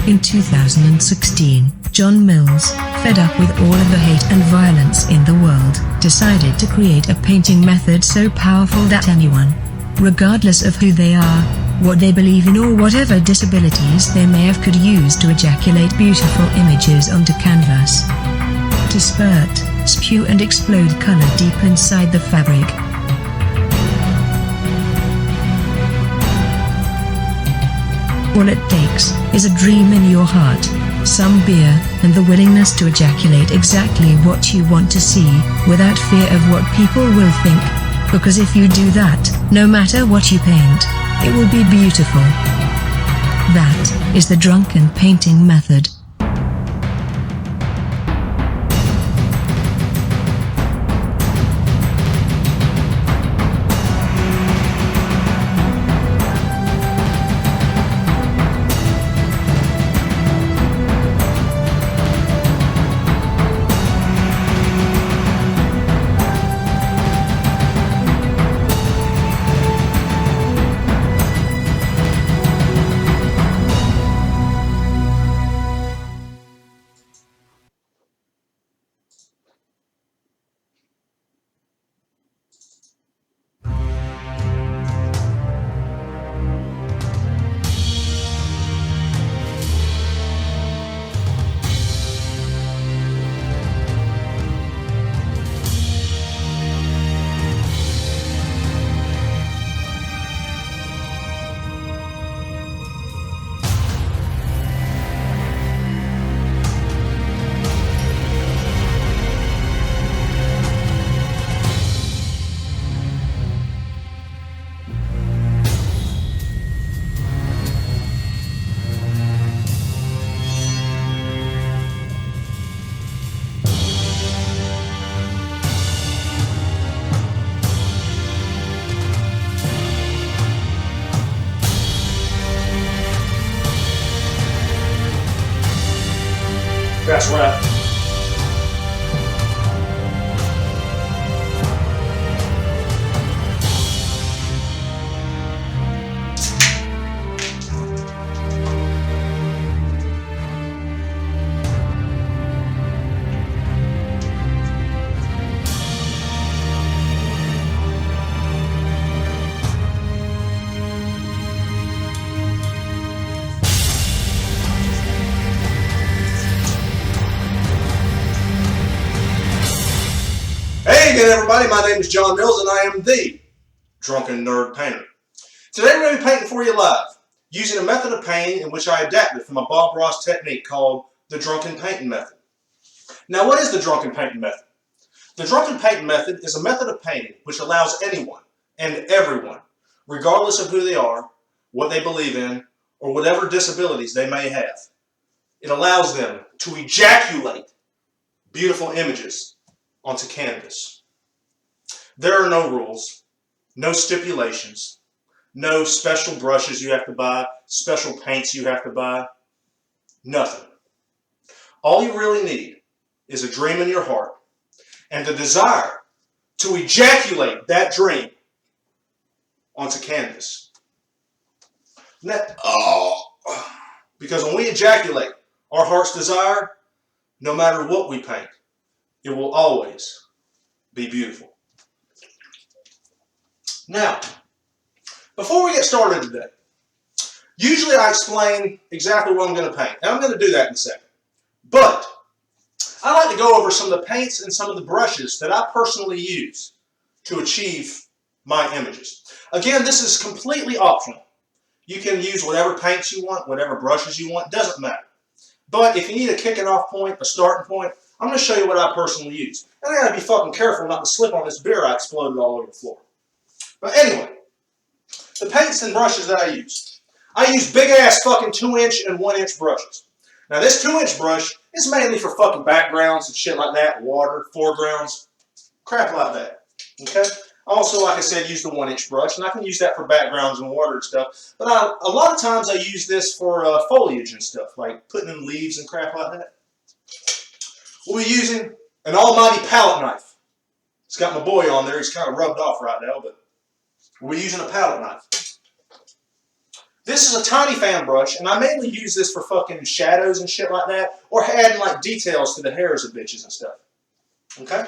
In 2016, John Mills, fed up with all of the hate and violence in the world, decided to create a painting method so powerful that anyone, regardless of who they are, what they believe in or whatever disabilities they may have, could use to ejaculate beautiful images onto canvas. To spurt, spew and explode color deep inside the fabric. All it takes is a dream in your heart, some beer, and the willingness to ejaculate exactly what you want to see, without fear of what people will think. Because if you do that, no matter what you paint, it will be beautiful. That is the drunken painting method. That's right. Hey again, everybody. My name is John Mills, and I am the Drunken Nerd Painter. Today we're going to be painting for you live, using a method of painting in which I adapted from a Bob Ross technique called the Drunken Painting Method. Now, what is the Drunken Painting Method? The Drunken Painting Method is a method of painting which allows anyone and everyone, regardless of who they are, what they believe in, or whatever disabilities they may have, it allows them to ejaculate beautiful images onto canvas. There are no rules, no stipulations, no special brushes you have to buy, special paints you have to buy, nothing. All you really need is a dream in your heart and the desire to ejaculate that dream onto canvas. Because when we ejaculate our heart's desire, no matter what we paint, it will always be beautiful. Now, before we get started today, usually I explain exactly what I'm going to paint, and I'm going to do that in a second. But I like to go over some of the paints and some of the brushes that I personally use to achieve my images. Again, this is completely optional. You can use whatever paints you want, whatever brushes you want, doesn't matter. But if you need a kicking off point, a starting point, I'm going to show you what I personally use. And I got to be fucking careful not to slip on this beer I exploded all over the floor. But anyway, the paints and brushes that I use big ass fucking 2-inch and 1-inch brushes. Now this 2-inch brush is mainly for fucking backgrounds and shit like that, water, foregrounds, crap like that. Okay? Also, like I said, use the 1-inch brush, and I can use that for backgrounds and water and stuff. But a lot of times I use this for foliage and stuff, like putting in leaves and crap like that. We'll be using an almighty palette knife. It's got my boy on there. He's kind of rubbed off right now, but we're using a palette knife. This is a tiny fan brush, and I mainly use this for fucking shadows and shit like that, or adding like details to the hairs of bitches and stuff. Okay?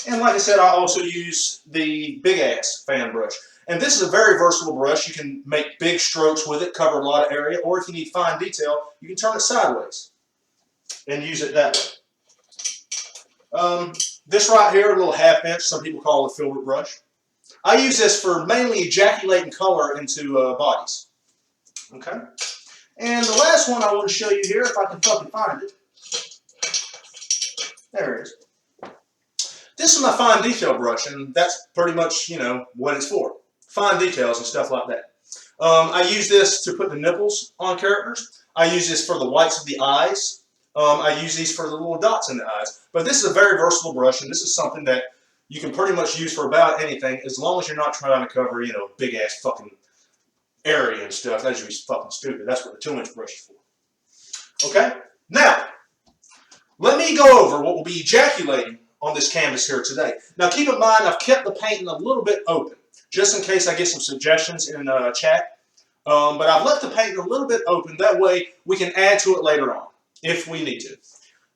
And like I said, I also use the big ass fan brush. And this is a very versatile brush. You can make big strokes with it, cover a lot of area, or if you need fine detail, you can turn it sideways and use it that way. This right here, a little half inch, some people call it a filbert brush. I use this for mainly ejaculating color into bodies. Okay? And the last one I want to show you here, if I can fucking find it. There it is. This is my fine detail brush, and that's pretty much, you know, what it's for. Fine details and stuff like that. I use this to put the nipples on characters. I use this for the whites of the eyes. I use these for the little dots in the eyes. But this is a very versatile brush, and this is something that you can pretty much use for about anything, as long as you're not trying to cover, you know, big-ass fucking area and stuff. That'd be fucking stupid. That's what the 2-inch brush is for. Okay? Now, let me go over what will be ejaculating on this canvas here today. Now, keep in mind, I've kept the painting a little bit open, just in case I get some suggestions in chat. But I've left the painting a little bit open. That way, we can add to it later on, if we need to.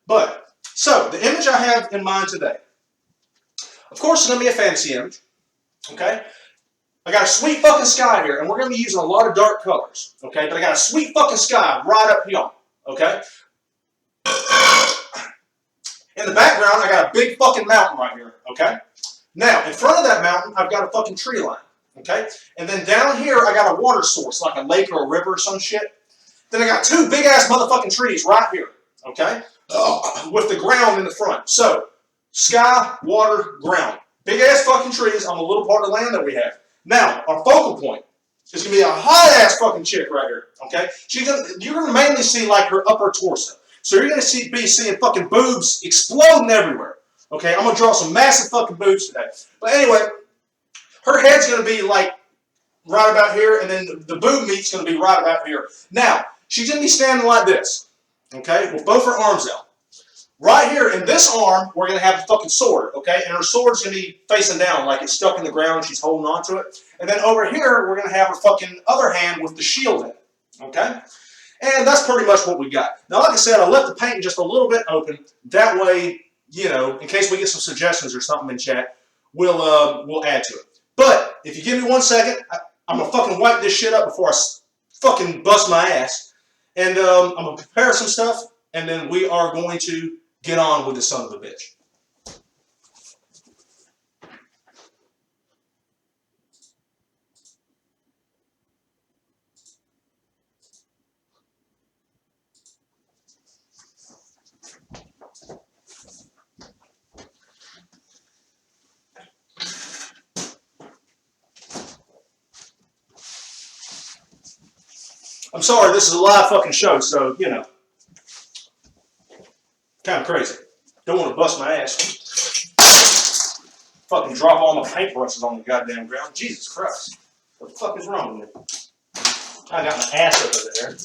But, so, the image I have in mind today, of course, it's going to be a fantasy image. Okay? I got a sweet fucking sky here, and we're going to be using a lot of dark colors. Okay? But I got a sweet fucking sky right up here. Okay? In the background, I got a big fucking mountain right here, okay? Now, in front of that mountain, I've got a fucking tree line, okay? And then down here, I got a water source, like a lake or a river or some shit. Then I got 2 big-ass motherfucking trees right here, okay? With the ground in the front. So, sky, water, ground. Big-ass fucking trees on the little part of land that we have. Now, our focal point is going to be a hot-ass fucking chick right here, okay? You're going to mainly see, like, her upper torso. So you're going to be seeing fucking boobs exploding everywhere. Okay, I'm going to draw some massive fucking boobs today. But anyway, her head's going to be like right about here, and then the boob meat's going to be right about here. Now, she's going to be standing like this, okay, with both her arms out. Right here in this arm, we're going to have the fucking sword, okay, and her sword's going to be facing down like it's stuck in the ground and she's holding on to it. And then over here, we're going to have her fucking other hand with the shield in it, okay? And that's pretty much what we got. Now, like I said, I left the painting just a little bit open. That way, you know, in case we get some suggestions or something in chat, we'll add to it. But if you give me 1 second, I'm gonna fucking wipe this shit up before I fucking bust my ass, and I'm gonna prepare some stuff, and then we are going to get on with the son of a bitch. I'm sorry, this is a live fucking show, so, you know, kind of crazy. Don't want to bust my ass. Fucking drop all my paintbrushes on the goddamn ground. Jesus Christ. What the fuck is wrong with me? I got my ass over there.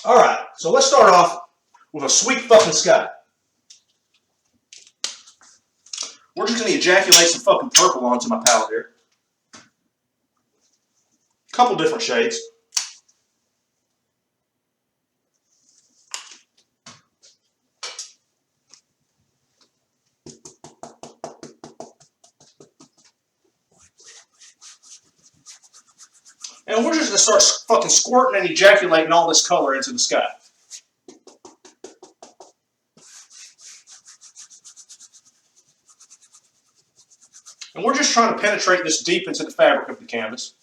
Alright, so let's start off with a sweet fucking sky. We're just going to ejaculate some fucking purple onto my palette here. A couple different shades. And we're just going to start fucking squirting and ejaculating all this color into the sky. And we're just trying to penetrate this deep into the fabric of the canvas.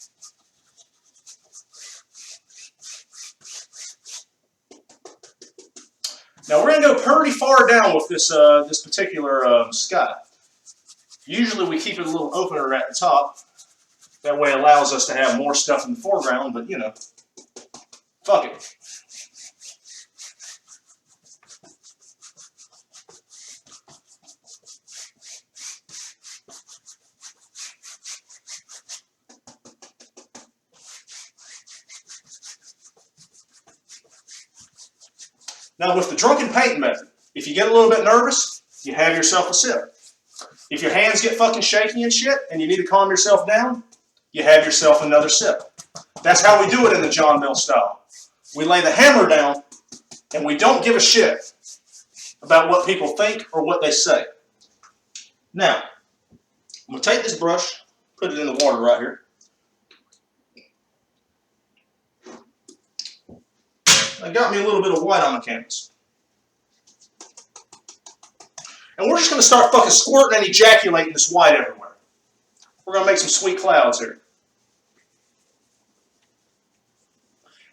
Now we're going to go pretty far down with this this particular sky. Usually we keep it a little opener at the top. That way it allows us to have more stuff in the foreground, but you know, fuck it. Now with the drunken painting method, if you get a little bit nervous, you have yourself a sip. If your hands get fucking shaky and shit, and you need to calm yourself down, you have yourself another sip. That's how we do it in the John Mill style. We lay the hammer down, and we don't give a shit about what people think or what they say. Now, I'm going to take this brush, put it in the water right here. I got me a little bit of white on the canvas. And we're just going to start fucking squirting and ejaculating this white everywhere. We're going to make some sweet clouds here.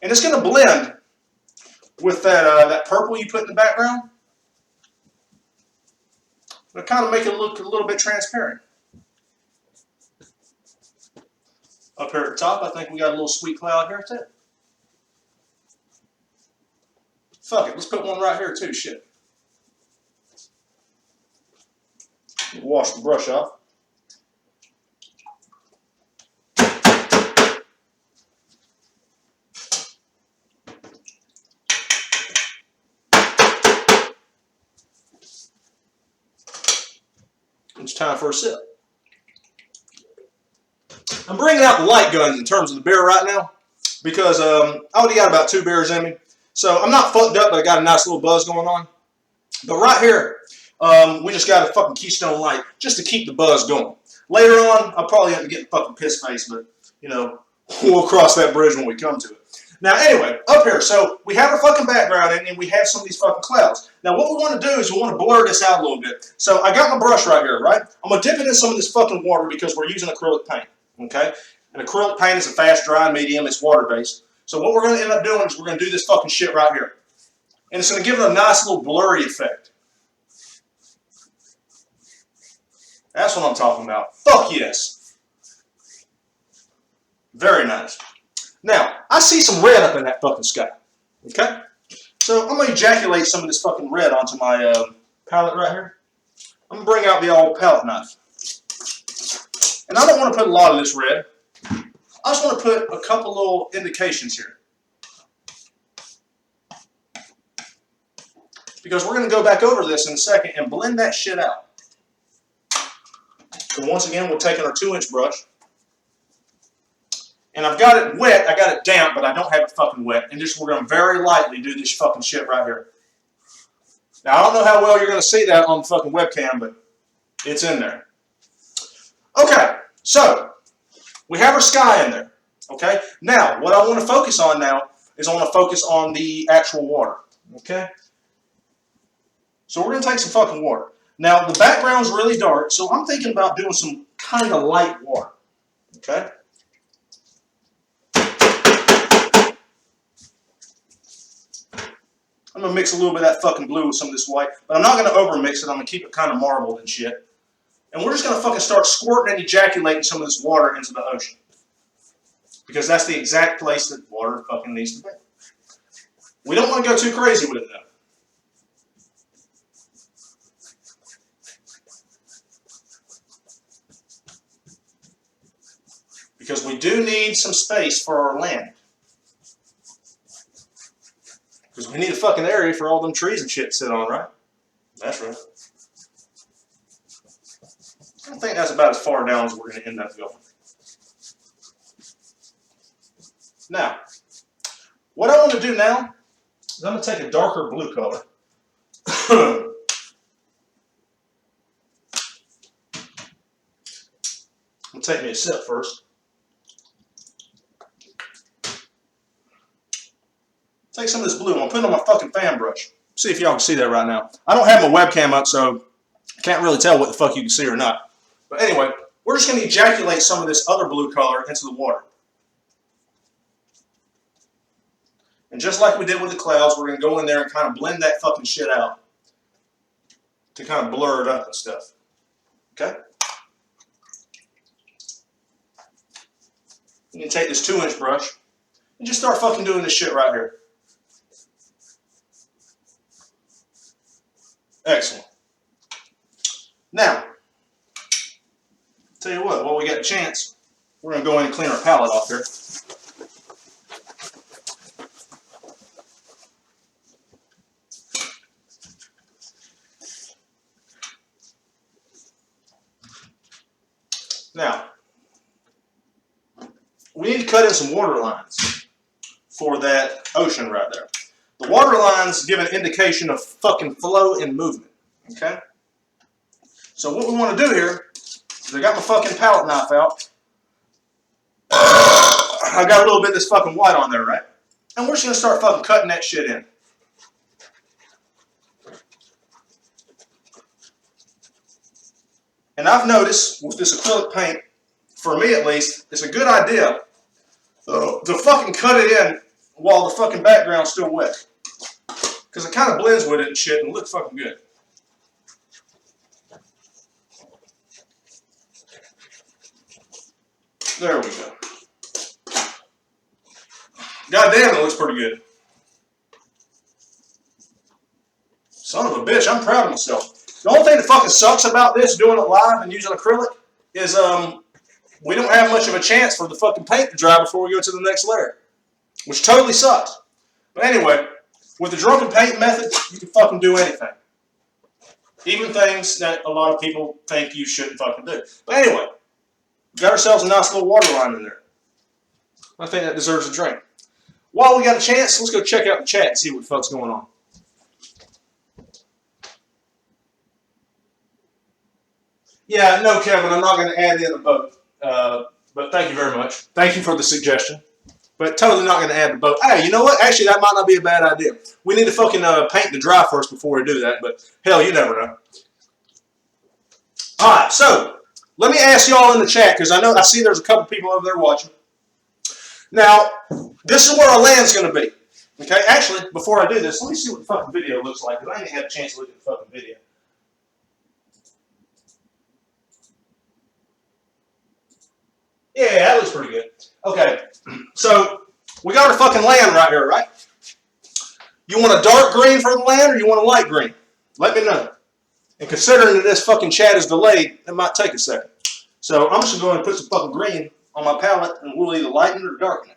And it's going to blend with that purple you put in the background. It'll kind of make it look a little bit transparent. Up here at the top, I think we got a little sweet cloud here too. Fuck it, let's put one right here too, shit. Wash the brush off. It's time for a sip. I'm bringing out the light guns in terms of the beer right now because I already got about 2 beers in me. So I'm not fucked up, but I got a nice little buzz going on. But right here, we just got a fucking Keystone Light just to keep the buzz going. Later on, I'll probably have to get the fucking piss face, but, you know, we'll cross that bridge when we come to it. Now, anyway, up here, so we have our fucking background and we have some of these fucking clouds. Now, what we want to do is we want to blur this out a little bit. So I got my brush right here, right? I'm going to dip it in some of this fucking water because we're using acrylic paint, okay? And acrylic paint is a fast drying medium. It's water-based. So what we're going to end up doing is we're going to do this fucking shit right here. And it's going to give it a nice little blurry effect. That's what I'm talking about. Fuck yes. Very nice. Now, I see some red up in that fucking sky. Okay? So I'm going to ejaculate some of this fucking red onto my palette right here. I'm going to bring out the old palette knife. And I don't want to put a lot of this red. I just want to put a couple little indications here. Because we're going to go back over this in a second and blend that shit out. So once again, we're taking our 2-inch brush. And I've got it wet, I got it damp, but I don't have it fucking wet. And just we're going to very lightly do this fucking shit right here. Now, I don't know how well you're going to see that on the fucking webcam, but it's in there. Okay, so we have our sky in there. Okay, now what I want to focus on now is I want to focus on the actual water. Okay, so we're going to take some fucking water. Now, the background's really dark, so I'm thinking about doing some kind of light water. Okay. I'm going to mix a little bit of that fucking blue with some of this white, but I'm not going to over mix it. I'm going to keep it kind of marbled and shit. And we're just going to fucking start squirting and ejaculating some of this water into the ocean. Because that's the exact place that water fucking needs to be. We don't want to go too crazy with it though. Because we do need some space for our land. Because we need a fucking area for all them trees and shit to sit on, right? That's right. I think that's about as far down as we're going to end up going. Now, what I want to do now is I'm going to take a darker blue color. I'm going to take me a sip first. Take some of this blue and I'll put it on my fucking fan brush. See if y'all can see that right now. I don't have my webcam up, so I can't really tell what the fuck you can see or not. But anyway, we're just going to ejaculate some of this other blue color into the water. And just like we did with the clouds, we're going to go in there and kind of blend that fucking shit out. to kind of blur it up and stuff. Okay? You can take this 2-inch brush and just start fucking doing this shit right here. Excellent. Now, tell you what, while we got a chance, we're going to go in and clean our palette off here. Now, we need to cut in some water lines for that ocean right there. The water lines give an indication of fucking flow and movement, okay? So what we want to do here is I got my fucking palette knife out. I got a little bit of this fucking white on there, right? And we're just going to start fucking cutting that shit in. And I've noticed with this acrylic paint, for me at least, it's a good idea to fucking cut it in while the fucking background's still wet. Because it kind of blends with it and shit and looks fucking good. There we go. God damn, it looks pretty good. Son of a bitch, I'm proud of myself. The only thing that fucking sucks about this, doing it live and using acrylic, is we don't have much of a chance for the fucking paint to dry before we go to the next layer. Which totally sucks. But anyway, with the drunken paint method, you can fucking do anything. Even things that a lot of people think you shouldn't fucking do. But anyway, got ourselves a nice little water line in there. I think that deserves a drink. While we got a chance, let's go check out the chat and see what the fuck's going on. Yeah, no, Kevin, I'm not going to add in a boat. But thank you very much. Thank you for the suggestion. But totally not going to add the boat. Hey, you know what? Actually, that might not be a bad idea. We need to fucking paint to dry first before we do that. But hell, you never know. All right, so let me ask y'all in the chat, because I see there's a couple people over there watching. Now, this is where our land's going to be. Okay, actually, before I do this, let me see what the fucking video looks like, because I ain't had a chance to look at the fucking video. Yeah, that looks pretty good. Okay, so we got our fucking land right here, right? You want a dark green for the land, or you want a light green? Let me know. And considering that this fucking chat is delayed, it might take a second. So I'm just going to put some fucking green on my palette, and we'll either lighten it or darken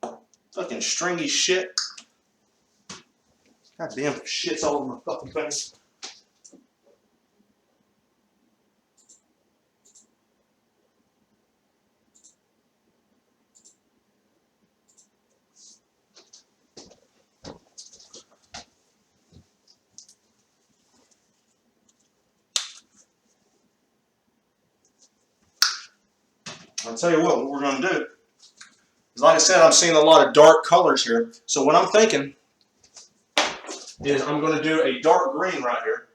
it. Fucking stringy shit. God damn, shit's all over my fucking face. I'll tell you what we're going to do is, like I said, I'm seeing a lot of dark colors here. So what I'm thinking is I'm going to do a dark green right here.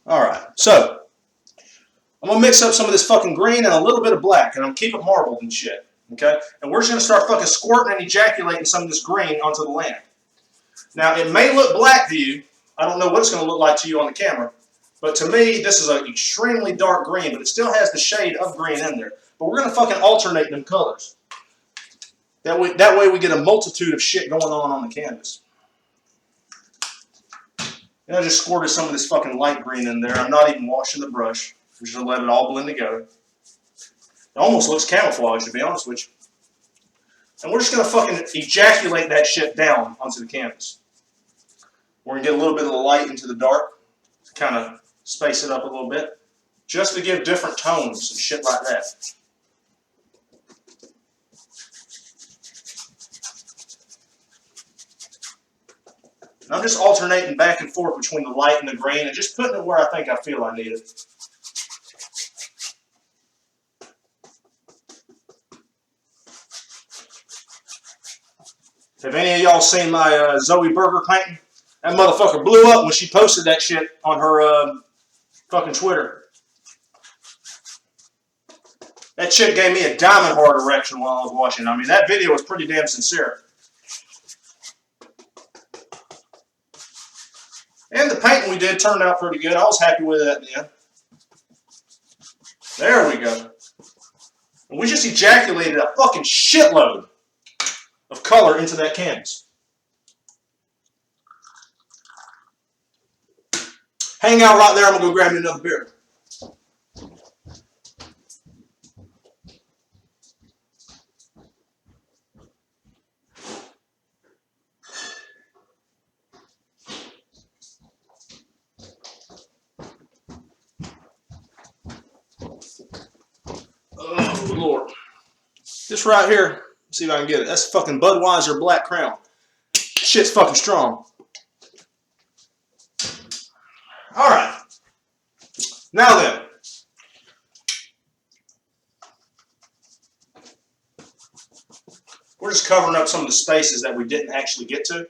All right, so I'm going to mix up some of this fucking green and a little bit of black, and I'm keep it marbled and shit. Okay? And we're just going to start fucking squirting and ejaculating some of this green onto the land. Now, it may look black to you. I don't know what it's going to look like to you on the camera. But to me, this is an extremely dark green, but it still has the shade of green in there. But we're going to fucking alternate them colors. That way we get a multitude of shit going on the canvas. And I just squirted some of this fucking light green in there. I'm not even washing the brush. I'm just going to let it all blend together. It almost looks camouflage, to be honest with you. And we're just going to fucking ejaculate that shit down onto the canvas. We're going to get a little bit of the light into the dark. Kind of space it up a little bit. Just to give different tones and shit like that. And I'm just alternating back and forth between the light and the green and just putting it where I think I feel I need it. Have any of y'all seen my Zoe Burger painting? That motherfucker blew up when she posted that shit on her fucking Twitter. That chick gave me a diamond heart erection while I was watching. I mean, that video was pretty damn sincere. And the painting we did turned out pretty good. I was happy with it at the end. There we go. And we just ejaculated a fucking shitload of color into that canvas. Hang out right there. I'm going to go grab me another beer. Oh, Lord. This right here, see if I can get it. That's fucking Budweiser Black Crown. Shit's fucking strong. Alright. Now then. We're just covering up some of the spaces that we didn't actually get to.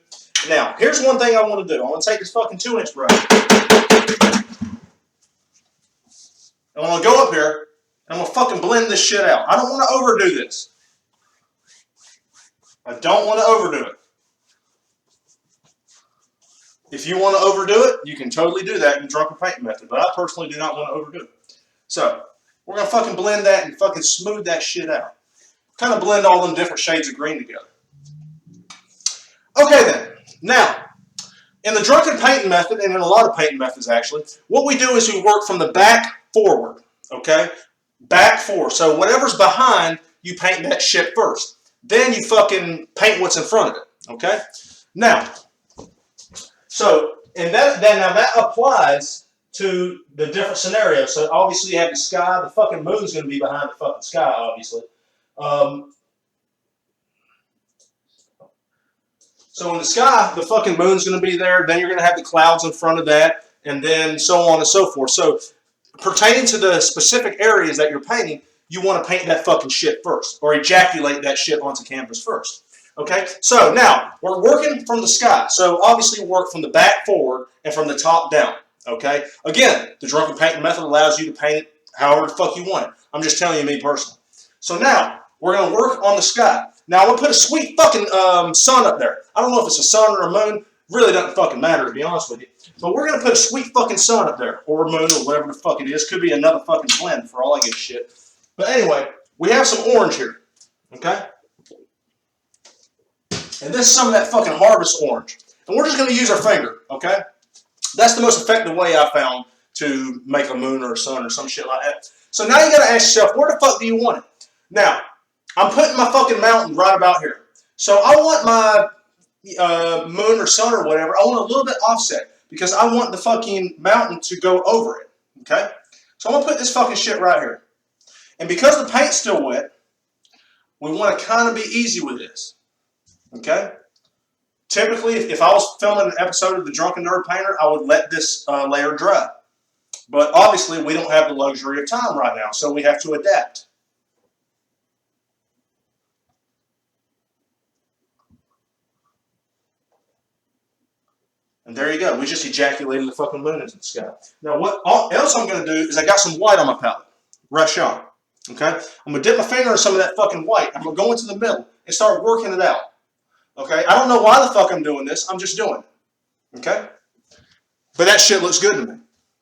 Now, here's one thing I want to do. I want to take this fucking 2-inch brush. I want to go up here. I'm going to fucking blend this shit out. I don't want to overdo this. I don't want to overdo it. If you want to overdo it, you can totally do that in the Drunken Painting method. But I personally do not want to overdo it. So, we're going to fucking blend that and fucking smooth that shit out. Kind of blend all them different shades of green together. Okay then. Now, in the Drunken Painting method, and in a lot of painting methods actually, what we do is we work from the back forward. Okay? Back forward. So whatever's behind, you paint that shit first. Then you fucking paint what's in front of it. Okay? Now, so, and that applies to the different scenarios. So obviously you have the sky, the fucking moon's going to be behind the fucking sky, obviously. So in the sky, the fucking moon's going to be there. Then you're going to have the clouds in front of that, and then so on and so forth. So pertaining to the specific areas that you're painting, you want to paint that fucking shit first, or ejaculate that shit onto canvas first. Okay? So now, we're working from the sky. So obviously work from the back forward and from the top down. Okay? Again, the Drunken Painting method allows you to paint it however the fuck you want it. I'm just telling you me personally. So now, we're going to work on the sky. Now, I'm going to put a sweet fucking sun up there. I don't know if it's a sun or a moon. Really doesn't fucking matter, to be honest with you. But we're going to put a sweet fucking sun up there. Or a moon, or whatever the fuck it is. Could be another fucking blend, for all I give a shit. But anyway, we have some orange here. Okay? And this is some of that fucking harvest orange. And we're just going to use our finger. Okay? That's the most effective way I found to make a moon or a sun or some shit like that. So now you got to ask yourself, where the fuck do you want it? Now, I'm putting my fucking mountain right about here. So I want my moon or sun or whatever, I want a little bit offset because I want the fucking mountain to go over it. Okay? So I'm going to put this fucking shit right here. And because the paint's still wet, we want to kind of be easy with this. Okay? Typically, if I was filming an episode of the Drunken Nerd Painter, I would let this layer dry. But obviously, we don't have the luxury of time right now, so we have to adapt. And there you go. We just ejaculated the fucking moon into the sky. Now, what else I'm going to do is I got some white on my palette. Right shot. Okay? I'm going to dip my finger in some of that fucking white. I'm going to go into the middle and start working it out. Okay? I don't know why the fuck I'm doing this. I'm just doing it. Okay? But that shit looks good to me.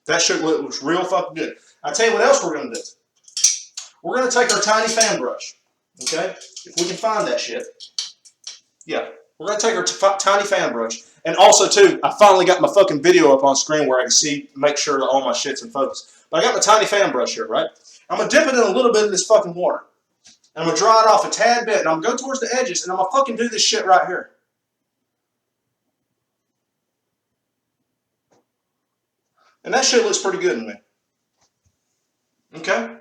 That shit looks real fucking good. I'll tell you what else we're going to do. We're going to take our tiny fan brush. Okay? If we can find that shit. Yeah. We're going to take our tiny fan brush. And also, too, I finally got my fucking video up on screen where I can see, make sure that all my shit's in focus. But I got my tiny fan brush here, right? I'm going to dip it in a little bit of this fucking water. And I'm going to dry it off a tad bit. And I'm going to go towards the edges. And I'm going to fucking do this shit right here. And that shit looks pretty good to me. Okay?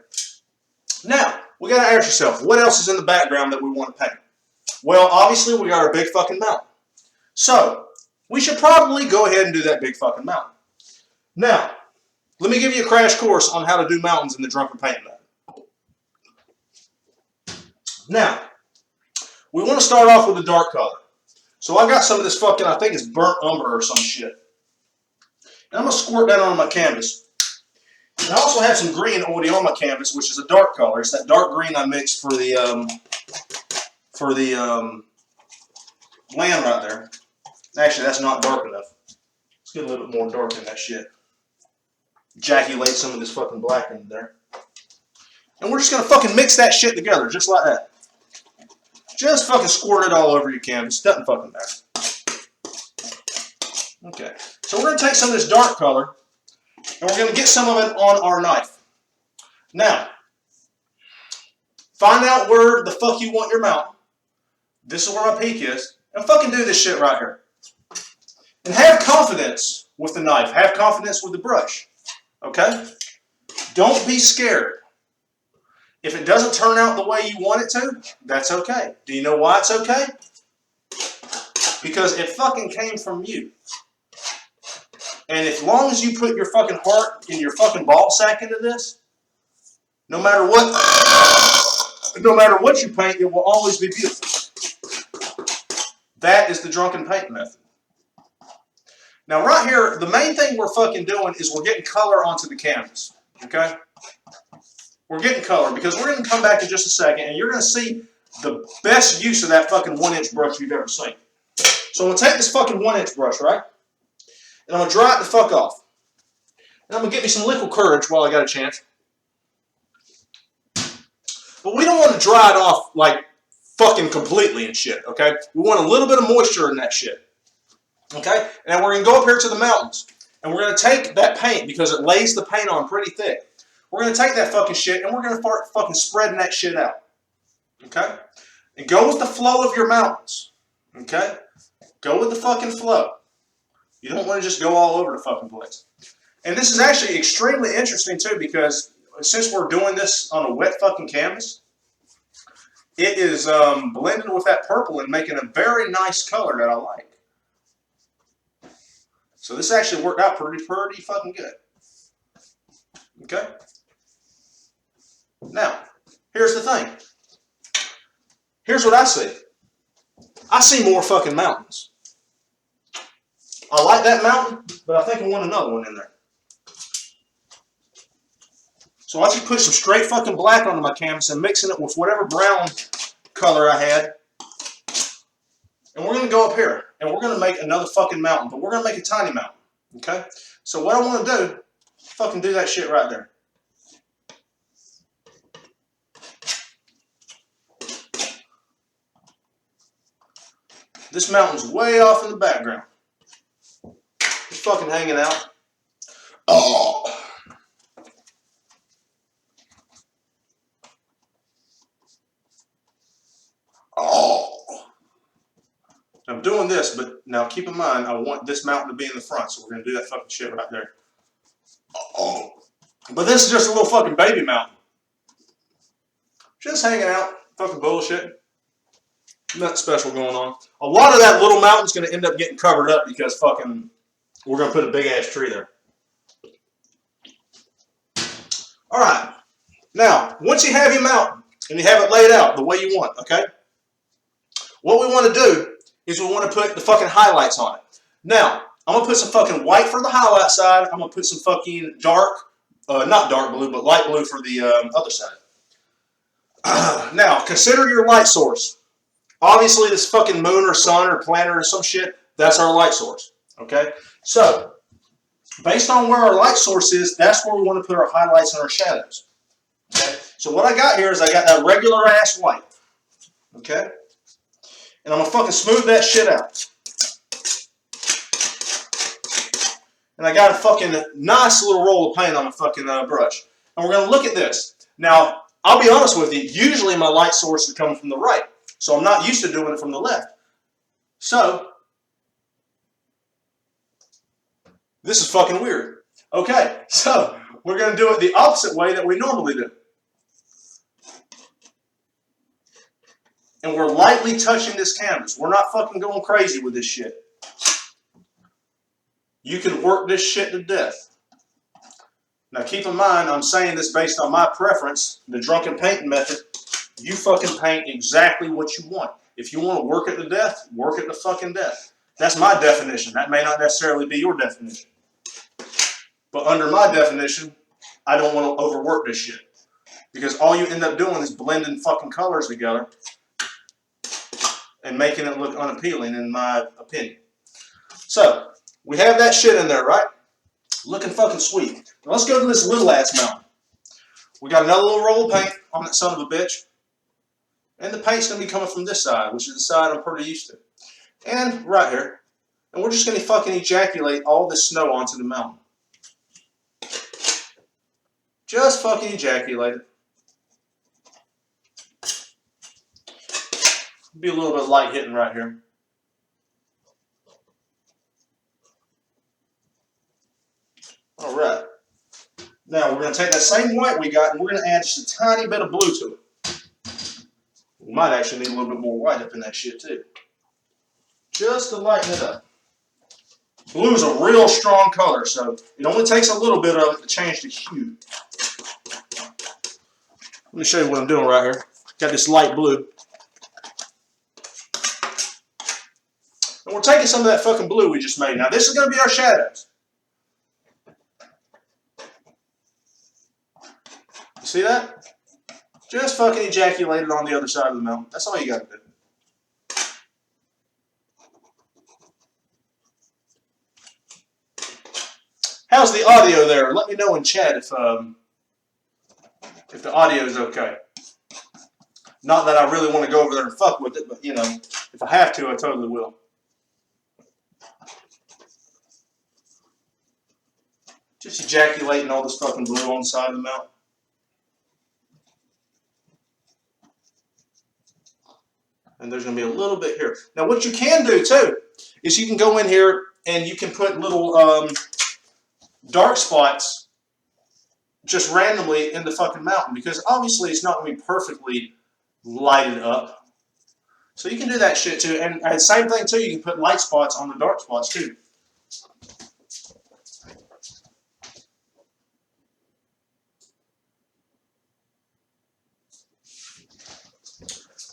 Now, we got to ask yourself, what else is in the background that we want to paint? Well, obviously, we got our big fucking mountain. So, we should probably go ahead and do that big fucking mountain. Now, let me give you a crash course on how to do mountains in the Drunken Painting method. Now, we want to start off with a dark color. So I got some of this fucking, I think it's burnt umber or some shit. And I'm going to squirt that on my canvas. And I also have some green already on my canvas, which is a dark color. It's that dark green I mixed for the land right there. Actually, that's not dark enough. Let's get a little bit more dark in that shit. Ejaculate some of this fucking black in there. And we're just going to fucking mix that shit together, just like that. Just fucking squirt it all over your canvas. Doesn't fucking matter. Okay. So we're going to take some of this dark color, and we're going to get some of it on our knife. Now, find out where the fuck you want your mountain. This is where my peak is. And fucking do this shit right here. And have confidence with the knife. Have confidence with the brush. Okay? Don't be scared. If it doesn't turn out the way you want it to, that's okay. Do you know why it's okay? Because it fucking came from you. And as long as you put your fucking heart and your fucking ball sack into this, no matter what you paint, it will always be beautiful. That is the drunken paint method. Now right here, the main thing we're fucking doing is we're getting color onto the canvas. Okay? We're getting color because we're going to come back in just a second and you're going to see the best use of that fucking 1-inch brush you've ever seen. So I'm going to take this fucking 1-inch brush, right? And I'm going to dry it the fuck off. And I'm going to get me some liquid courage while I got a chance. But we don't want to dry it off like fucking completely and shit, okay? We want a little bit of moisture in that shit. Okay? And we're going to go up here to the mountains. And we're going to take that paint because it lays the paint on pretty thick. We're going to take that fucking shit and we're going to start fucking spreading that shit out. Okay? And go with the flow of your mountains. Okay? Go with the fucking flow. You don't want to just go all over the fucking place. And this is actually extremely interesting too because since we're doing this on a wet fucking canvas, it is blending with that purple and making a very nice color that I like. So this actually worked out pretty fucking good. Okay? Now, here's the thing. Here's what I see. I see more fucking mountains. I like that mountain, but I think I want another one in there. So I just put some straight fucking black onto my canvas and mixing it with whatever brown color I had. And we're going to go up here. And we're going to make another fucking mountain. But we're going to make a tiny mountain. Okay? So what I want to do, fucking do that shit right there. This mountain's way off in the background. Just fucking hanging out. Oh. I'm doing this, but now keep in mind, I want this mountain to be in the front, so we're going to do that fucking shit right there. Oh. But this is just a little fucking baby mountain. Just hanging out, fucking bullshit. Nothing special going on. A lot of that little mountain's going to end up getting covered up because fucking we're going to put a big ass tree there. Alright. Now, once you have your mountain and you have it laid out the way you want, okay? What we want to do is we want to put the fucking highlights on it. Now, I'm going to put some fucking white for the highlight side. I'm going to put some fucking dark, not dark blue, but light blue for the other side. Now, consider your light source. Obviously, this fucking moon or sun or planet or some shit, that's our light source. Okay? So, based on where our light source is, that's where we want to put our highlights and our shadows. Okay? So what I got here is I got that regular ass white. Okay? And I'm going to fucking smooth that shit out. And I got a fucking nice little roll of paint on my fucking brush. And we're going to look at this. Now, I'll be honest with you. Usually my light source is coming from the right. So I'm not used to doing it from the left. So, this is fucking weird. Okay, so we're going to do it the opposite way that we normally do. And we're lightly touching this canvas. We're not fucking going crazy with this shit. You can work this shit to death. Now keep in mind, I'm saying this based on my preference, the drunken painting method. You fucking paint exactly what you want. If you want to work it to death, work it to fucking death. That's my definition. That may not necessarily be your definition. But under my definition, I don't want to overwork this shit. Because all you end up doing is blending fucking colors together and making it look unappealing, in my opinion. So, we have that shit in there, right? Looking fucking sweet. Now let's go to this little ass mountain. We got another little roll of paint on that son of a bitch. And the paint's going to be coming from this side, which is the side I'm pretty used to. And right here. And we're just going to fucking ejaculate all this snow onto the mountain. Just fucking ejaculate it. Be a little bit light hitting right here. Alright. Now we're going to take that same white we got and we're going to add just a tiny bit of blue to it. We might actually need a little bit more white up in that shit too. Just to lighten it up. Blue is a real strong color, so it only takes a little bit of it to change the hue. Let me show you what I'm doing right here. Got this light blue. And we're taking some of that fucking blue we just made. Now this is going to be our shadows. You see that? Just fucking ejaculate it on the other side of the mountain. That's all you got to do. How's the audio there? Let me know in chat if the audio is okay. Not that I really want to go over there and fuck with it, but you know, if I have to, I totally will. Just ejaculating all this fucking blue on the side of the mountain. And there's going to be a little bit here. Now what you can do too, is you can go in here and you can put little dark spots just randomly in the fucking mountain, because obviously it's not going to be perfectly lighted up. So you can do that shit too. And same thing too, you can put light spots on the dark spots too.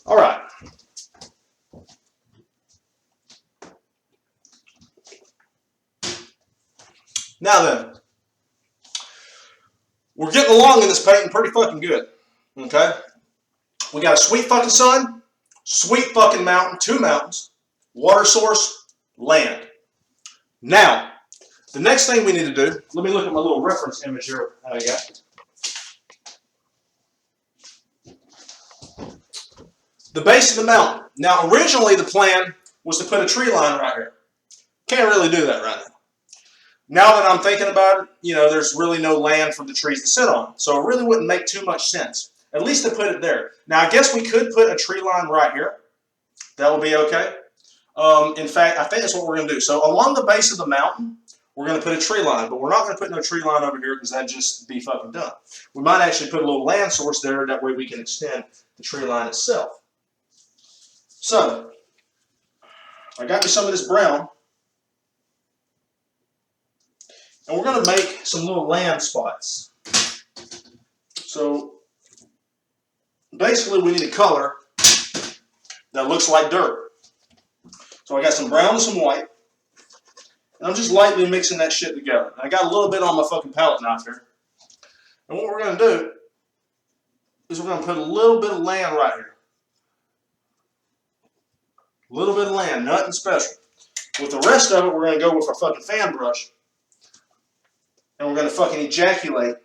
Alright. Now then, we're getting along in this painting pretty fucking good. Okay? We got a sweet fucking sun, sweet fucking mountain, 2 mountains, water source, land. Now, the next thing we need to do, let me look at my little reference image here I got. The base of the mountain. Now, originally the plan was to put a tree line right here. Can't really do that right now. Now that I'm thinking about it, you know, there's really no land for the trees to sit on. So it really wouldn't make too much sense. At least to put it there. Now, I guess we could put a tree line right here. That would be okay. In fact, I think that's what we're going to do. So along the base of the mountain, we're going to put a tree line. But we're not going to put no tree line over here because that'd just be fucking dumb. We might actually put a little land source there. That way we can extend the tree line itself. So, I got me some of this brown. And we're going to make some little land spots. So, basically we need a color that looks like dirt. So I got some brown and some white. And I'm just lightly mixing that shit together. And I got a little bit on my fucking palette knife here. And what we're going to do is we're going to put a little bit of land right here. A little bit of land, nothing special. With the rest of it, we're going to go with our fucking fan brush. And we're going to fucking ejaculate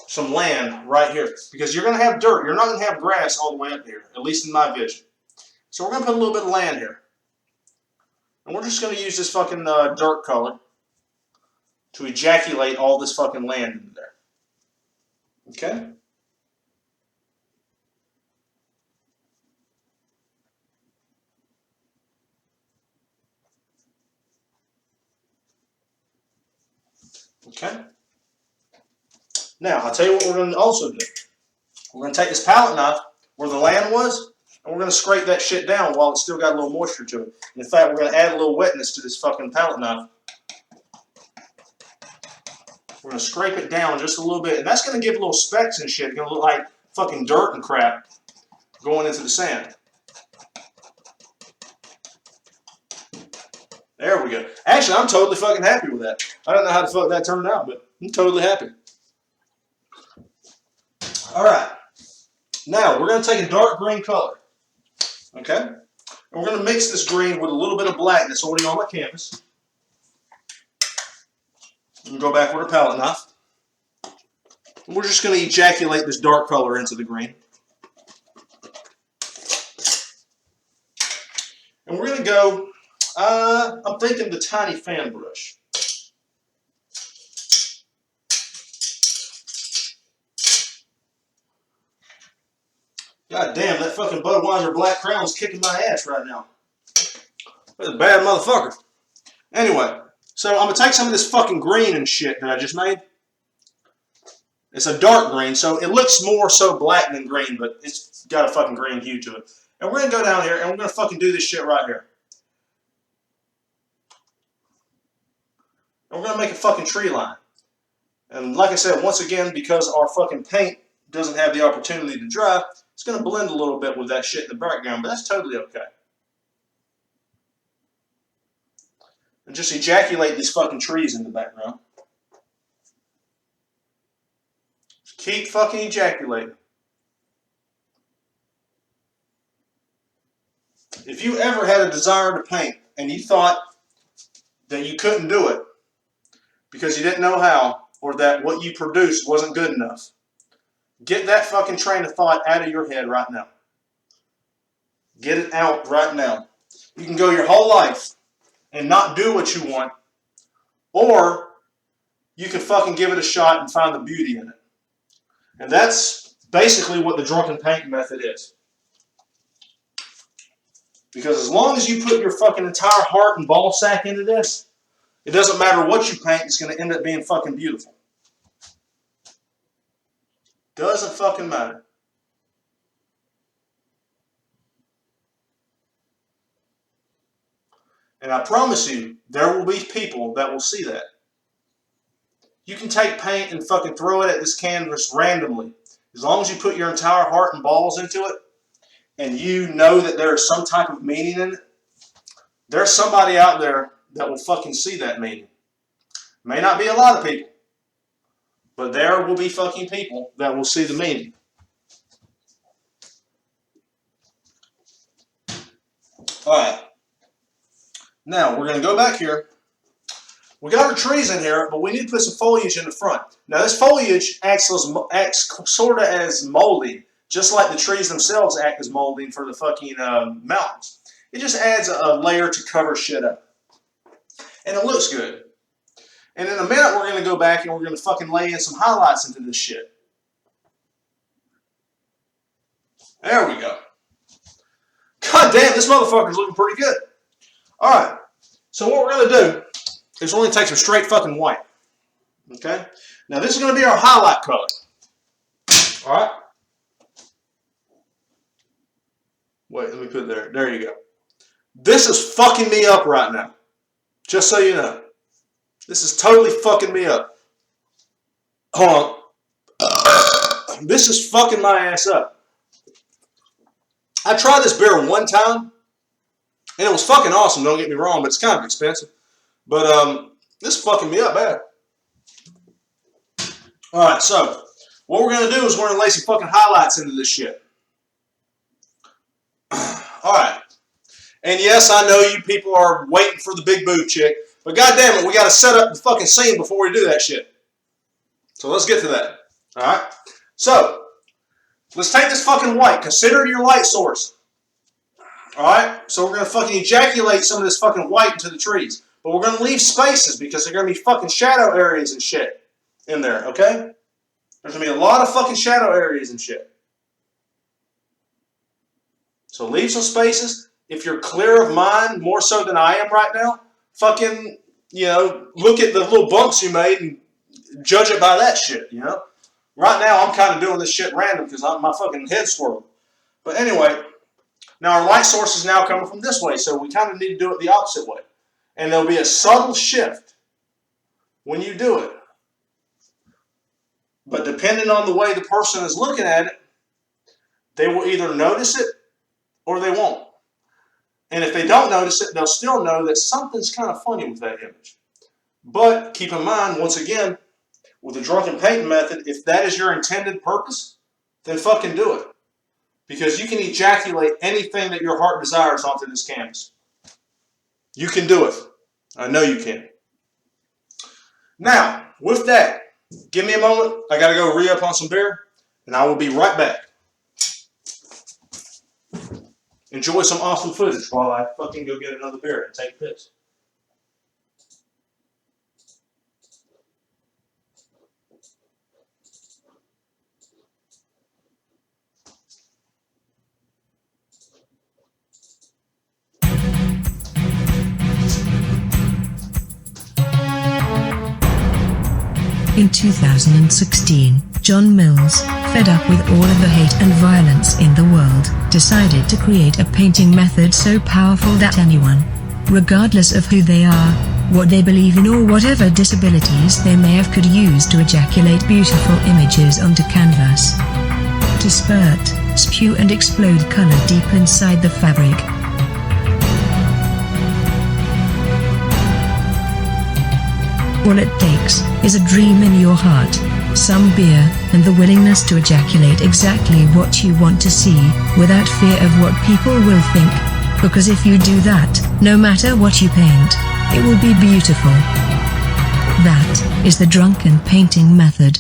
some land right here. Because you're going to have dirt. You're not going to have grass all the way up here. At least in my vision. So we're going to put a little bit of land here. And we're just going to use this fucking dirt color to ejaculate all this fucking land into there. Okay? Okay? Now, I'll tell you what we're going to also do. We're going to take this palette knife where the land was, and we're going to scrape that shit down while it's still got a little moisture to it. And in fact, we're going to add a little wetness to this fucking palette knife. We're going to scrape it down just a little bit, and that's going to give little specks and shit. It's going to look like fucking dirt and crap going into the sand. There we go. Actually, I'm totally fucking happy with that. I don't know how the fuck that turned out, but I'm totally happy. All right. Now, we're going to take a dark green color. Okay? And we're going to mix this green with a little bit of black that's already on my canvas. And go back with a palette knife. And we're just going to ejaculate this dark color into the green. And we're going to go, I'm thinking the tiny fan brush. God damn, that fucking Budweiser Black Crown's kicking my ass right now. That's a bad motherfucker. Anyway, so I'm going to take some of this fucking green and shit that I just made. It's a dark green, so it looks more so black than green, but it's got a fucking green hue to it. And we're going to go down here, and we're going to fucking do this shit right here. And we're going to make a fucking tree line. And like I said, once again, because our fucking paint doesn't have the opportunity to dry, it's going to blend a little bit with that shit in the background, but that's totally okay. And just ejaculate these fucking trees in the background. Just keep fucking ejaculating. If you ever had a desire to paint and you thought that you couldn't do it because you didn't know how, or that what you produced wasn't good enough, get that fucking train of thought out of your head right now. Get it out right now. You can go your whole life and not do what you want, or you can fucking give it a shot and find the beauty in it. And that's basically what the drunken painting method is. Because as long as you put your fucking entire heart and ball sack into this, it doesn't matter what you paint, it's going to end up being fucking beautiful. Doesn't fucking matter. And I promise you, there will be people that will see that. You can take paint and fucking throw it at this canvas randomly. As long as you put your entire heart and balls into it, and you know that there is some type of meaning in it, there's somebody out there that will fucking see that meaning. May not be a lot of people, but there will be fucking people that will see the meaning. Alright. Now, we're going to go back here. We got our trees in here, but we need to put some foliage in the front. Now, this foliage acts sort of as molding, just like the trees themselves act as molding for the fucking mountains. It just adds a layer to cover shit up. And it looks good. And in a minute, we're going to go back and we're going to fucking lay in some highlights into this shit. There we go. God damn, this motherfucker's looking pretty good. Alright, so what we're going to do is we're going to take some straight fucking white. Okay? Now this is going to be our highlight color. Alright? Wait, let me put it there. There you go. This is fucking me up right now. Just so you know. This is totally fucking me up. Hold on. This is fucking my ass up. I tried this beer one time. And it was fucking awesome, don't get me wrong, but it's kind of expensive. But this is fucking me up bad. Alright, so what we're going to do is we're going to lay some fucking highlights into this shit. Alright. And yes, I know you people are waiting for the big boob chick, but goddamn it, we got to set up the fucking scene before we do that shit. So let's get to that. Alright? So, let's take this fucking white. Consider it your light source. Alright? So we're going to fucking ejaculate some of this fucking white into the trees. But we're going to leave spaces because there are going to be fucking shadow areas and shit in there, okay? There's going to be a lot of fucking shadow areas and shit. So leave some spaces. If you're clear of mind, more so than I am right now, fucking, you know, look at the little bumps you made and judge it by that shit, you know? Right now, I'm kind of doing this shit random because my fucking head's swirling. But anyway, now our light source is now coming from this way, so we kind of need to do it the opposite way. And there'll be a subtle shift when you do it. But depending on the way the person is looking at it, they will either notice it or they won't. And if they don't notice it, they'll still know that something's kind of funny with that image. But keep in mind, once again, with the drunken painting method, if that is your intended purpose, then fucking do it. Because you can ejaculate anything that your heart desires onto this canvas. You can do it. I know you can. Now, with that, give me a moment. I got to go re-up on some beer, and I will be right back. Enjoy some awesome footage while I fucking go get another beer and take a piss. In 2016, John Mills, fed up with all of the hate and violence in the world, decided to create a painting method so powerful that anyone, regardless of who they are, what they believe in or whatever disabilities they may have, could use to ejaculate beautiful images onto canvas. To spurt, spew and explode color deep inside the fabric. All it takes is a dream in your heart, some beer, and the willingness to ejaculate exactly what you want to see, without fear of what people will think. Because if you do that, no matter what you paint, it will be beautiful. That is the drunken painting method.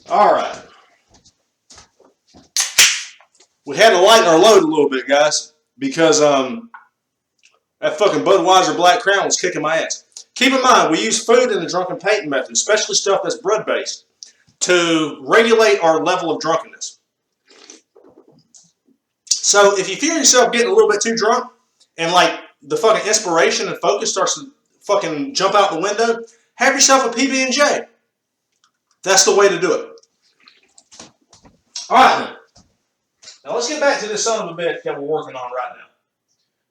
Alright. We had to lighten our load a little bit, guys, because that fucking Budweiser Black Crown was kicking my ass. Keep in mind, we use food in the drunken painting method, especially stuff that's bread-based, to regulate our level of drunkenness. So if you feel yourself getting a little bit too drunk, and like the fucking inspiration and focus starts to fucking jump out the window, have yourself a PB&J. That's the way to do it. Alright, now let's get back to this son of a bitch that we're working on right now.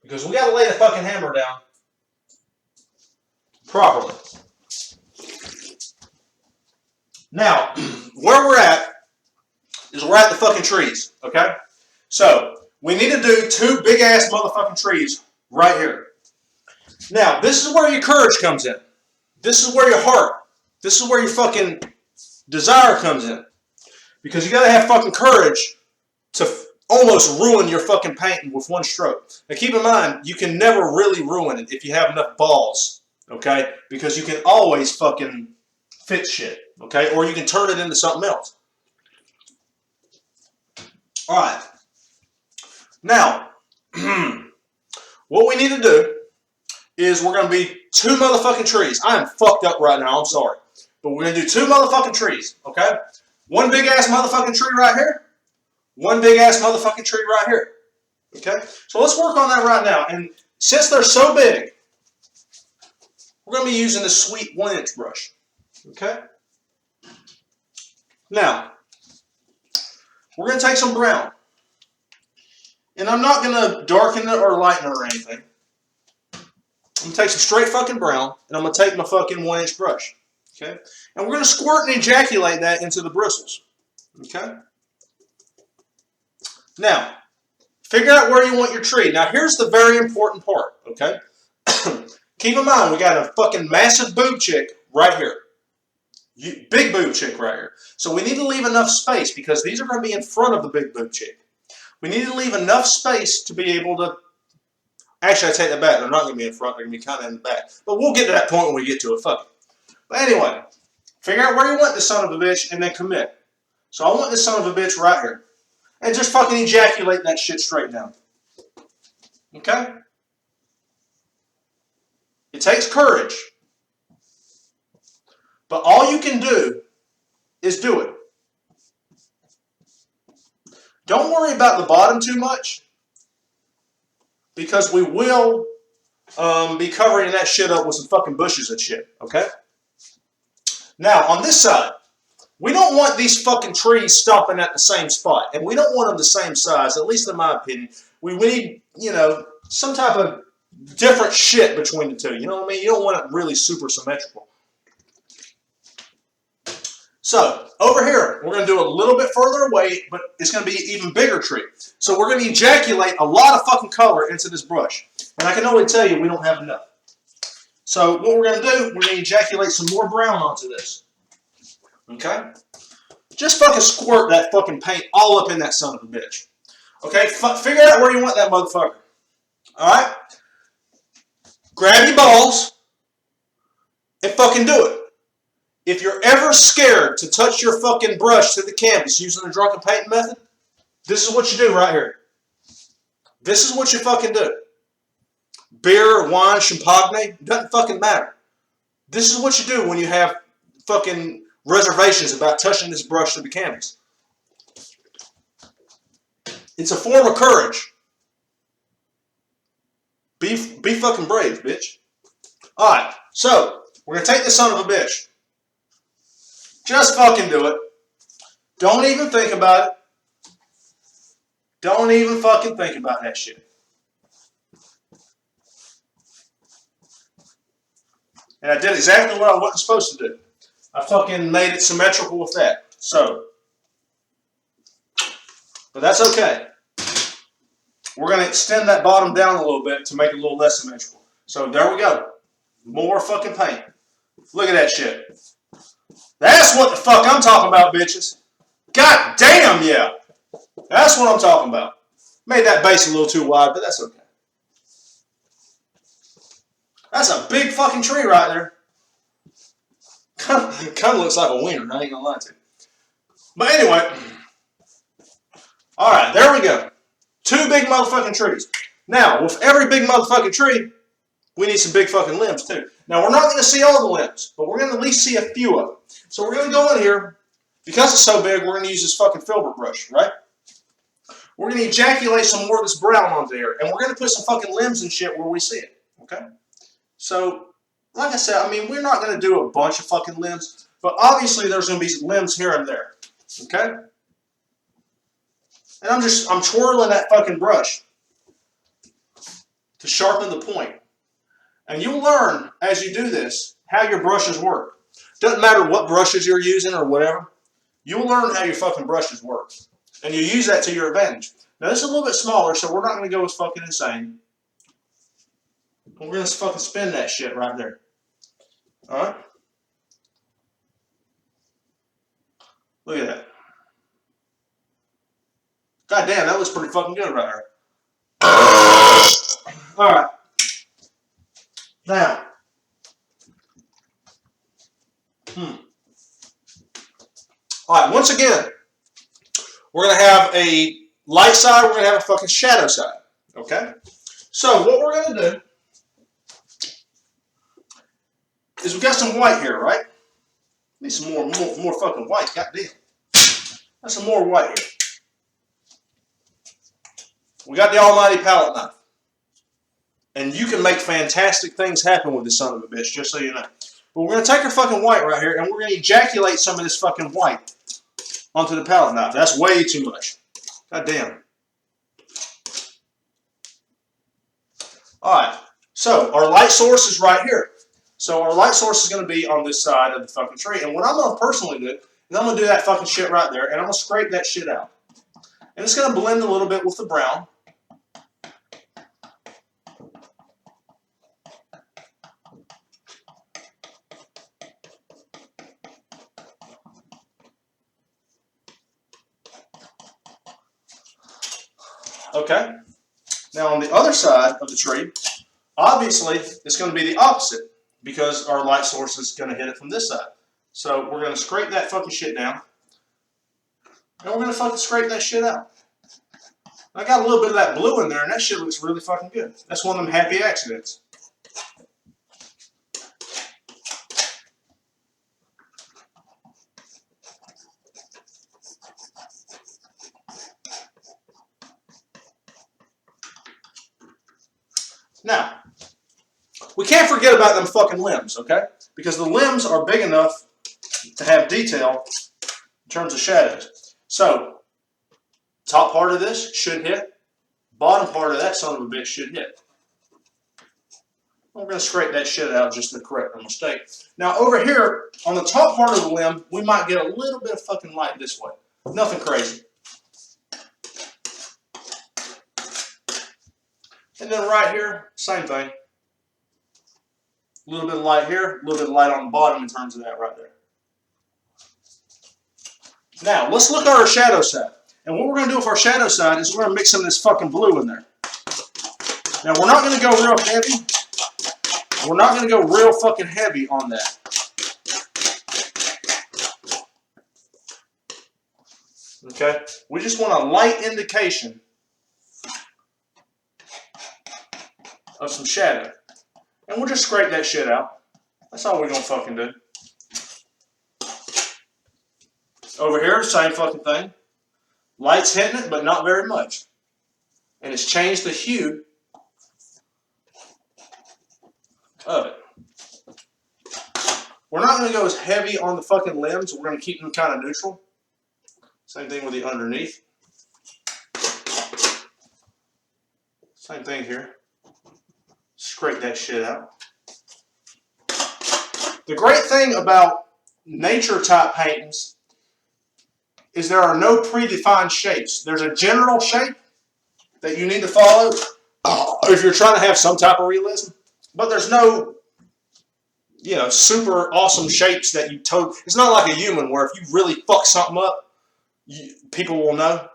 Because we got to lay the fucking hammer down properly. Now, where we're at is we're at the fucking trees, okay? So, we need to do two big-ass motherfucking trees right here. Now, this is where your courage comes in. This is where your heart, this is where your fucking desire comes in. Because you got to have fucking courage to almost ruin your fucking painting with one stroke. Now keep in mind, you can never really ruin it if you have enough balls, okay? Because you can always fucking fix shit, okay? Or you can turn it into something else. Alright. Now, what we need to do is we're going to be two motherfucking trees. I am fucked up right now, I'm sorry. But we're going to do two motherfucking trees, okay? One big ass motherfucking tree right here. One big ass motherfucking tree right here. Okay? So let's work on that right now. And since they're so big, we're going to be using this sweet 1-inch brush. Okay? Now, we're going to take some brown. And I'm not going to darken it or lighten it or anything. I'm going to take some straight fucking brown, and I'm going to take my fucking 1-inch brush. Okay? And we're going to squirt and ejaculate that into the bristles. Okay? Now, figure out where you want your tree. Now, here's the very important part. Okay? Keep in mind, we got a fucking massive boob chick right here. Big boob chick right here. So we need to leave enough space because these are going to be in front of the big boob chick. We need to leave enough space to be able to... Actually, I take that back. They're not going to be in front. They're going to be kind of in the back. But we'll get to that point when we get to it. Fuck it. But anyway, figure out where you want this son of a bitch and then commit. So I want this son of a bitch right here. And just fucking ejaculate that shit straight down. Okay? It takes courage. But all you can do is do it. Don't worry about the bottom too much. Because we will be covering that shit up with some fucking bushes and shit. Okay? Now, on this side, we don't want these fucking trees stopping at the same spot. And we don't want them the same size, at least in my opinion. We need, you know, some type of different shit between the two. You know what I mean? You don't want it really super symmetrical. So, over here, we're going to do a little bit further away, but it's going to be an even bigger tree. So we're going to ejaculate a lot of fucking color into this brush. And I can only tell you we don't have enough. So what we're going to do, we're going to ejaculate some more brown onto this. Okay? Just fucking squirt that fucking paint all up in that son of a bitch. Okay? Figure out where you want that motherfucker. Alright? Grab your balls and fucking do it. If you're ever scared to touch your fucking brush to the canvas using the drunken painting method, this is what you do right here. This is what you fucking do. Beer, wine, champagne, doesn't fucking matter. This is what you do when you have fucking reservations about touching this brush to the canvas. It's a form of courage. Be fucking brave, bitch. Alright, so, we're going to take this son of a bitch. Just fucking do it. Don't even think about it. Don't even fucking think about that shit. And I did exactly what I wasn't supposed to do. I fucking made it symmetrical with that. So. But that's okay. We're going to extend that bottom down a little bit to make it a little less symmetrical. So there we go. More fucking paint. Look at that shit. That's what the fuck I'm talking about, bitches. God damn, yeah. That's what I'm talking about. Made that base a little too wide, but that's okay. That's a big fucking tree right there. Kind of looks like a wiener, I ain't gonna lie to you. But anyway. Alright, there we go. 2 big motherfucking trees. Now, with every big motherfucking tree, we need some big fucking limbs too. Now, we're not going to see all the limbs, but we're going to at least see a few of them. So we're going to go in here. Because it's so big, we're going to use this fucking filbert brush, right? We're going to ejaculate some more of this brown onto there. And we're going to put some fucking limbs and shit where we see it. Okay? So, like I said, I mean, we're not going to do a bunch of fucking limbs. But obviously, there's going to be limbs here and there. Okay? And I'm twirling that fucking brush to sharpen the point. And you'll learn, as you do this, how your brushes work. Doesn't matter what brushes you're using or whatever. You'll learn how your fucking brushes work. And you use that to your advantage. Now, this is a little bit smaller, so we're not going to go as fucking insane. We're going to fucking spin that shit right there. Alright? Look at that. God damn, that looks pretty fucking good right there. Alright. Now. Alright, once again, we're going to have a light side, we're going to have a fucking shadow side. Okay? So, what we're going to do is we've got some white here, right? Need some more fucking white, goddamn. That's some more white here. We got the almighty palette knife. And you can make fantastic things happen with this son of a bitch, just so you know. But we're going to take our fucking white right here, and we're going to ejaculate some of this fucking white onto the palette knife. That's way too much. God damn. Alright, so our light source is right here. So our light source is going to be on this side of the fucking tree. And what I'm going to personally do is I'm going to do that fucking shit right there, and I'm going to scrape that shit out. And it's going to blend a little bit with the brown. Okay. Now on the other side of the tree, obviously it's going to be the opposite because our light source is going to hit it from this side. So we're going to scrape that fucking shit down. And we're going to fucking scrape that shit out. I got a little bit of that blue in there, and that shit looks really fucking good. That's one of them happy accidents. Now, we can't forget about them fucking limbs, okay? Because the limbs are big enough to have detail in terms of shadows. So, top part of this should hit. Bottom part of that son of a bitch should hit. We're going to scrape that shit out just to correct our mistake. Now, over here, on the top part of the limb, we might get a little bit of fucking light this way. Nothing crazy. And then right here, same thing. A little bit of light here, a little bit of light on the bottom in terms of that right there. Now, let's look at our shadow side. And what we're going to do with our shadow side is we're going to mix some of this fucking blue in there. Now, we're not going to go real heavy. We're not going to go real fucking heavy on that. Okay? We just want a light indication of some shadow. And we'll just scrape that shit out. That's all we're going to fucking do. Over here, same fucking thing. Light's hitting it, but not very much. And it's changed the hue of it. We're not going to go as heavy on the fucking limbs. We're going to keep them kind of neutral. Same thing with the underneath. Same thing here. Scrape that shit out. The great thing about nature type paintings is there are no predefined shapes. There's a general shape that you need to follow if you're trying to have some type of realism. But there's no, super awesome shapes that you It's not like a human where if you really fuck something up, people will know.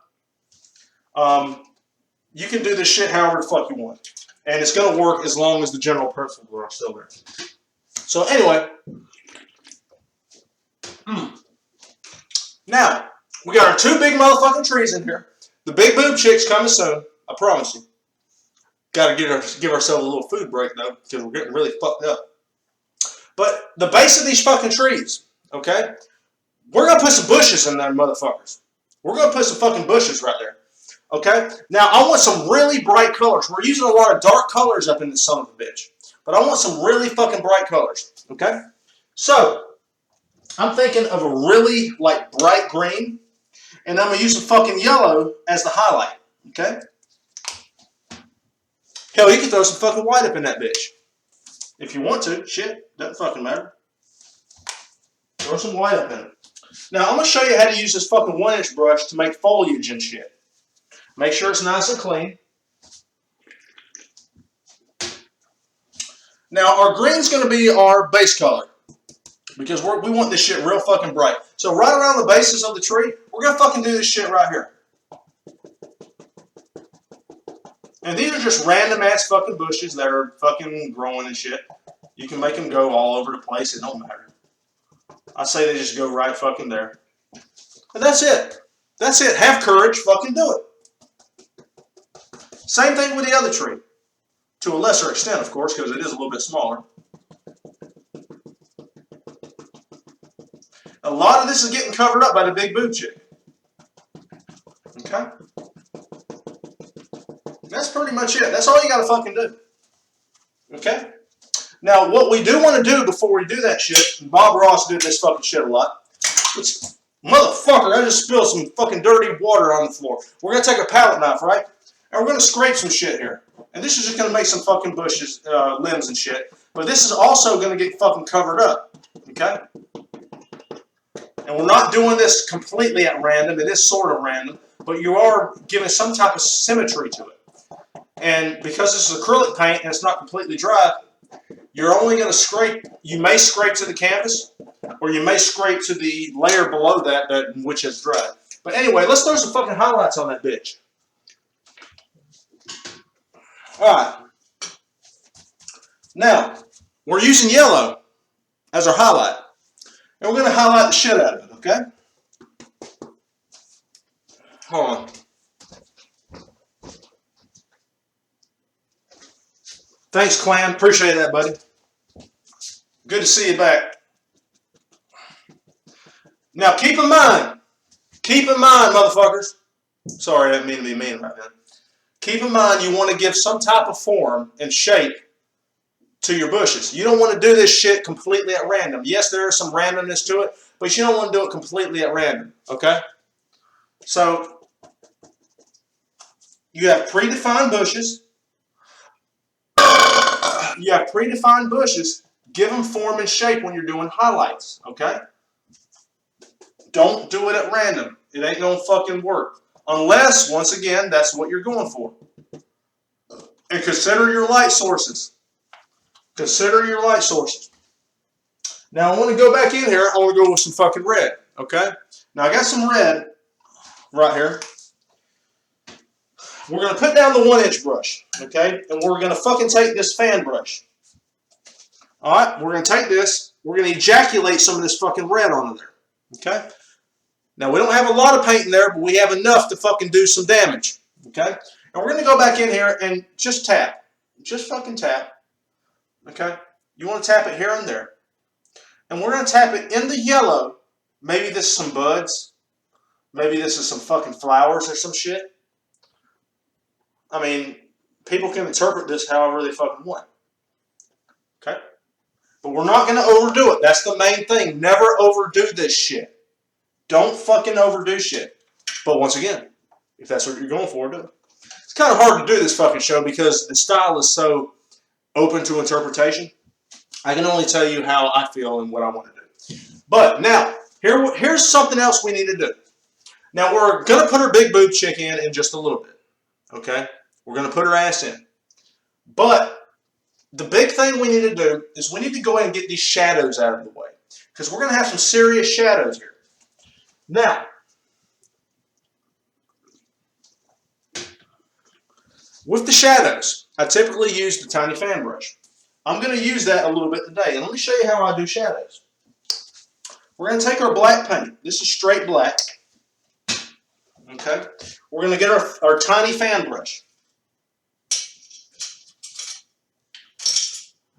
You can do this shit however the fuck you want. And it's going to work as long as the general principles are still there. So anyway. Now, we got our two big motherfucking trees in here. The big boob chick's coming soon. I promise you. Got to give ourselves a little food break, though, because we're getting really fucked up. But the base of these fucking trees, okay? We're going to put some bushes in there, motherfuckers. We're going to put some fucking bushes right there. Okay? Now, I want some really bright colors. We're using a lot of dark colors up in this son of a bitch. But I want some really fucking bright colors. Okay? So, I'm thinking of a really, bright green. And I'm going to use some fucking yellow as the highlight. Okay? Hell, you can throw some fucking white up in that bitch. If you want to. Shit. Doesn't fucking matter. Throw some white up in it. Now, I'm going to show you how to use this fucking 1-inch brush to make foliage and shit. Make sure it's nice and clean. Now, our green's going to be our base color. Because we want this shit real fucking bright. So right around the bases of the tree, we're going to fucking do this shit right here. And these are just random ass fucking bushes that are fucking growing and shit. You can make them go all over the place. It don't matter. I say they just go right fucking there. And that's it. That's it. Have courage. Fucking do it. Same thing with the other tree. To a lesser extent, of course, because it is a little bit smaller. A lot of this is getting covered up by the big boob chick. Okay? That's pretty much it. That's all you gotta fucking do. Okay? Now, what we do want to do before we do that shit, and Bob Ross did this fucking shit a lot, it's, motherfucker, I just spilled some fucking dirty water on the floor. We're gonna take a palette knife, right? And we're gonna scrape some shit here. And this is just gonna make some fucking bushes, limbs and shit. But this is also going to get fucking covered up. Okay? And we're not doing this completely at random. It is sort of random. But you are giving some type of symmetry to it. And because this is acrylic paint and it's not completely dry, you're only going to scrape. You may scrape to the canvas, or you may scrape to the layer below that which is dry. But anyway, let's throw some fucking highlights on that bitch. Alright. Now, we're using yellow as our highlight. And we're going to highlight the shit out of it, okay? Hold on. Thanks, Clan. Appreciate that, buddy. Good to see you back. Now, keep in mind, motherfuckers. Sorry, I didn't mean to be mean right now. Keep in mind, you want to give some type of form and shape to your bushes. You don't want to do this shit completely at random. Yes, there is some randomness to it, but you don't want to do it completely at random, okay? So, you have predefined bushes. You have predefined bushes. Give them form and shape when you're doing highlights, okay? Don't do it at random. It ain't gonna fucking work. Unless, once again, that's what you're going for. And consider your light sources. Consider your light sources. Now, I want to go back in here. I want to go with some fucking red, okay? Now, I got some red right here. We're going to put down the 1-inch brush, okay? And we're going to fucking take this fan brush. Alright, we're going to take this. We're going to ejaculate some of this fucking red onto there, okay? Now, we don't have a lot of paint in there, but we have enough to fucking do some damage, okay? And we're going to go back in here and just tap. Just fucking tap, okay? You want to tap it here and there. And we're going to tap it in the yellow. Maybe this is some buds. Maybe this is some fucking flowers or some shit. I mean, people can interpret this however they fucking want. Okay? But we're not going to overdo it. That's the main thing. Never overdo this shit. Don't fucking overdo shit. But once again, if that's what you're going for, do it. It's kind of hard to do this fucking show because the style is so open to interpretation. I can only tell you how I feel and what I want to do. But now, here's something else we need to do. Now, we're going to put our big boob chick in just a little bit. Okay? We're going to put her ass in. But the big thing we need to do is we need to go ahead and get these shadows out of the way. Because we're going to have some serious shadows here. Now, with the shadows, I typically use the tiny fan brush. I'm going to use that a little bit today. And let me show you how I do shadows. We're going to take our black paint. This is straight black. Okay? We're going to get our tiny fan brush.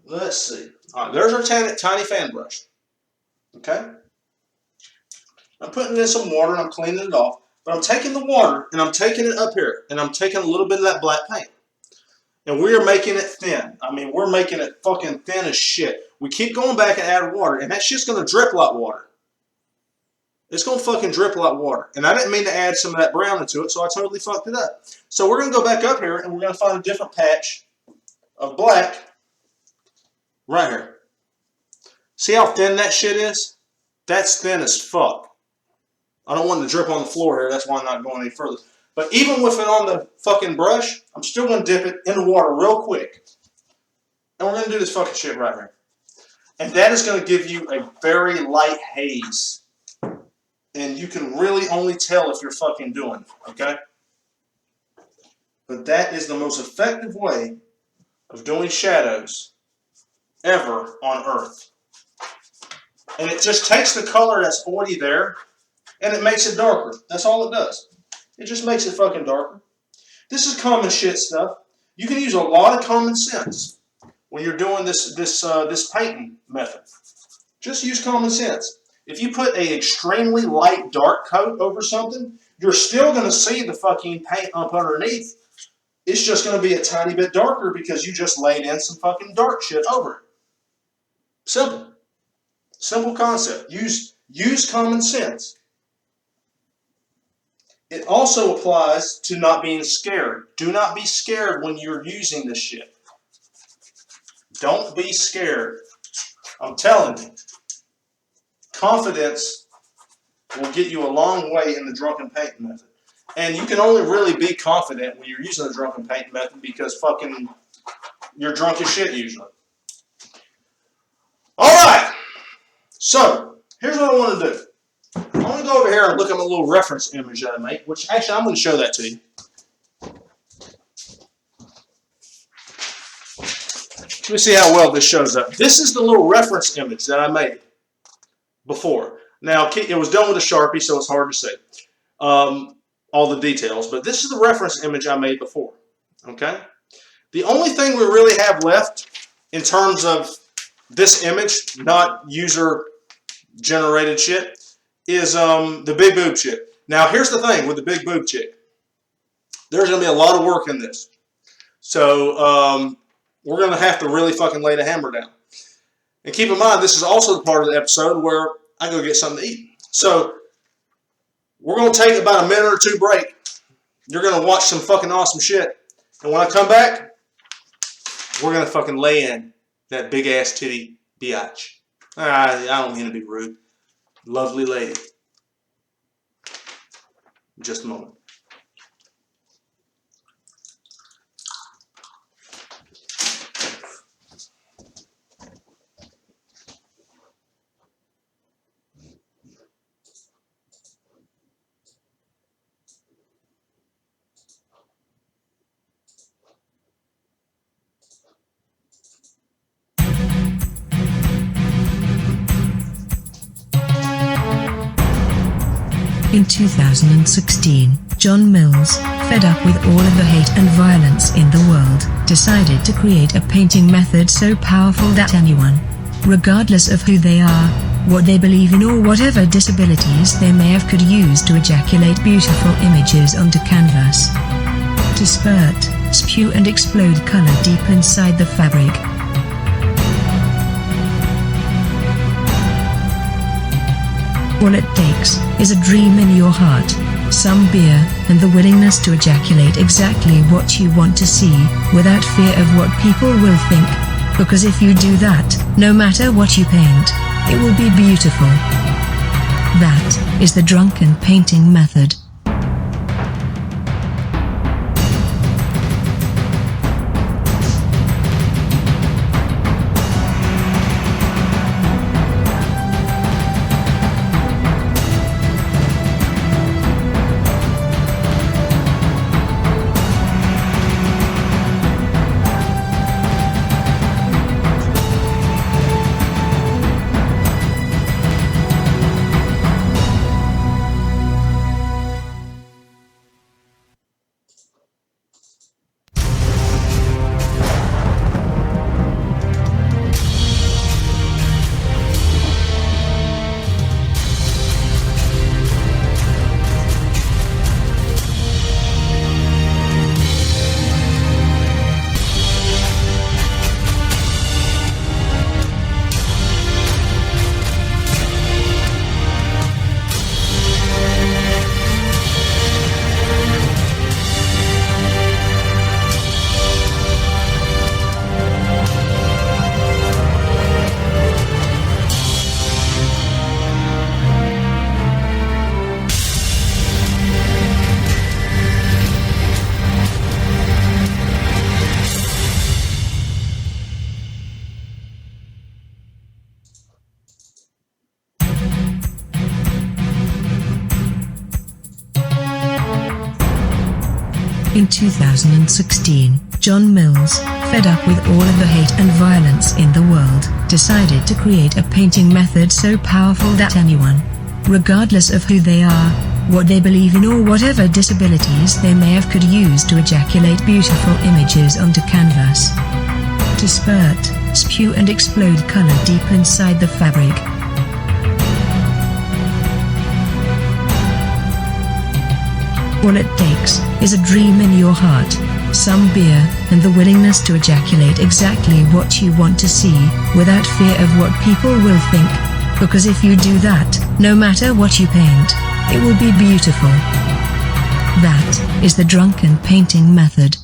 Let's see. All right, there's our tiny fan brush. Okay? I'm putting in some water and I'm cleaning it off. But I'm taking the water and I'm taking it up here. And I'm taking a little bit of that black paint. And we are making it thin. I mean, we're making it fucking thin as shit. We keep going back and add water. And that shit's going to drip like water. It's going to fucking drip like water. And I didn't mean to add some of that brown into it, so I totally fucked it up. So we're going to go back up here and we're going to find a different patch of black right here. See how thin that shit is? That's thin as fuck. I don't want it to drip on the floor here. That's why I'm not going any further. But even with it on the fucking brush, I'm still going to dip it in the water real quick. And we're going to do this fucking shit right here. And that is going to give you a very light haze. And you can really only tell if you're fucking doing it, okay? But that is the most effective way of doing shadows ever on Earth. And it just takes the color that's already there and it makes it darker. That's all it does. It just makes it fucking darker. This is common shit stuff. You can use a lot of common sense when you're doing this painting method. Just use common sense. If you put an extremely light dark coat over something, you're still going to see the fucking paint up underneath. It's just going to be a tiny bit darker because you just laid in some fucking dark shit over it. Simple. Simple concept. Use common sense. It also applies to not being scared. Do not be scared when you're using this shit. Don't be scared. I'm telling you, confidence will get you a long way in the drunken painting method. And you can only really be confident when you're using the drunken painting method because fucking you're drunk as shit usually. Alright, so here's what I want to do. I want to go over here and look at my little reference image that I made, which actually I'm going to show that to you. Let me see how well this shows up. This is the little reference image that I made before. Now, it was done with a Sharpie, so it's hard to see all the details, but this is the reference image I made before, okay? The only thing we really have left in terms of this image, not user-generated shit, is the big boob chick. Now, here's the thing with the big boob chick. There's going to be a lot of work in this. So, we're going to have to really fucking lay the hammer down. And keep in mind, this is also the part of the episode where I go get something to eat. So, we're going to take about a minute or two break. You're going to watch some fucking awesome shit. And when I come back, we're going to fucking lay in that big ass titty biatch. I don't mean to be rude. Lovely lady. Just a moment. In 2016, John Mills, fed up with all of the hate and violence in the world, decided to create a painting method so powerful that anyone, regardless of who they are, what they believe in or whatever disabilities they may have, could use to ejaculate beautiful images onto canvas. To spurt, spew and explode color deep inside the fabric. All it takes is a dream in your heart, some beer, and the willingness to ejaculate exactly what you want to see, without fear of what people will think. Because if you do that, no matter what you paint, it will be beautiful. That is the drunken painting method. In 2016, John Mills, fed up with all of the hate and violence in the world, decided to create a painting method so powerful that anyone, regardless of who they are, what they believe in or whatever disabilities they may have, could use to ejaculate beautiful images onto canvas. To spurt, spew and explode color deep inside the fabric. All it takes is a dream in your heart, some beer, and the willingness to ejaculate exactly what you want to see, without fear of what people will think. Because if you do that, no matter what you paint, it will be beautiful. That is the drunken painting method.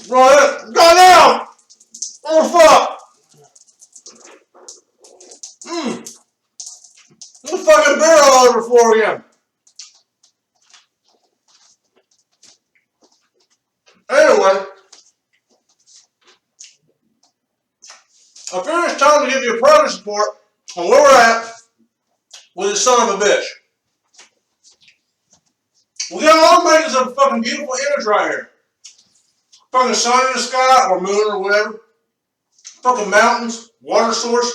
Right, goddamn! Oh fuck! The fucking beer all over the floor again. Anyway, I figured it's time to give you a progress report on where we're at with this son of a bitch. We got all the makings of a fucking beautiful image right here. Fucking sun in the sky, or moon, or whatever. Fucking mountains, water source,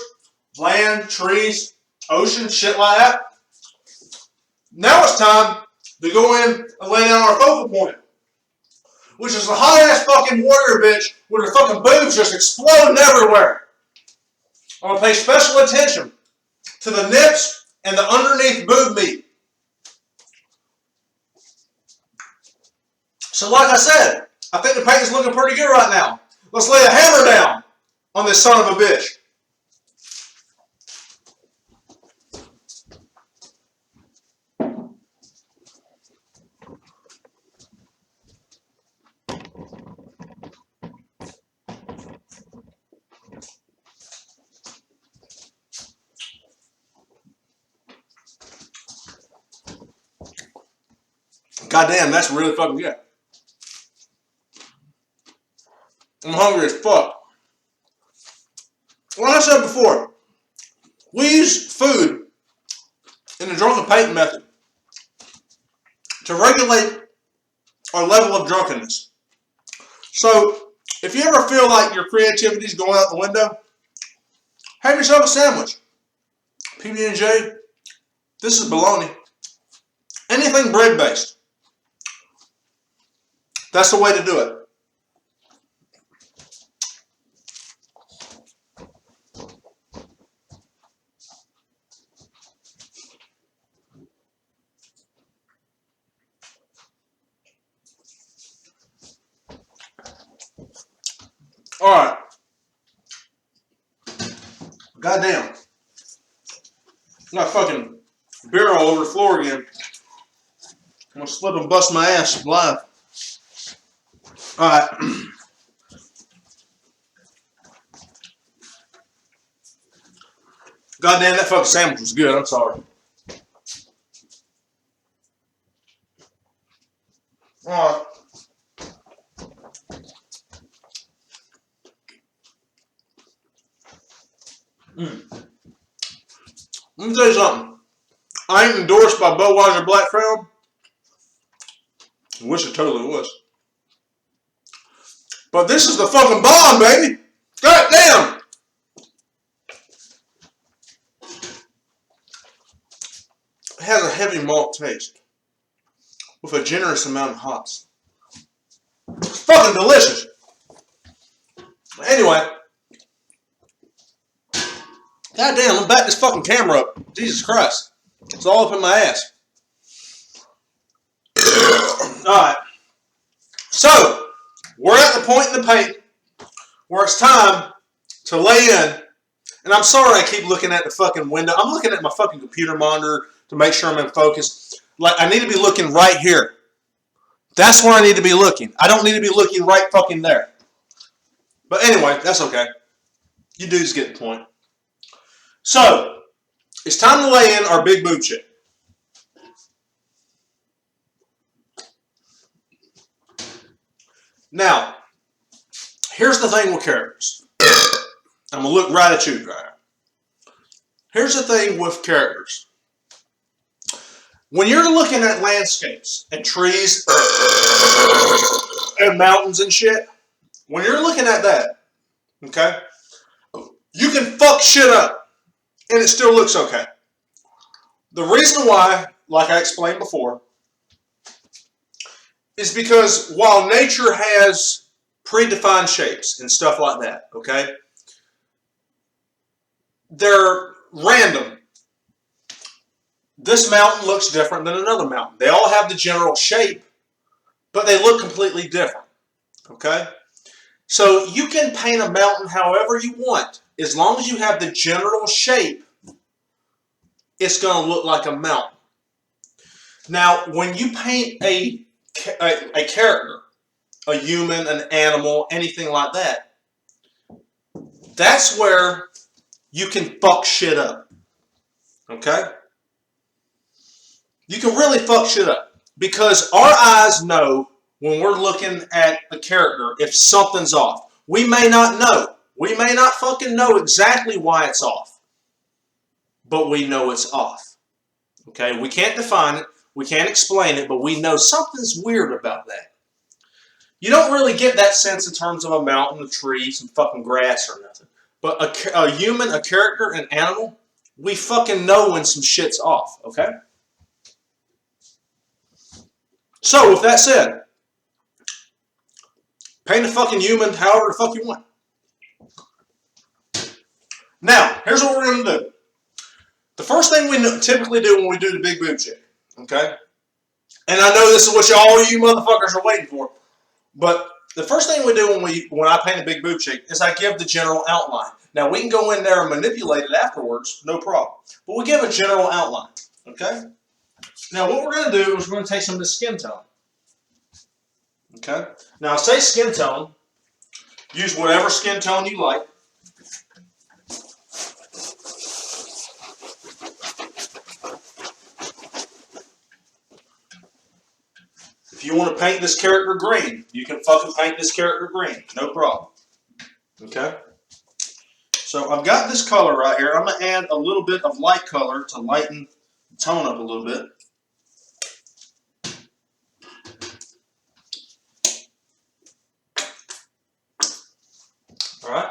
land, trees, ocean, shit like that. Now it's time to go in and lay down our focal point, which is the hot-ass fucking warrior bitch with her fucking boobs just exploding everywhere. I'm going to pay special attention to the nips and the underneath boob meat. So like I said, I think the paint is looking pretty good right now. Let's lay a hammer down on this son of a bitch. Goddamn, that's really fucking good. I'm hungry as fuck. Like I said before, we use food in the drunken painting method to regulate our level of drunkenness. So, if you ever feel like your creativity is going out the window, have yourself a sandwich. PB&J, this is bologna. Anything bread-based. That's the way to do it. Alright. Goddamn. I got fucking beer all over the floor again. I'm gonna slip and bust my ass live. Alright. Goddamn, that fucking sandwich was good. I'm sorry. Alright. Let me tell you something. I ain't endorsed by Budweiser Black Crown. I wish it totally was. But this is the fucking bomb, baby. God damn. It has a heavy malt taste with a generous amount of hops. It's fucking delicious. Anyway. God damn, let me back this fucking camera up. Jesus Christ. It's all up in my ass. Alright. So, we're at the point in the paint where it's time to lay in. And I'm sorry I keep looking at the fucking window. I'm looking at my fucking computer monitor to make sure I'm in focus. Like, I need to be looking right here. That's where I need to be looking. I don't need to be looking right fucking there. But anyway, that's okay. You dudes get the point. So, it's time to lay in our big boob shit. Now, here's the thing with characters. I'm going to look right at you, guy. Here's the thing with characters. When you're looking at landscapes and trees and mountains and shit, when you're looking at that, okay, you can fuck shit up and it still looks okay. The reason why, like I explained before, is because while nature has predefined shapes and stuff like that, okay, they're random. This mountain looks different than another mountain. They all have the general shape, but they look completely different, okay? So you can paint a mountain however you want. As long as you have the general shape, it's going to look like a mountain. Now, when you paint a character, a human, an animal, anything like that, that's where you can fuck shit up. Okay? You can really fuck shit up. Because our eyes know when we're looking at the character if something's off. We may not know. We may not fucking know exactly why it's off. But we know it's off. Okay? We can't define it. We can't explain it. But we know something's weird about that. You don't really get that sense in terms of a mountain, a tree, some fucking grass or nothing. But a human, a character, an animal, we fucking know when some shit's off. Okay? So, with that said, paint a fucking human however the fuck you want. Now, here's what we're going to do. The first thing we typically do when we do the big boob chick, okay? And I know this is what all you motherfuckers are waiting for, but the first thing we do when I paint a big boob chick is I give the general outline. Now, we can go in there and manipulate it afterwards, no problem. But we give a general outline, okay? Now, what we're going to do is we're going to take some of the skin tone. Okay? Now, I say skin tone. Use whatever skin tone you like. If you want to paint this character green, you can fucking paint this character green. No problem. Okay? So, I've got this color right here. I'm going to add a little bit of light color to lighten the tone up a little bit. Alright.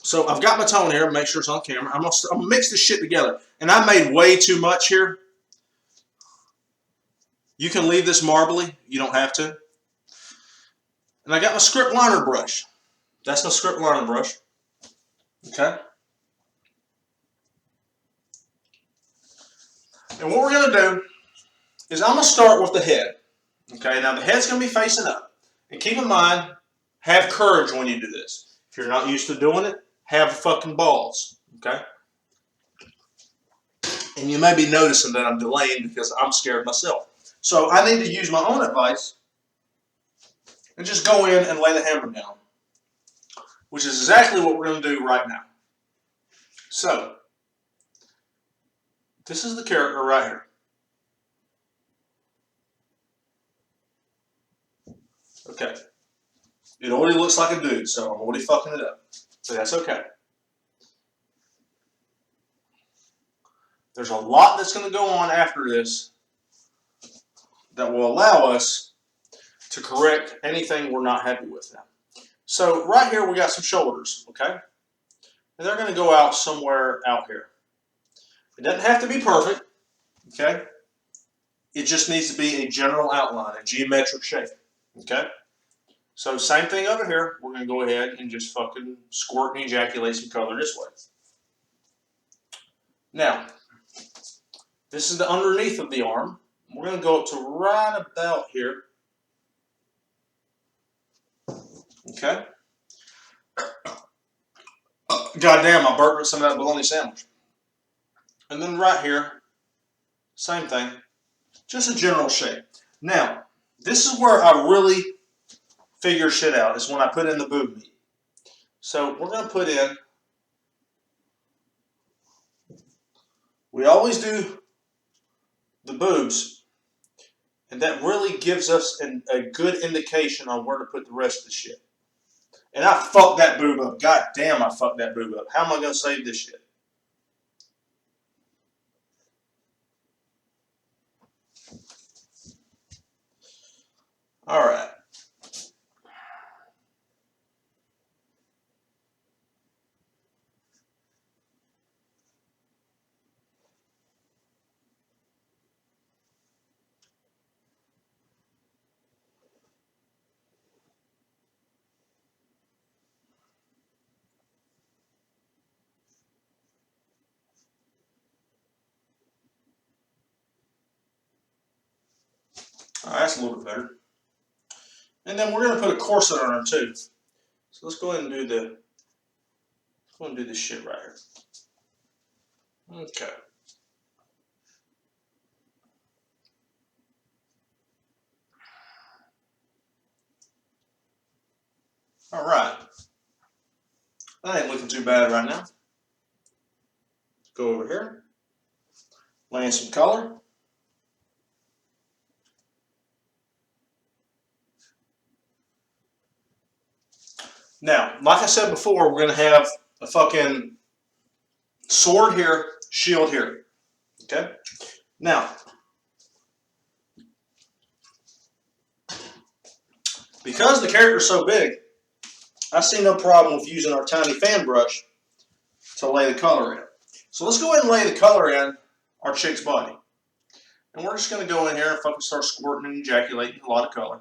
So I've got my tone here. Make sure it's on camera. I'm gonna mix this shit together. And I made way too much here. You can leave this marbly. You don't have to. And I got my script liner brush. That's my script liner brush. Okay. And what we're going to do is I'm going to start with the head. Okay. Now the head's going to be facing up. And keep in mind, have courage when you do this. If you're not used to doing it, have fucking balls. Okay. And you may be noticing that I'm delaying because I'm scared myself. So I need to use my own advice and just go in and lay the hammer down, which is exactly what we're going to do right now. So, this is the character right here. Okay. It already looks like a dude, so I'm already fucking it up. But that's okay. There's a lot that's going to go on after this that will allow us to correct anything we're not happy with now. So right here we got some shoulders, okay? And they're going to go out somewhere out here. It doesn't have to be perfect, okay? It just needs to be a general outline, a geometric shape, okay? So same thing over here. We're going to go ahead and just fucking squirt and ejaculate some color this way. Now, this is the underneath of the arm. We're going to go up to right about here. Okay. Goddamn, I burped some of that bologna sandwich. And then right here, same thing. Just a general shape. Now, this is where I really figure shit out, is when I put in the boob meat. So we're going to put in, we always do the boobs, and that really gives us a good indication on where to put the rest of the shit. And I fucked that boob up. God damn, I fucked that boob up. How am I going to save this shit? All right. All right, that's a little bit better. And then we're going to put a corset on her too. So let's go ahead and do this shit right here. Okay. Alright. That ain't looking too bad right now. Let's go over here. Lay in some color. Now, like I said before, we're going to have a fucking sword here, shield here. Okay? Now, because the character's so big, I see no problem with using our tiny fan brush to lay the color in. So let's go ahead and lay the color in our chick's body. And we're just going to go in here and fucking start squirting and ejaculating a lot of color.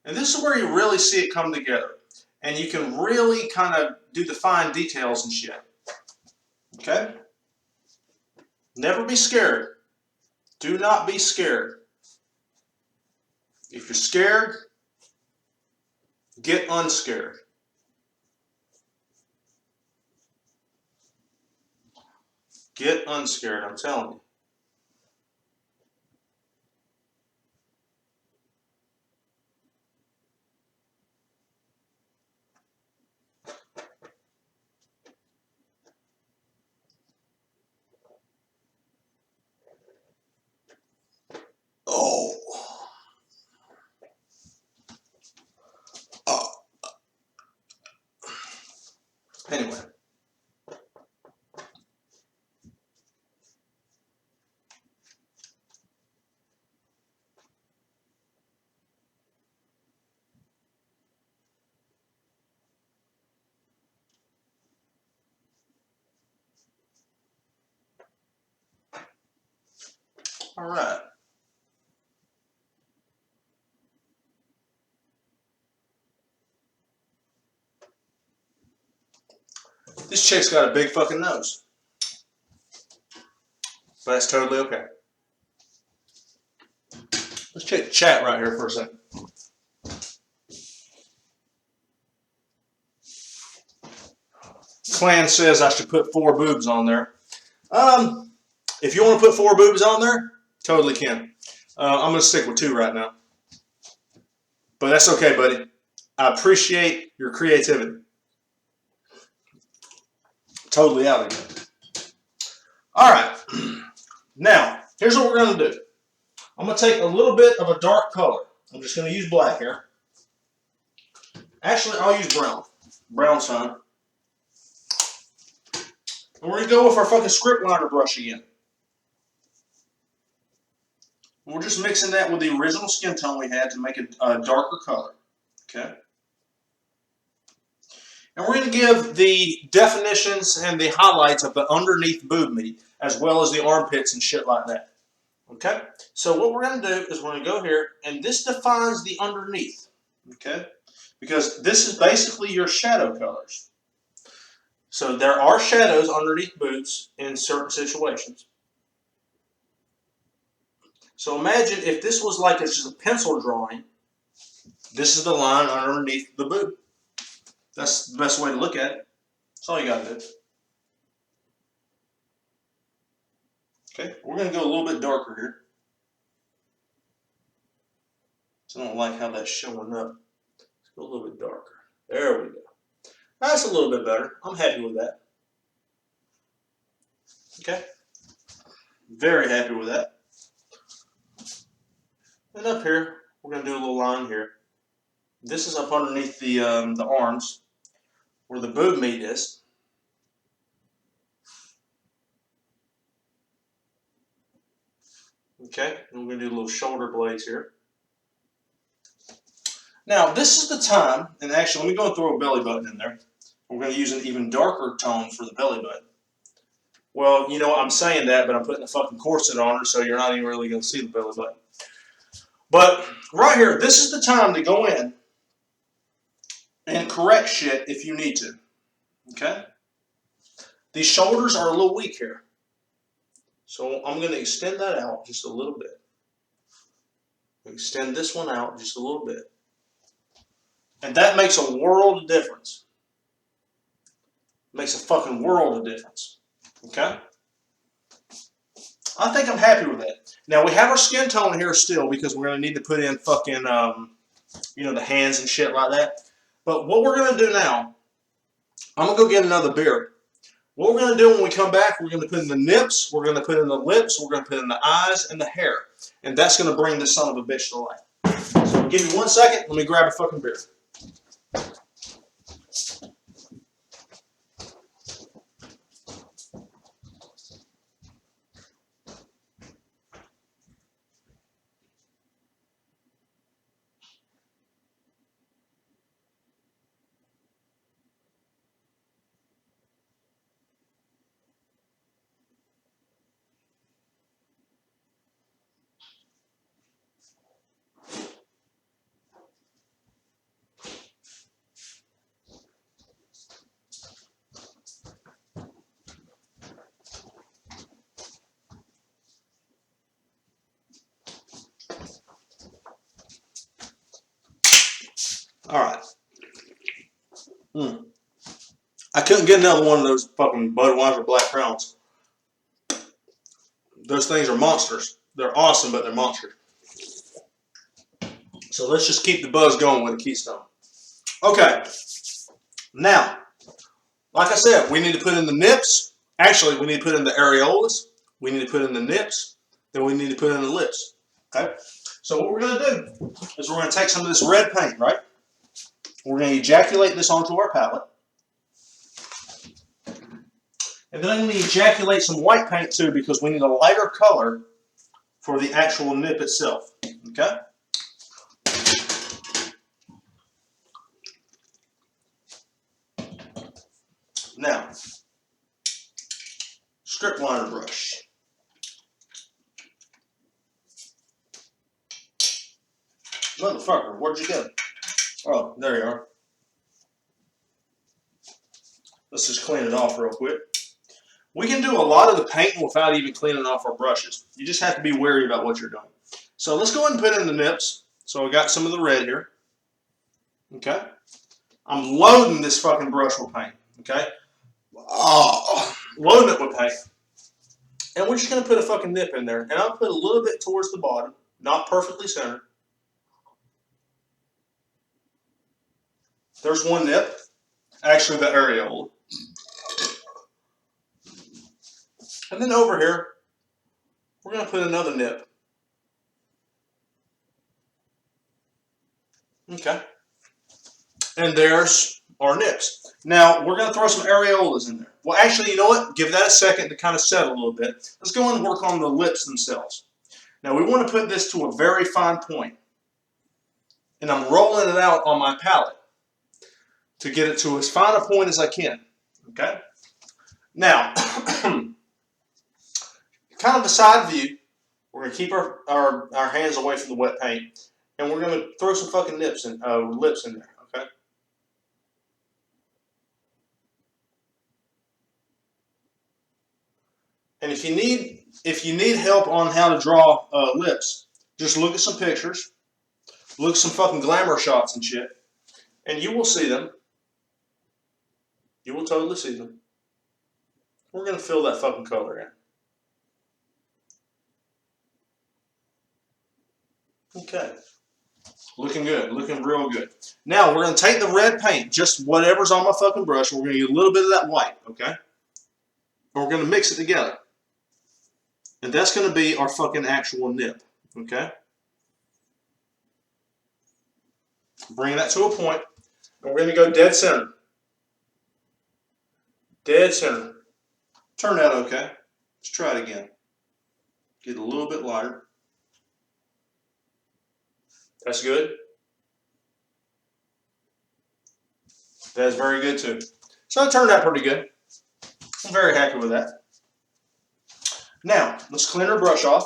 And this is where you really see it come together. And you can really kind of do the fine details and shit. Okay? Never be scared. Do not be scared. If you're scared, get unscared. Get unscared, I'm telling you. Oh. Anyway. All right. This chick's got a big fucking nose. But that's totally okay. Let's check the chat right here for a second. Clan says I should put 4 boobs on there. If you want to put 4 boobs on there, totally can. I'm going to stick with 2 right now. But that's okay, buddy. I appreciate your creativity. Totally out of it. Alright. Now, here's what we're going to do. I'm going to take a little bit of a dark color. I'm just going to use black here. Actually, I'll use brown. Brown's fine. And we're going to go with our fucking script liner brush again. We're just mixing that with the original skin tone we had to make it a darker color. Okay? And we're going to give the definitions and the highlights of the underneath boob meat, as well as the armpits and shit like that. Okay? So what we're going to do is we're going to go here, and this defines the underneath. Okay? Because this is basically your shadow colors. So there are shadows underneath boobs in certain situations. So imagine if this was like it's just a pencil drawing, this is the line underneath the boob. That's the best way to look at it. That's all you got to do. Okay, we're going to go a little bit darker here. So I don't like how that's showing up. Let's go a little bit darker. There we go. That's a little bit better. I'm happy with that. Okay. Very happy with that. And up here, we're going to do a little line here. This is up underneath the arms, where the boob meat is. Okay, and we're going to do little shoulder blades here. Now, this is the time, and actually, let me go and throw a belly button in there. We're going to use an even darker tone for the belly button. Well, you know, I'm saying that, but I'm putting a fucking corset on her, so you're not even really going to see the belly button. But right here, this is the time to go in and correct shit if you need to. Okay? These shoulders are a little weak here. So I'm going to extend that out just a little bit. Extend this one out just a little bit. And that makes a world of difference. Makes a fucking world of difference. Okay? I think I'm happy with that. Now, we have our skin tone here still because we're going to need to put in fucking you know, the hands and shit like that. But what we're going to do now, I'm going to go get another beer. What we're going to do when we come back, we're going to put in the nips, we're going to put in the lips, we're going to put in the eyes and the hair. And that's going to bring this son of a bitch to life. So give me 1 second, let me grab a fucking beer. All right. I couldn't get another one of those fucking Budweiser Black Crowns. Those things are monsters. They're awesome, but they're monsters. So let's just keep the buzz going with a Keystone. Okay. Now, like I said, we need to put in the nips. Actually, we need to put in the areolas. We need to put in the nips. Then we need to put in the lips. Okay? So what we're going to do is we're going to take some of this red paint, right? We're going to ejaculate this onto our palette. And then I'm going to ejaculate some white paint too because we need a lighter color for the actual nip itself. Okay? Now, strip liner brush. Motherfucker, where'd you go? Oh, there you are. Let's just clean it off real quick. We can do a lot of the painting without even cleaning off our brushes. You just have to be wary about what you're doing. So let's go ahead and put in the nips. So I got some of the red here. Okay. I'm loading this fucking brush with paint. Okay. Oh, loading it with paint. And we're just going to put a fucking nip in there. And I'll put a little bit towards the bottom. Not perfectly centered. There's one nip. Actually, the areola. And then over here, we're going to put another nip. Okay. And there's our nips. Now, we're going to throw some areolas in there. Well, actually, you know what? Give that a second to kind of set a little bit. Let's go and work on the lips themselves. Now, we want to put this to a very fine point. And I'm rolling it out on my palette to get it to as fine a point as I can. Okay? Now, kind of a side view. We're going to keep our hands away from the wet paint. And we're going to throw some fucking lips in there. Okay? And if you need help on how to draw lips, just look at some pictures. Look at some fucking glamour shots and shit. And you will see them. You will totally see them. We're going to fill that fucking color in. Okay. Looking good. Looking real good. Now, we're going to take the red paint, just whatever's on my fucking brush, and we're going to get a little bit of that white, okay? And we're going to mix it together. And that's going to be our fucking actual nip, okay? Bring that to a point. And we're going to go dead center. Dead center. Turned out okay. Let's try it again. Get a little bit lighter. That's good. That's very good too. So it turned out pretty good. I'm very happy with that. Now, let's clean our brush off.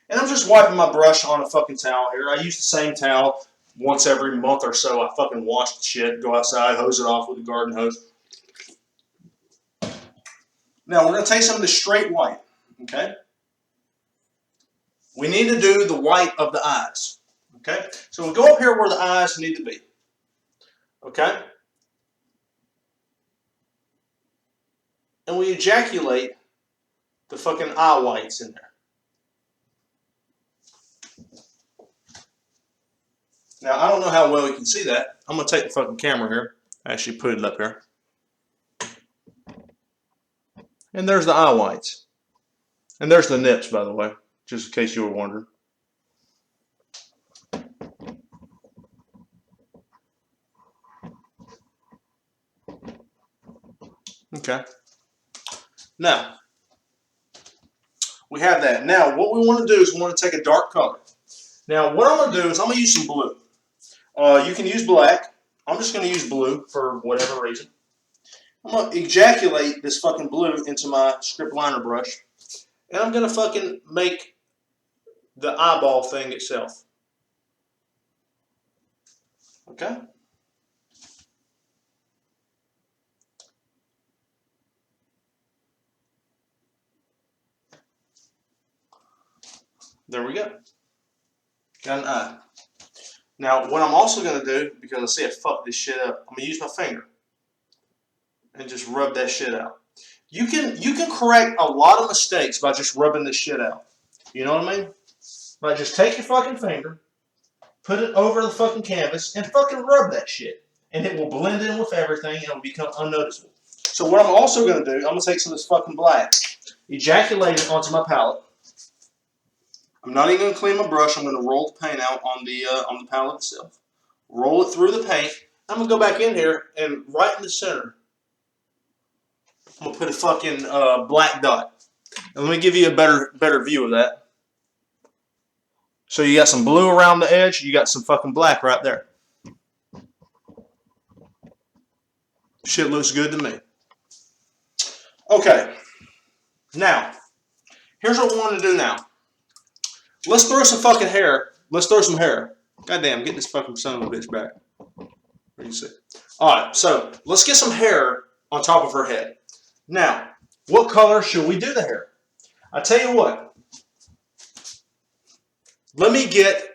And I'm just wiping my brush on a fucking towel here. I use the same towel once every month or so. I fucking wash the shit, go outside, hose it off with a garden hose. Now, we're going to take some of this straight white, okay? We need to do the white of the eyes, okay? So we'll go up here where the eyes need to be, okay? And we ejaculate the fucking eye whites in there. Now, I don't know how well you can see that. I'm going to take the fucking camera here. Actually put it up here. And there's the eye whites. And there's the nips, by the way, just in case you were wondering. Okay. Now, we have that. Now, what we want to do is we want to take a dark color. Now, what I'm going to do is I'm going to use some blue. You can use black. I'm just going to use blue for whatever reason. I'm going to ejaculate this fucking blue into my script liner brush. And I'm going to fucking make the eyeball thing itself. Okay? There we go. Got an eye. Now, what I'm also going to do, because I see I fucked this shit up, I'm going to use my finger and just rub that shit out. You can correct a lot of mistakes by just rubbing this shit out. You know what I mean? Like, just take your fucking finger, put it over the fucking canvas, and fucking rub that shit. And it will blend in with everything, and it will become unnoticeable. So what I'm also going to do, I'm going to take some of this fucking black, ejaculate it onto my palette. I'm not even going to clean my brush. I'm going to roll the paint out on the palette itself. Roll it through the paint. I'm going to go back in here, and right in the center, I'm going to put a fucking black dot. And let me give you a better view of that. So you got some blue around the edge. You got some fucking black right there. Shit looks good to me. Okay. Now, here's what we want to do now. Let's throw some fucking hair. Let's throw some hair. Goddamn, get this fucking son of a bitch back. Where you see? Alright, so let's get some hair on top of her head. Now, what color should we do the hair? I tell you what. Let me get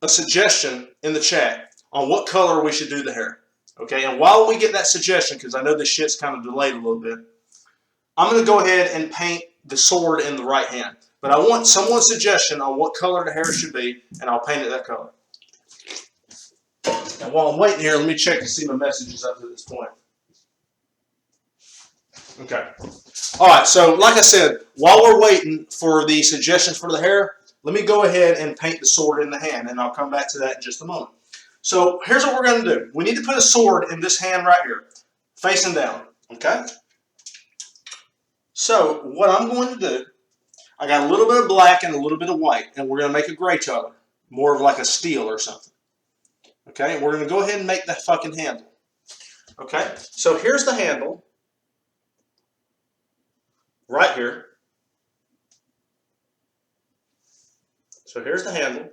a suggestion in the chat on what color we should do the hair. Okay, and while we get that suggestion, because I know this shit's kind of delayed a little bit, I'm going to go ahead and paint the sword in the right hand. But I want someone's suggestion on what color the hair should be, and I'll paint it that color. And while I'm waiting here, let me check to see my messages up to this point. Okay. Alright, so like I said, while we're waiting for the suggestions for the hair, let me go ahead and paint the sword in the hand, and I'll come back to that in just a moment. So here's what we're going to do. We need to put a sword in this hand right here, facing down. Okay? So what I'm going to do, I got a little bit of black and a little bit of white, and we're going to make a gray color, more of like a steel or something. Okay, and we're going to go ahead and make that fucking handle. Okay, so here's the handle, right here. So here's the handle.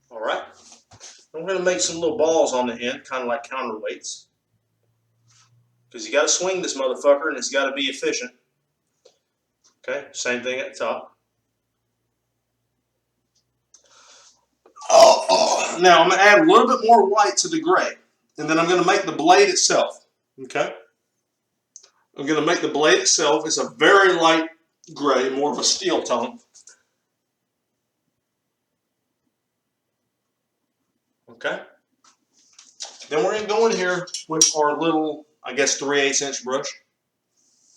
All right. I'm going to make some little balls on the end, kind of like counterweights. Because you got to swing this motherfucker, and it's got to be efficient. Okay, same thing at the top. Now I'm going to add a little bit more white to the gray. And then I'm going to make the blade itself. Okay? I'm going to make the blade itself. It's a very light gray, more of a steel tone. Okay? Then we're going to go in here with our little, I guess, 3/8 inch brush.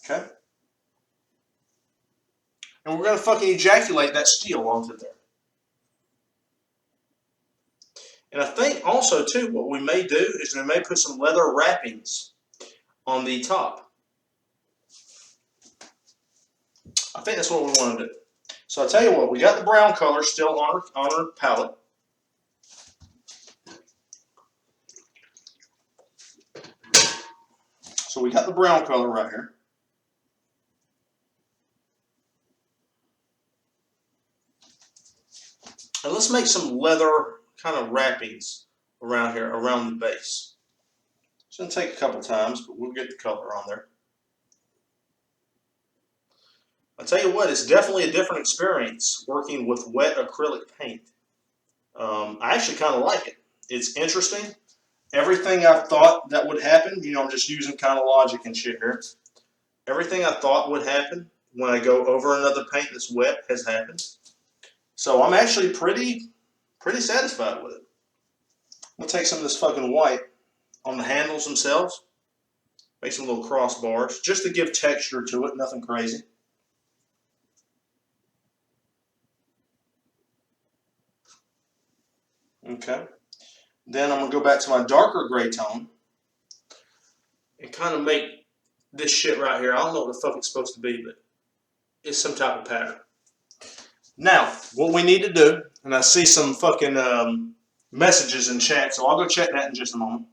Okay? And we're going to fucking ejaculate that steel onto there. And I think also, too, what we may do is we may put some leather wrappings on the top. I think that's what we want to do. So I'll tell you what, we got the brown color still on our palette. So we got the brown color right here. And let's make some leather kind of wrappings around here, around the base. It's going to take a couple times, but we'll get the color on there. I'll tell you what, it's definitely a different experience working with wet acrylic paint. I actually kind of like it. It's interesting. everything I thought that would happen, you know, I'm just using kind of logic and shit here. Everything I thought would happen when I go over another paint that's wet has happened. So I'm actually pretty satisfied with it. I'm going to take some of this fucking white on the handles themselves. Make some little crossbars just to give texture to it, nothing crazy. Okay. Then I'm going to go back to my darker gray tone and kind of make this shit right here. I don't know what the fuck it's supposed to be, but it's some type of pattern. Now, what we need to do, and I see some fucking messages in chat, so I'll go check that in just a moment.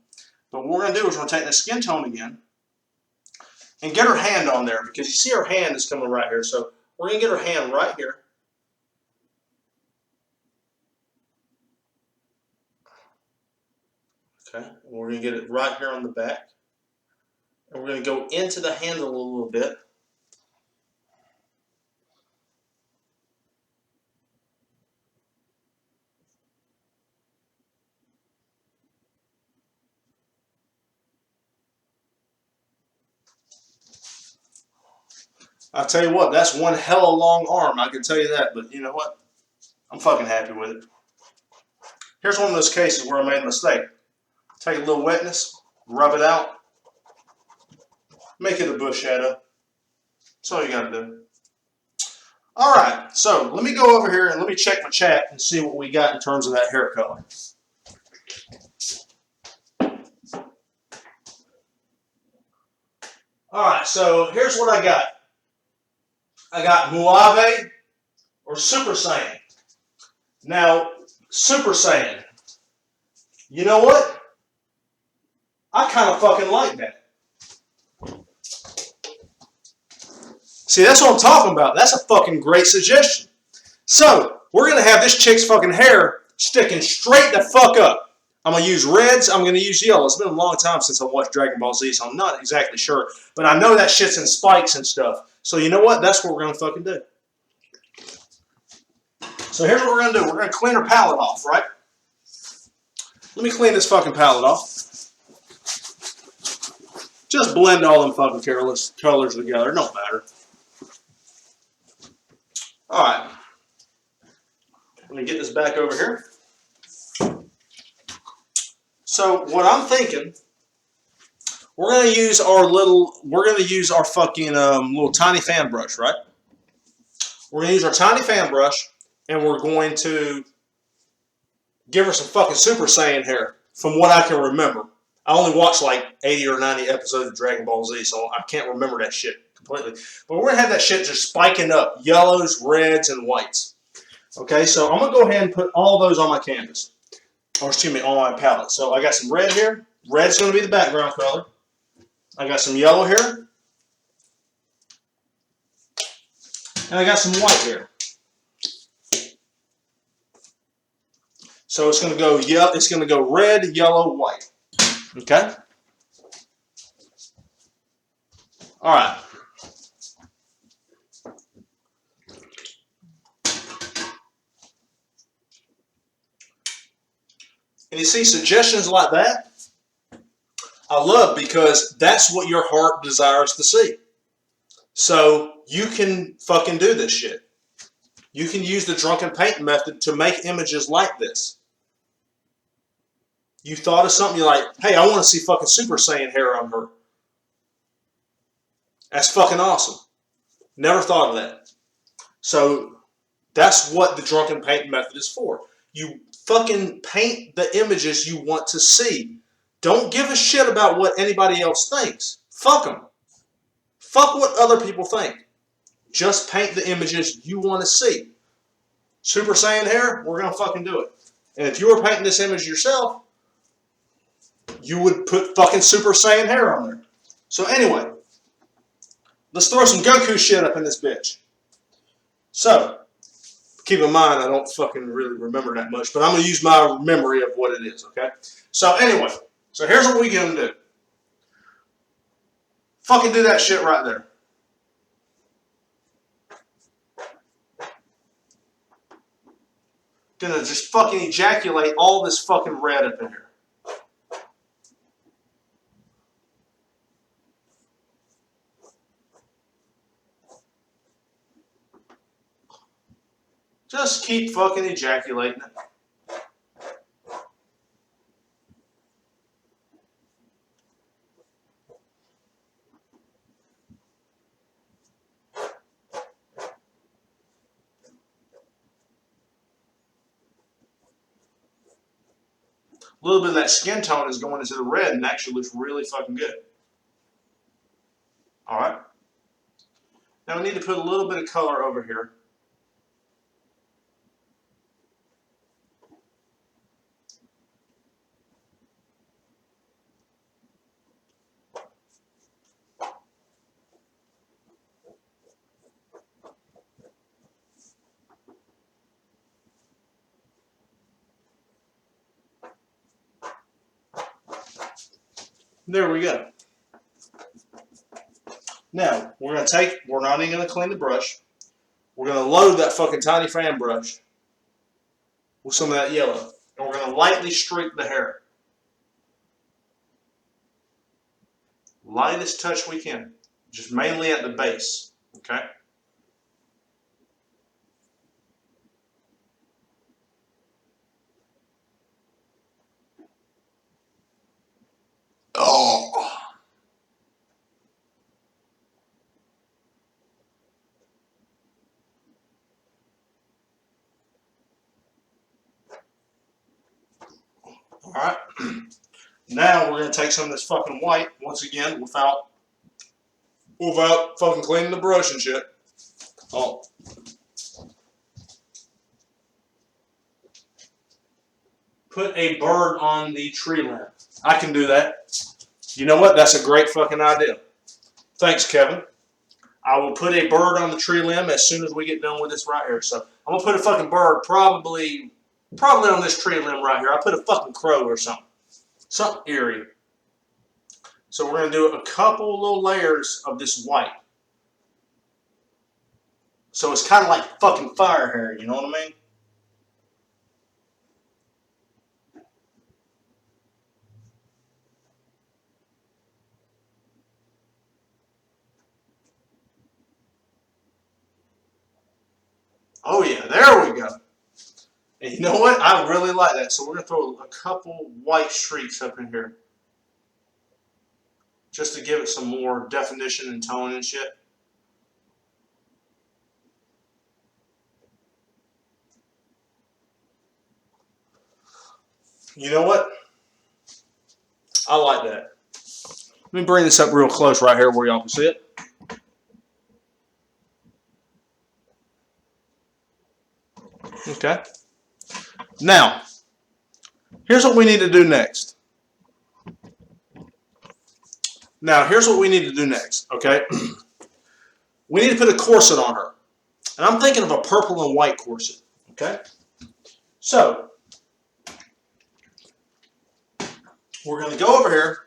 But what we're going to do is we're going to take the skin tone again and get her hand on there, because you see her hand is coming right here. So we're going to get her hand right here. Okay, and we're going to get it right here on the back. And we're going to go into the handle a little bit. I'll tell you what, that's one hell of a long arm, I can tell you that, but you know what? I'm fucking happy with it. Here's one of those cases where I made a mistake. Take a little wetness, rub it out, make it a bush shadow. That's all you gotta do. Alright, so let me go over here and let me check my chat and see what we got in terms of that hair color. Alright, so here's what I got. I got Muave or Super Saiyan. Now, Super Saiyan, you know what? I kind of fucking like that. See, that's what I'm talking about. That's a fucking great suggestion. So, we're going to have this chick's fucking hair sticking straight the fuck up. I'm going to use reds. I'm going to use yellow. It's been a long time since I watched Dragon Ball Z, so I'm not exactly sure. But I know that shit's in spikes and stuff. So, you know what? That's what we're going to fucking do. So, here's what we're going to do. We're going to clean her palette off, right? Let me clean this fucking palette off. Just blend all them fucking colors together. It don't matter. Alright. Let me get this back over here. So what I'm thinking, we're gonna use our fucking little tiny fan brush, right? We're gonna use our tiny fan brush and we're going to give her some fucking Super Saiyan hair, from what I can remember. I only watched like 80 or 90 episodes of Dragon Ball Z, so I can't remember that shit completely. But we're going to have that shit just spiking up. Yellows, reds, and whites. Okay, so I'm going to go ahead and put all those on my canvas. Or excuse me, on my palette. So I got some red here. Red's going to be the background color. I got some yellow here. And I got some white here. So it's going to go red, yellow, white. Okay? Alright. And you see suggestions like that? I love, because that's what your heart desires to see. So you can fucking do this shit. You can use the Drunken Paint method to make images like this. You thought of something, you're like, hey, I want to see fucking Super Saiyan hair on her. That's fucking awesome. Never thought of that. So that's what the Drunken Paint method is for. You fucking paint the images you want to see. Don't give a shit about what anybody else thinks. Fuck them. Fuck what other people think. Just paint the images you want to see. Super Saiyan hair, we're going to fucking do it. And if you were painting this image yourself, you would put fucking Super Saiyan hair on there. So anyway, let's throw some Goku shit up in this bitch. So, keep in mind, I don't fucking really remember that much, but I'm going to use my memory of what it is, okay? So anyway, so here's what we're going to do. Fucking do that shit right there. Gonna just fucking ejaculate all this fucking red up in here. Just keep fucking ejaculating it. A little bit of that skin tone is going into the red and actually looks really fucking good. Alright. Now we need to put a little bit of color over here. There we go. Now, we're not even going to clean the brush. We're going to load that fucking tiny fan brush with some of that yellow. And we're going to lightly streak the hair. Lightest touch we can. Just mainly at the base. Okay? Oh. Alright. Now we're going to take some of this fucking white, once again, without fucking cleaning the brush and shit. Oh. Put a bird on the tree limb. I can do that. You know what? That's a great fucking idea. Thanks, Kevin. I will put a bird on the tree limb as soon as we get done with this right here. So I'm going to put a fucking bird probably on this tree limb right here. I'll put a fucking crow or something. Something eerie. So we're going to do a couple little layers of this white. So it's kind of like fucking fire hair, you know what I mean? Oh yeah, there we go. And you know what? I really like that. So we're going to throw a couple white streaks up in here. Just to give it some more definition and tone and shit. You know what? I like that. Let me bring this up real close right here where y'all can see it. Okay. Now, here's what we need to do next. Okay? We need to put a corset on her. And I'm thinking of a purple and white corset. Okay? So, we're going to go over here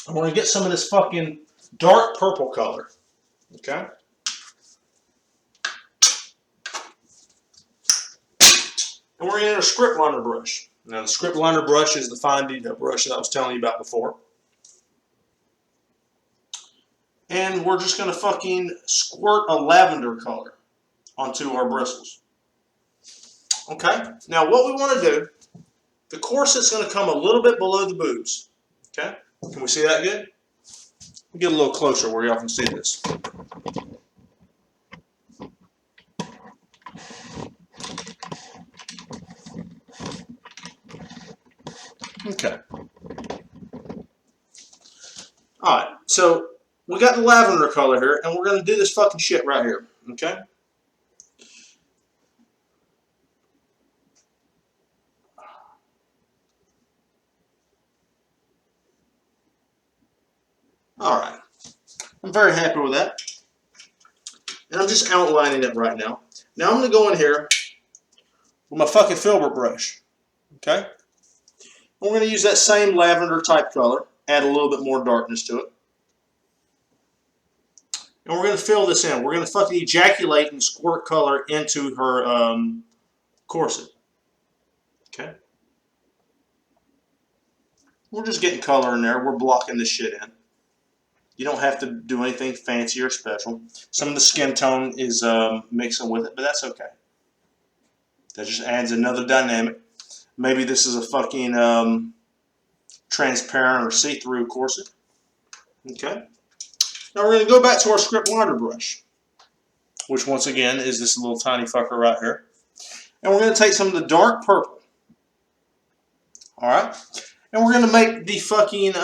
and we're going to get some of this fucking dark purple color. Okay? And we're going to get a script liner brush. Now, the script liner brush is the fine detail brush that I was telling you about before. And we're just going to fucking squirt a lavender color onto our bristles. Okay? Now, what we want to do, the corset's going to come a little bit below the boobs. Okay? Can we see that good? We'll get a little closer where y'all can see this. Okay. Alright, so we got the lavender color here, and we're going to do this fucking shit right here. Okay? Alright. I'm very happy with that. And I'm just outlining it right now. Now I'm going to go in here with my fucking filbert brush. Okay? And we're going to use that same lavender type color. Add a little bit more darkness to it. And we're going to fill this in. We're going to fucking ejaculate and squirt color into her corset. Okay? We're just getting color in there. We're blocking this shit in. You don't have to do anything fancy or special. Some of the skin tone is mixing with it, but that's okay. That just adds another dynamic. Maybe this is a fucking transparent or see-through corset. Okay. Now we're going to go back to our script liner brush, which once again is this little tiny fucker right here. And we're going to take some of the dark purple. Alright? And we're going to make the fucking,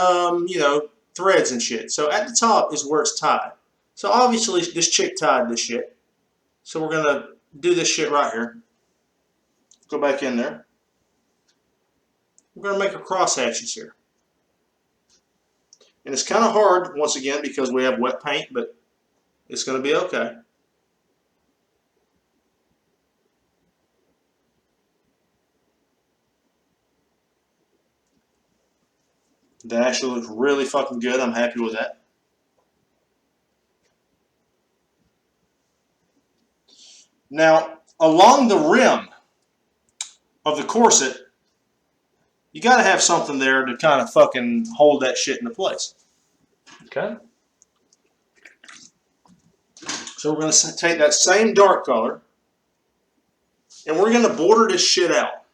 threads and shit. So at the top is where it's tied. So obviously this chick tied this shit. So we're going to do this shit right here. Go back in there. We're going to make our cross hatches here. And it's kind of hard, once again, because we have wet paint, but it's going to be okay. That actually looks really fucking good. I'm happy with that. Now, along the rim of the corset, you got to have something there to kind of fucking hold that shit into place. Okay? So we're going to take that same dark color and we're going to border this shit out.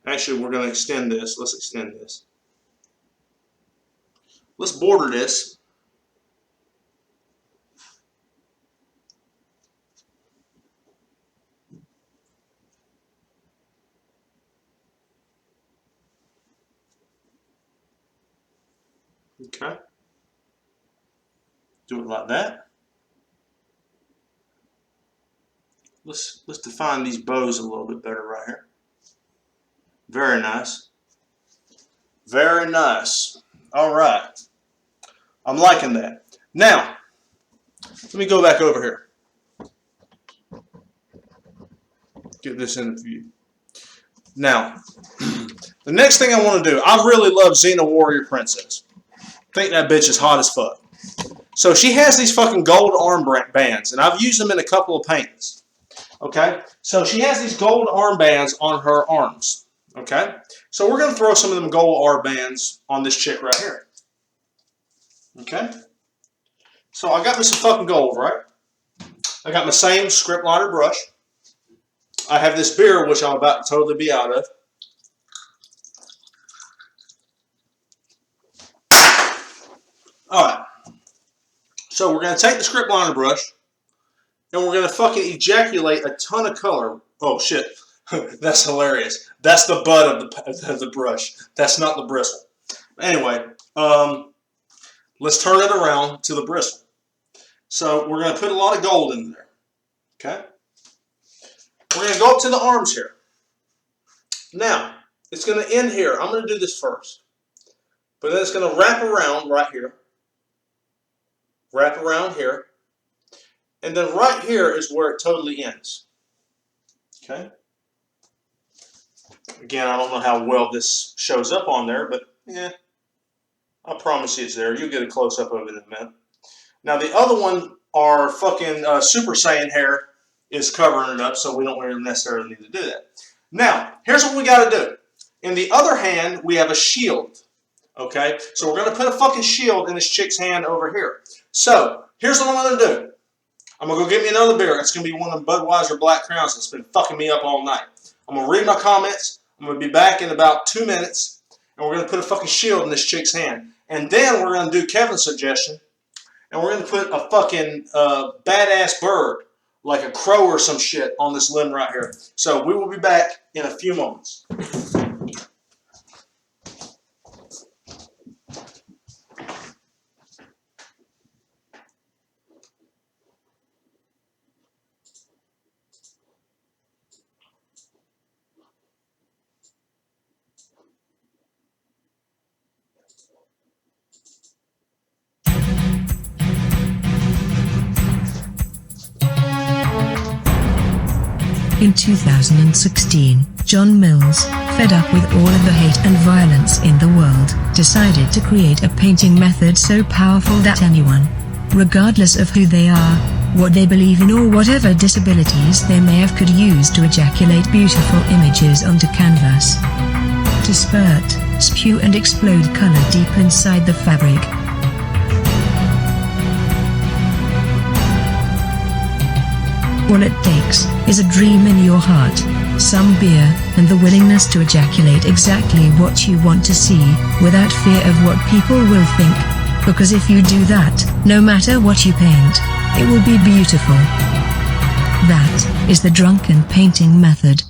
Actually, we're going to extend this. Let's extend this. Let's border this. Okay. Do it like that. Let's define these bows a little bit better right here. Very nice. Very nice. All right. I'm liking that. Now, let me go back over here. Get this in the view. Now, the next thing I want to do, I really love Xena Warrior Princess. I think that bitch is hot as fuck. So she has these fucking gold arm bands, and I've used them in a couple of paintings. Okay? So she has these gold arm bands on her arms. Okay? So we're going to throw some of them gold arm bands on this chick right here. Okay? So I got me some fucking gold, right? I got my same script liner brush. I have this beer, which I'm about to totally be out of. Alright. So we're going to take the script liner brush and we're going to fucking ejaculate a ton of color. Oh shit. That's hilarious. That's the butt of the brush. That's not the bristle. Anyway, let's turn it around to the bristle. So we're going to put a lot of gold in there. Okay? We're going to go up to the arms here. Now, it's going to end here. I'm going to do this first. But then it's going to wrap around right here. Wrap around here. And then right here is where it totally ends. Okay? Again, I don't know how well this shows up on there, but yeah, I promise you it's there. You'll get a close-up of it in a minute. Now, the other one, our fucking Super Saiyan hair is covering it up, so we don't really necessarily need to do that. Now, here's what we got to do. In the other hand, we have a shield. Okay? So we're going to put a fucking shield in this chick's hand over here. So, here's what I'm going to do. I'm going to go get me another beer. It's going to be one of the Budweiser Black Crowns that's been fucking me up all night. I'm going to read my comments. I'm going to be back in about 2 minutes. And we're going to put a fucking shield in this chick's hand. And then we're going to do Kevin's suggestion. And we're going to put a fucking badass bird, like a crow or some shit, on this limb right here. So we will be back in a few moments. In 2016, John Mills, fed up with all of the hate and violence in the world, decided to create a painting method so powerful that anyone, regardless of who they are, what they believe in or whatever disabilities they may have, could use to ejaculate beautiful images onto canvas. To spurt, spew and explode color deep inside the fabric. All it takes is a dream in your heart, some beer, and the willingness to ejaculate exactly what you want to see, without fear of what people will think. Because if you do that, no matter what you paint, it will be beautiful. That is the drunken painting method.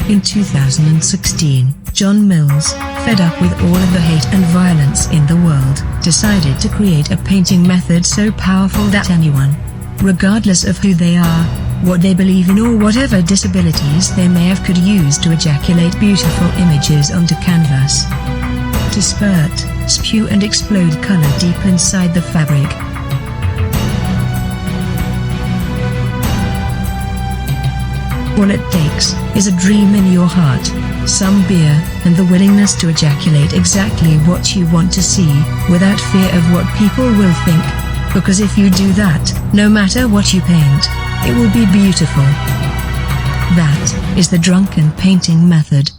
In 2016, John Mills, fed up with all of the hate and violence in the world, decided to create a painting method so powerful that anyone, regardless of who they are, what they believe in or whatever disabilities they may have, could use to ejaculate beautiful images onto canvas. To spurt, spew and explode color deep inside the fabric. All it takes is a dream in your heart, some beer, and the willingness to ejaculate exactly what you want to see, without fear of what people will think. Because if you do that, no matter what you paint, it will be beautiful. That is the drunken painting method.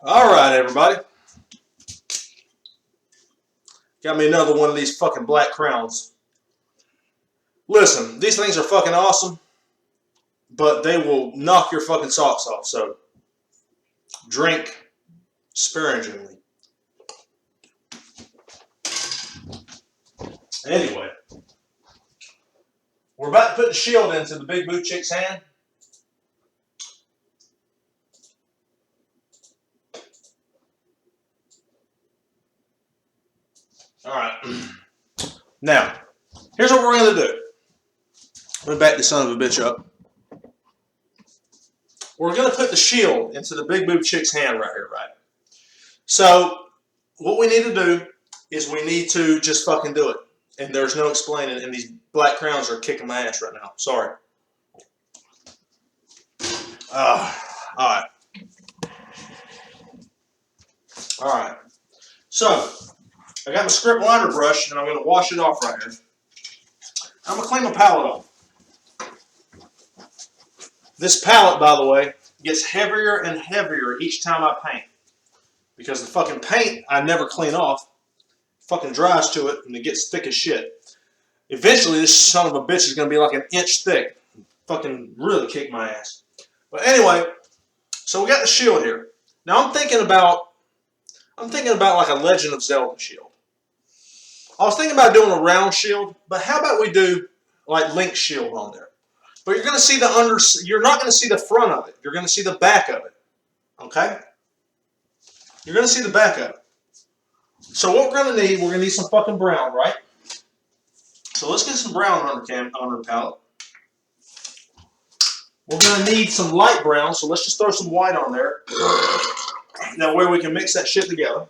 All right, everybody. Got me another one of these fucking black crowns. Listen, these things are fucking awesome, but they will knock your fucking socks off, so drink sparingly. Anyway, we're about to put the shield into the big boot chick's hand. All right. Now, here's what we're going to do. I'm going to back this son of a bitch up. We're going to put the shield into the big boob chick's hand right here, right? So, what we need to do is we need to just fucking do it. And there's no explaining, and these black crowns are kicking my ass right now. Sorry. All right. All right. So, I got my script liner brush, and I'm going to wash it off right here. I'm going to clean my palette off. This palette, by the way, gets heavier and heavier each time I paint. Because the fucking paint I never clean off fucking dries to it, and it gets thick as shit. Eventually, this son of a bitch is going to be like an inch thick. Fucking really kick my ass. But anyway, so we got the shield here. Now I'm thinking about like a Legend of Zelda shield. I was thinking about doing a round shield, but how about we do like Link's shield on there? But you're going to see you're not going to see the front of it. You're going to see the back of it. Okay? You're going to see the back of it. So what we're going to need some fucking brown, right? So let's get some brown on our palette. We're going to need some light brown, so let's just throw some white on there. That way we can mix that shit together.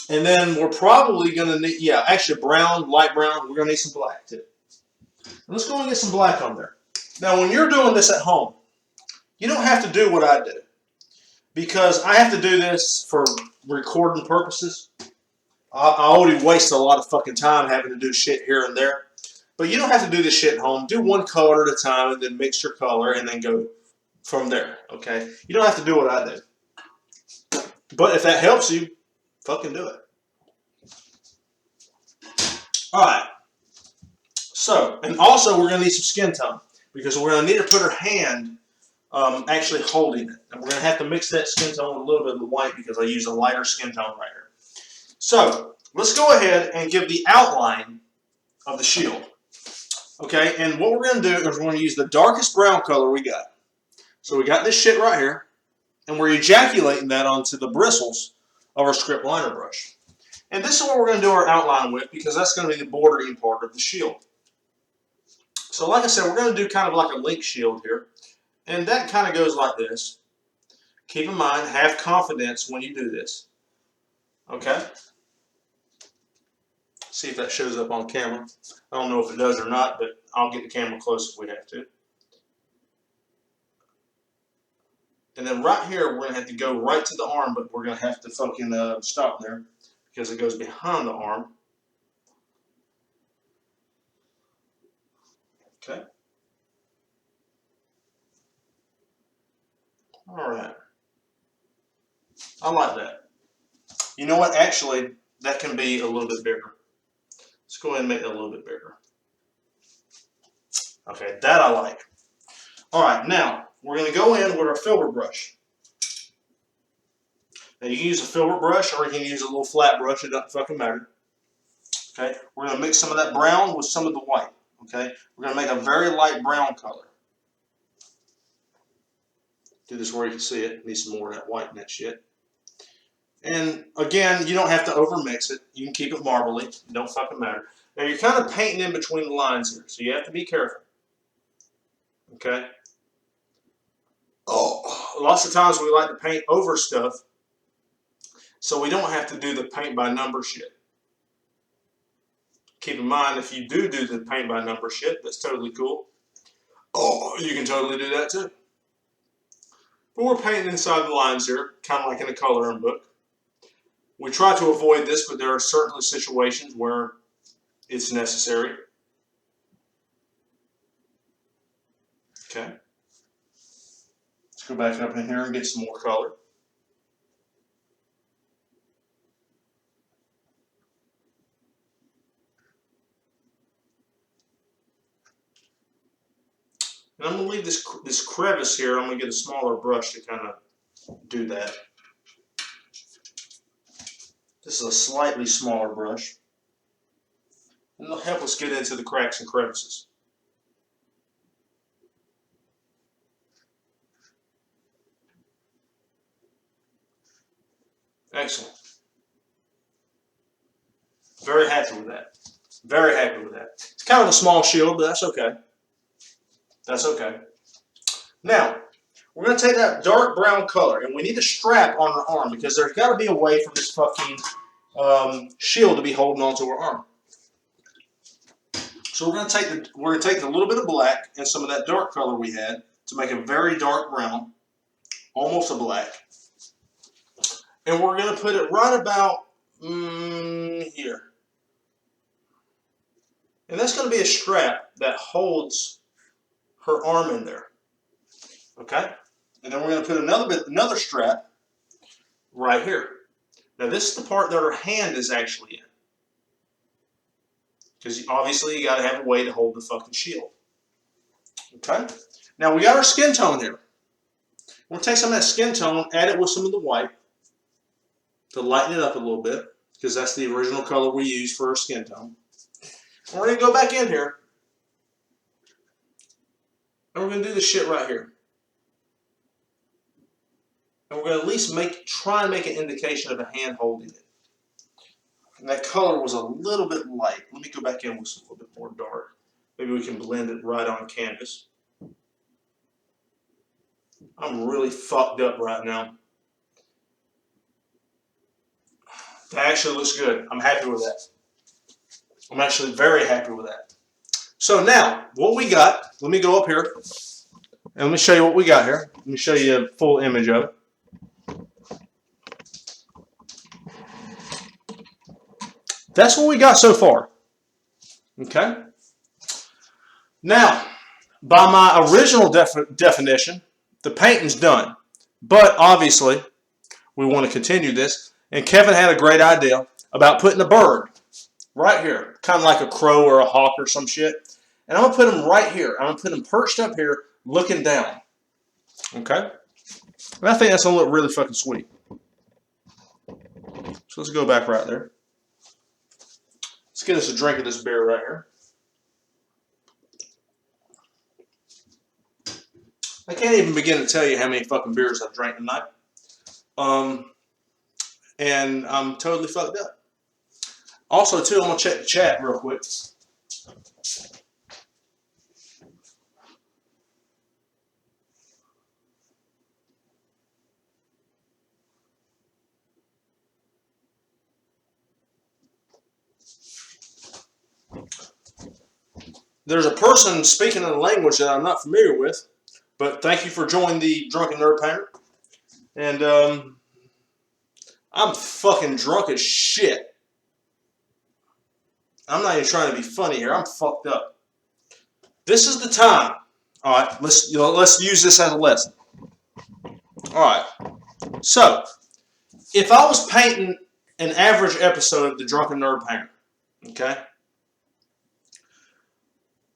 And then we're probably going to need, yeah, actually brown, light brown, we're going to need some black too. Let's go and get some black on there. Now when you're doing this at home, you don't have to do what I do. Because I have to do this for recording purposes. I already waste a lot of fucking time having to do shit here and there. But you don't have to do this shit at home. Do one color at a time and then mix your color and then go from there. Okay? You don't have to do what I do. But if that helps you, fucking do it. Alright. So, and also we're going to need some skin tone. Because we're going to need to put her hand actually holding it. And we're going to have to mix that skin tone with a little bit of the white because I use a lighter skin tone right here. So, let's go ahead and give the outline of the shield. Okay, and what we're going to do is we're going to use the darkest brown color we got. So we got this shit right here, and we're ejaculating that onto the bristles of our script liner brush. And this is what we're going to do our outline with because that's going to be the bordering part of the shield. So like I said, we're going to do kind of like a Link shield here. And that kind of goes like this. Keep in mind, have confidence when you do this. Okay? See if that shows up on camera. I don't know if it does or not, but I'll get the camera close if we have to. And then right here, we're going to have to go right to the arm, but we're going to have to fucking stop there because it goes behind the arm. Okay. All right. I like that. You know what? Actually, that can be a little bit bigger. Let's go ahead and make it a little bit bigger. Okay, that I like. All right, now we're going to go in with our filbert brush. Now you can use a filbert brush or you can use a little flat brush. It doesn't fucking matter. Okay, we're going to mix some of that brown with some of the white. Okay, we're going to make a very light brown color. Do this where you can see it. Need some more of that white and that shit. And again, you don't have to overmix it. You can keep it marbly. It don't fucking matter. Now you're kind of painting in between the lines here, so you have to be careful. Okay? Oh, lots of times we like to paint over stuff, so we don't have to do the paint by number shit. Keep in mind, if you do the paint by number shit, that's totally cool. Oh, you can totally do that too. But we're painting inside the lines here, kind of like in a coloring book. We try to avoid this, but there are certainly situations where it's necessary. Okay. Let's go back up in here and get some more color. And I'm going to leave this crevice here. I'm going to get a smaller brush to kind of do that. This is a slightly smaller brush. And it'll help us get into the cracks and crevices. Excellent. Very happy with that. Very happy with that. It's kind of a small shield, but that's okay. That's okay. Now, we're going to take that dark brown color, and we need a strap on her arm because there's got to be a way for this fucking shield to be holding onto her arm. So we're going to take the little bit of black and some of that dark color we had to make a very dark brown, almost a black, and we're going to put it right about here. And that's going to be a strap that holds her arm in there. Okay? And then we're going to put another strap right here. Now this is the part that her hand is actually in. Because obviously you got to have a way to hold the fucking shield. Okay? Now we got our skin tone here. We're going to take some of that skin tone, add it with some of the white to lighten it up a little bit, because that's the original color we use for our skin tone. And we're going to go back in here, and we're going to do this shit right here. And we're going to at least try and make an indication of a hand holding it. And that color was a little bit light. Let me go back in with some a little bit more dark. Maybe we can blend it right on canvas. I'm really fucked up right now. That actually looks good. I'm happy with that. I'm actually very happy with that. So now, what we got, let me go up here and let me show you what we got here. Let me show you a full image of it. That's what we got so far. Okay? Now, by my original definition, the painting's done. But obviously, we want to continue this. And Kevin had a great idea about putting a bird right here, kind of like a crow or a hawk or some shit. And I'm going to put him right here. I'm going to put him perched up here, looking down. Okay? And I think that's going to look really fucking sweet. So let's go back right there. Let's get us a drink of this beer right here. I can't even begin to tell you how many fucking beers I've drank tonight. And I'm totally fucked up. Also, too, I'm going to check the chat real quick. There's a person speaking in a language that I'm not familiar with, but thank you for joining the Drunken Nerd Painter. And I'm fucking drunk as shit. I'm not even trying to be funny here. I'm fucked up. This is the time. All right, let's use this as a lesson. All right. So, if I was painting an average episode of the Drunken Nerd Painter, okay?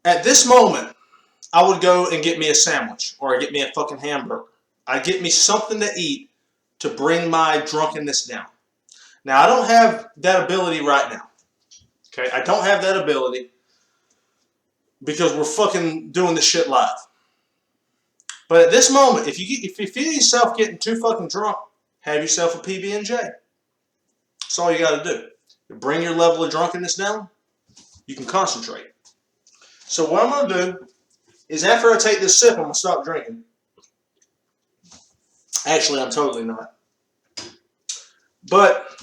At this moment, I would go and get me a sandwich or I'd get me a fucking hamburger. I'd get me something to eat to bring my drunkenness down. Now, I don't have that ability right now. Okay, I don't have that ability because we're fucking doing this shit live. But at this moment, if you feel yourself getting too fucking drunk, have yourself a PB&J. That's all you got to do. To bring your level of drunkenness down, you can concentrate. So what I'm going to do is after I take this sip, I'm going to stop drinking. Actually, I'm totally not. But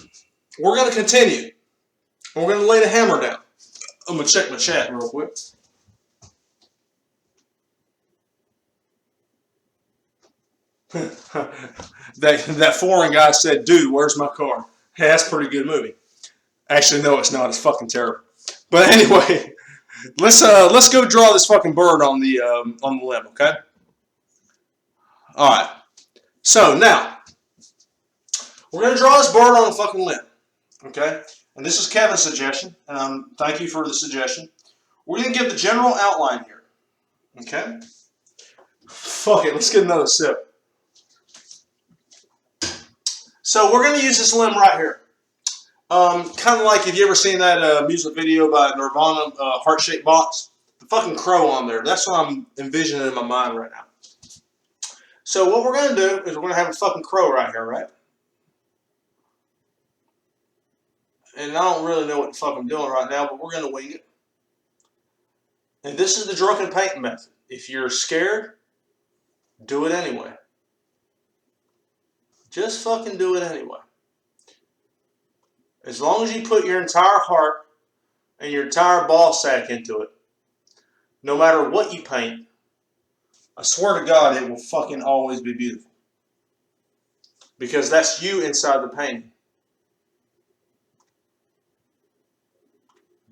we're going to continue. We're going to lay the hammer down. I'm going to check my chat real quick. that foreign guy said, "Dude, where's my car?" Hey, that's a pretty good movie. Actually, no, it's not. It's fucking terrible. But anyway, let's go draw this fucking bird on the limb, okay? All right. So now we're gonna draw this bird on the fucking limb, okay? And this is Kevin's suggestion. Thank you for the suggestion. We're gonna give the general outline here, okay? Fuck it. Let's get another sip. So we're going to use this limb right here. Kind of like, have you ever seen that music video by Nirvana, Heart-Shaped Box? The fucking crow on there. That's what I'm envisioning in my mind right now. So what we're going to do is we're going to have a fucking crow right here, right? And I don't really know what the fuck I'm doing right now, but we're going to wing it. And this is the drunken painting method. If you're scared, do it anyway. Just fucking do it anyway. As long as you put your entire heart and your entire ball sack into it, no matter what you paint, I swear to God, it will fucking always be beautiful. Because that's you inside the painting.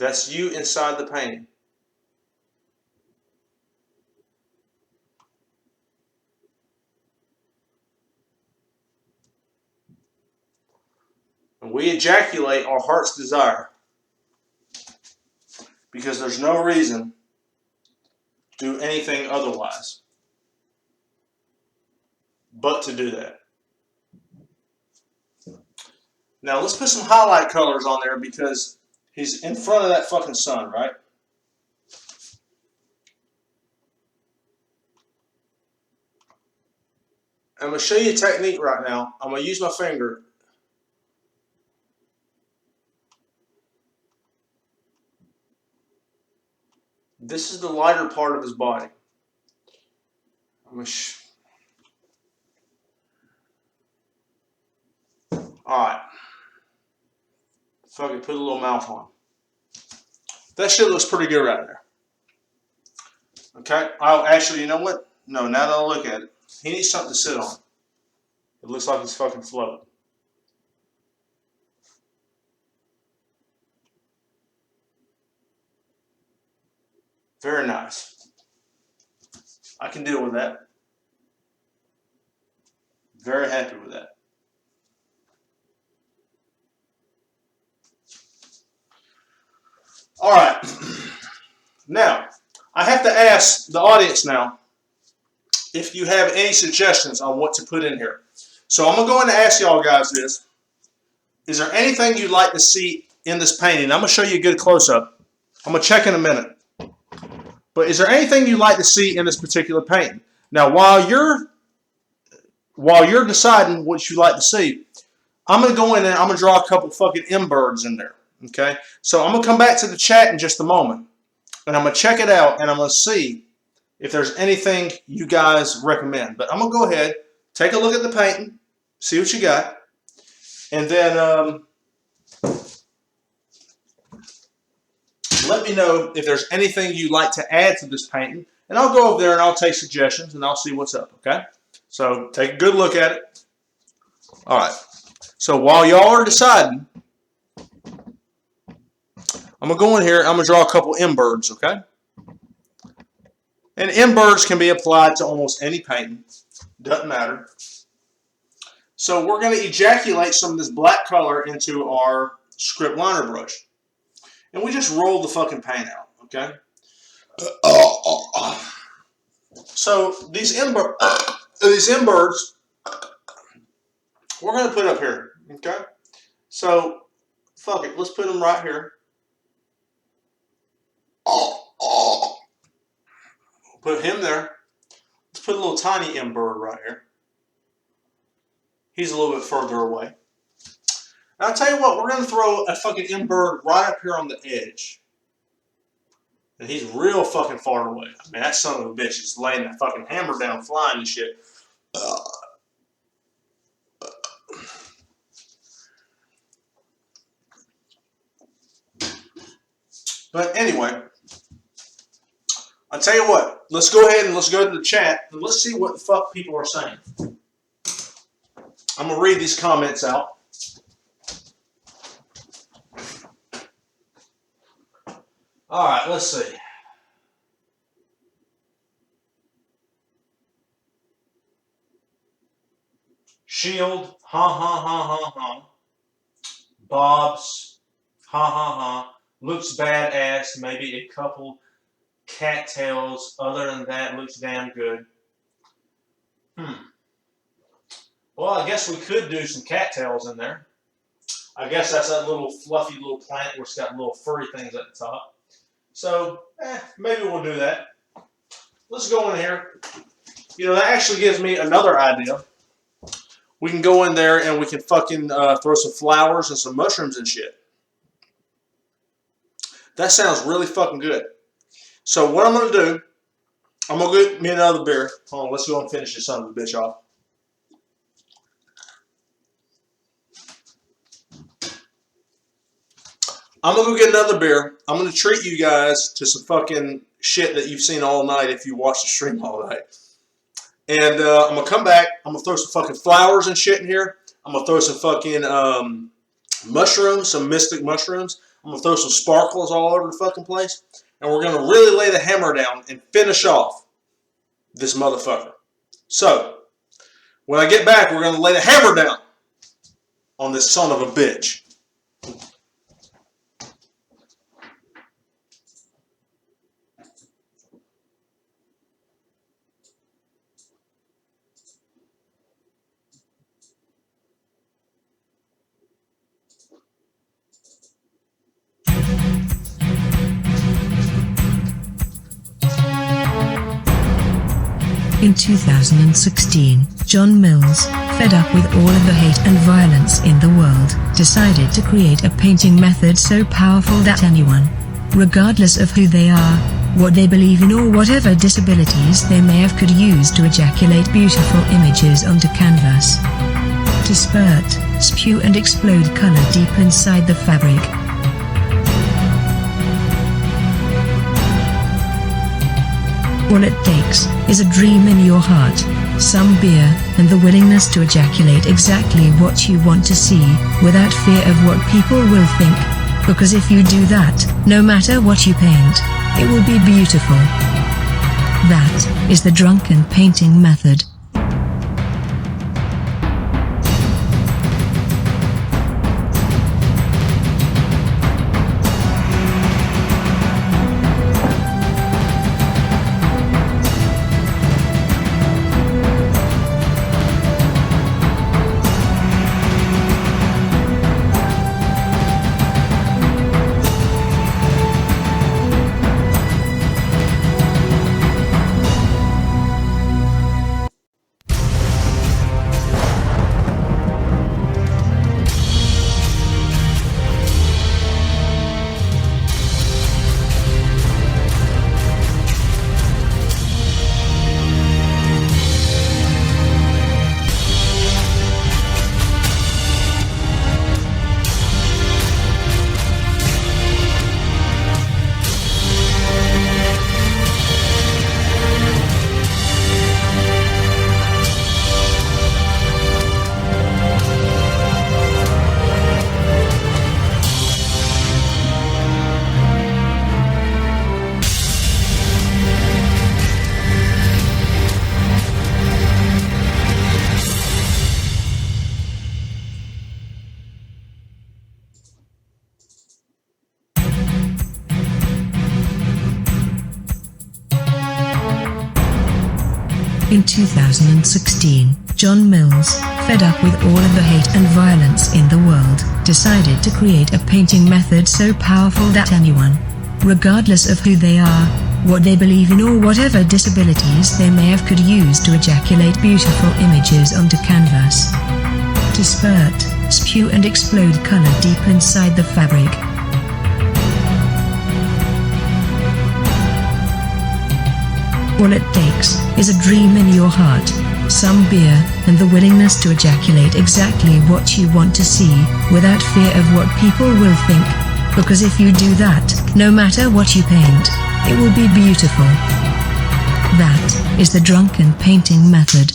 That's you inside the painting. And we ejaculate our heart's desire because there's no reason to do anything otherwise but to do that. Now let's put some highlight colors on there because he's in front of that fucking sun, right? I'm going to show you a technique right now. I'm going to use my finger. This is the lighter part of his body. I'm going to Alright. Fucking put a little mouth on. That shit looks pretty good right there. Okay? Oh, actually, you know what? No, now that I look at it, he needs something to sit on. It looks like he's fucking floating. Very nice. I can deal with that. Very happy with that. All right. Now, I have to ask the audience now if you have any suggestions on what to put in here. So I'm going to go in and ask y'all guys this. Is there anything you'd like to see in this painting? I'm going to show you a good close-up. I'm going to check in a minute. But is there anything you'd like to see in this particular painting? Now, while you're deciding what you like to see, I'm going to go in and I'm going to draw a couple fucking M-birds in there. Okay? So I'm going to come back to the chat in just a moment. And I'm going to check it out and I'm going to see if there's anything you guys recommend. But I'm going to go ahead, take a look at the painting, see what you got. And then let me know if there's anything you'd like to add to this painting. And I'll go over there and I'll take suggestions and I'll see what's up, okay? So take a good look at it. All right. So while y'all are deciding, I'm going to go in here. I'm going to draw a couple M-birds, okay? And M-birds can be applied to almost any painting. Doesn't matter. So we're going to ejaculate some of this black color into our script liner brush. And we just roll the fucking paint out, okay? So these M-birds, we're going to put up here, okay? So, fuck it. Let's put them right here. Put him there. Let's put a little tiny M-bird right here. He's a little bit further away. And I'll tell you what, we're going to throw a fucking M-bird right up here on the edge. And he's real fucking far away. I mean, that son of a bitch is laying that fucking hammer down, flying and shit. But anyway, I'll tell you what, let's go ahead and let's go to the chat and let's see what the fuck people are saying. I'm going to read these comments out. All right, let's see. Shield, ha ha ha ha ha. Bob's, ha ha ha. Looks badass, maybe a couple cattails. Other than that, looks damn good. Well, I guess we could do some cattails in there. I guess that's that little fluffy little plant where it's got little furry things at the top. So, maybe we'll do that. Let's go in here. You know, that actually gives me another idea. We can go in there and we can fucking throw some flowers and some mushrooms and shit. That sounds really fucking good. So what I'm going to do, I'm going to get me another beer. Hold on, let's go and finish this son of a bitch off. I'm going to go get another beer. I'm going to treat you guys to some fucking shit that you've seen all night if you watch the stream all night. And I'm going to come back. I'm going to throw some fucking flowers and shit in here. I'm going to throw some fucking mushrooms, some mystic mushrooms. I'm going to throw some sparkles all over the fucking place. And we're going to really lay the hammer down and finish off this motherfucker. So, when I get back, we're going to lay the hammer down on this son of a bitch. In 2016, John Mills, fed up with all of the hate and violence in the world, decided to create a painting method so powerful that anyone, regardless of who they are, what they believe in or whatever disabilities they may have, could use to ejaculate beautiful images onto canvas. To spurt, spew and explode color deep inside the fabric. All it takes is a dream in your heart, some beer, and the willingness to ejaculate exactly what you want to see, without fear of what people will think. Because if you do that, no matter what you paint, it will be beautiful. That is the drunken painting method. In 2016, John Mills, fed up with all of the hate and violence in the world, decided to create a painting method so powerful that anyone, regardless of who they are, what they believe in or whatever disabilities they may have, could use to ejaculate beautiful images onto canvas. To spurt, spew and explode color deep inside the fabric. All it takes is a dream in your heart, some beer, and the willingness to ejaculate exactly what you want to see, without fear of what people will think. Because if you do that, no matter what you paint, it will be beautiful. That is the drunken painting method.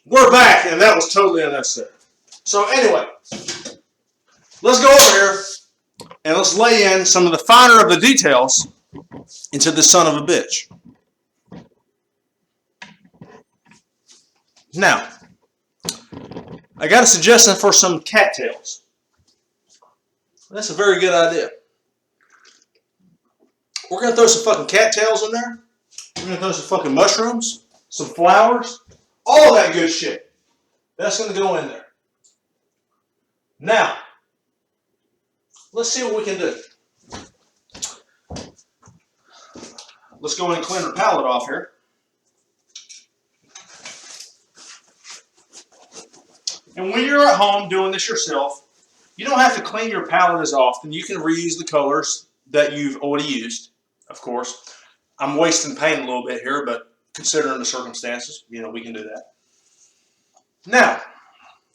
We're back, and that was totally unnecessary. So anyway, let's go over here and let's lay in some of the finer of the details into this son of a bitch. Now, I got a suggestion for some cattails. That's a very good idea. We're going to throw some fucking cattails in there. We're going to throw some fucking mushrooms, some flowers, all that good shit. That's going to go in there. Now, let's see what we can do. Let's go in and clean our palette off here. And when you're at home doing this yourself, you don't have to clean your palette as often. You can reuse the colors that you've already used, of course. I'm wasting paint a little bit here, but considering the circumstances, you know, we can do that. Now,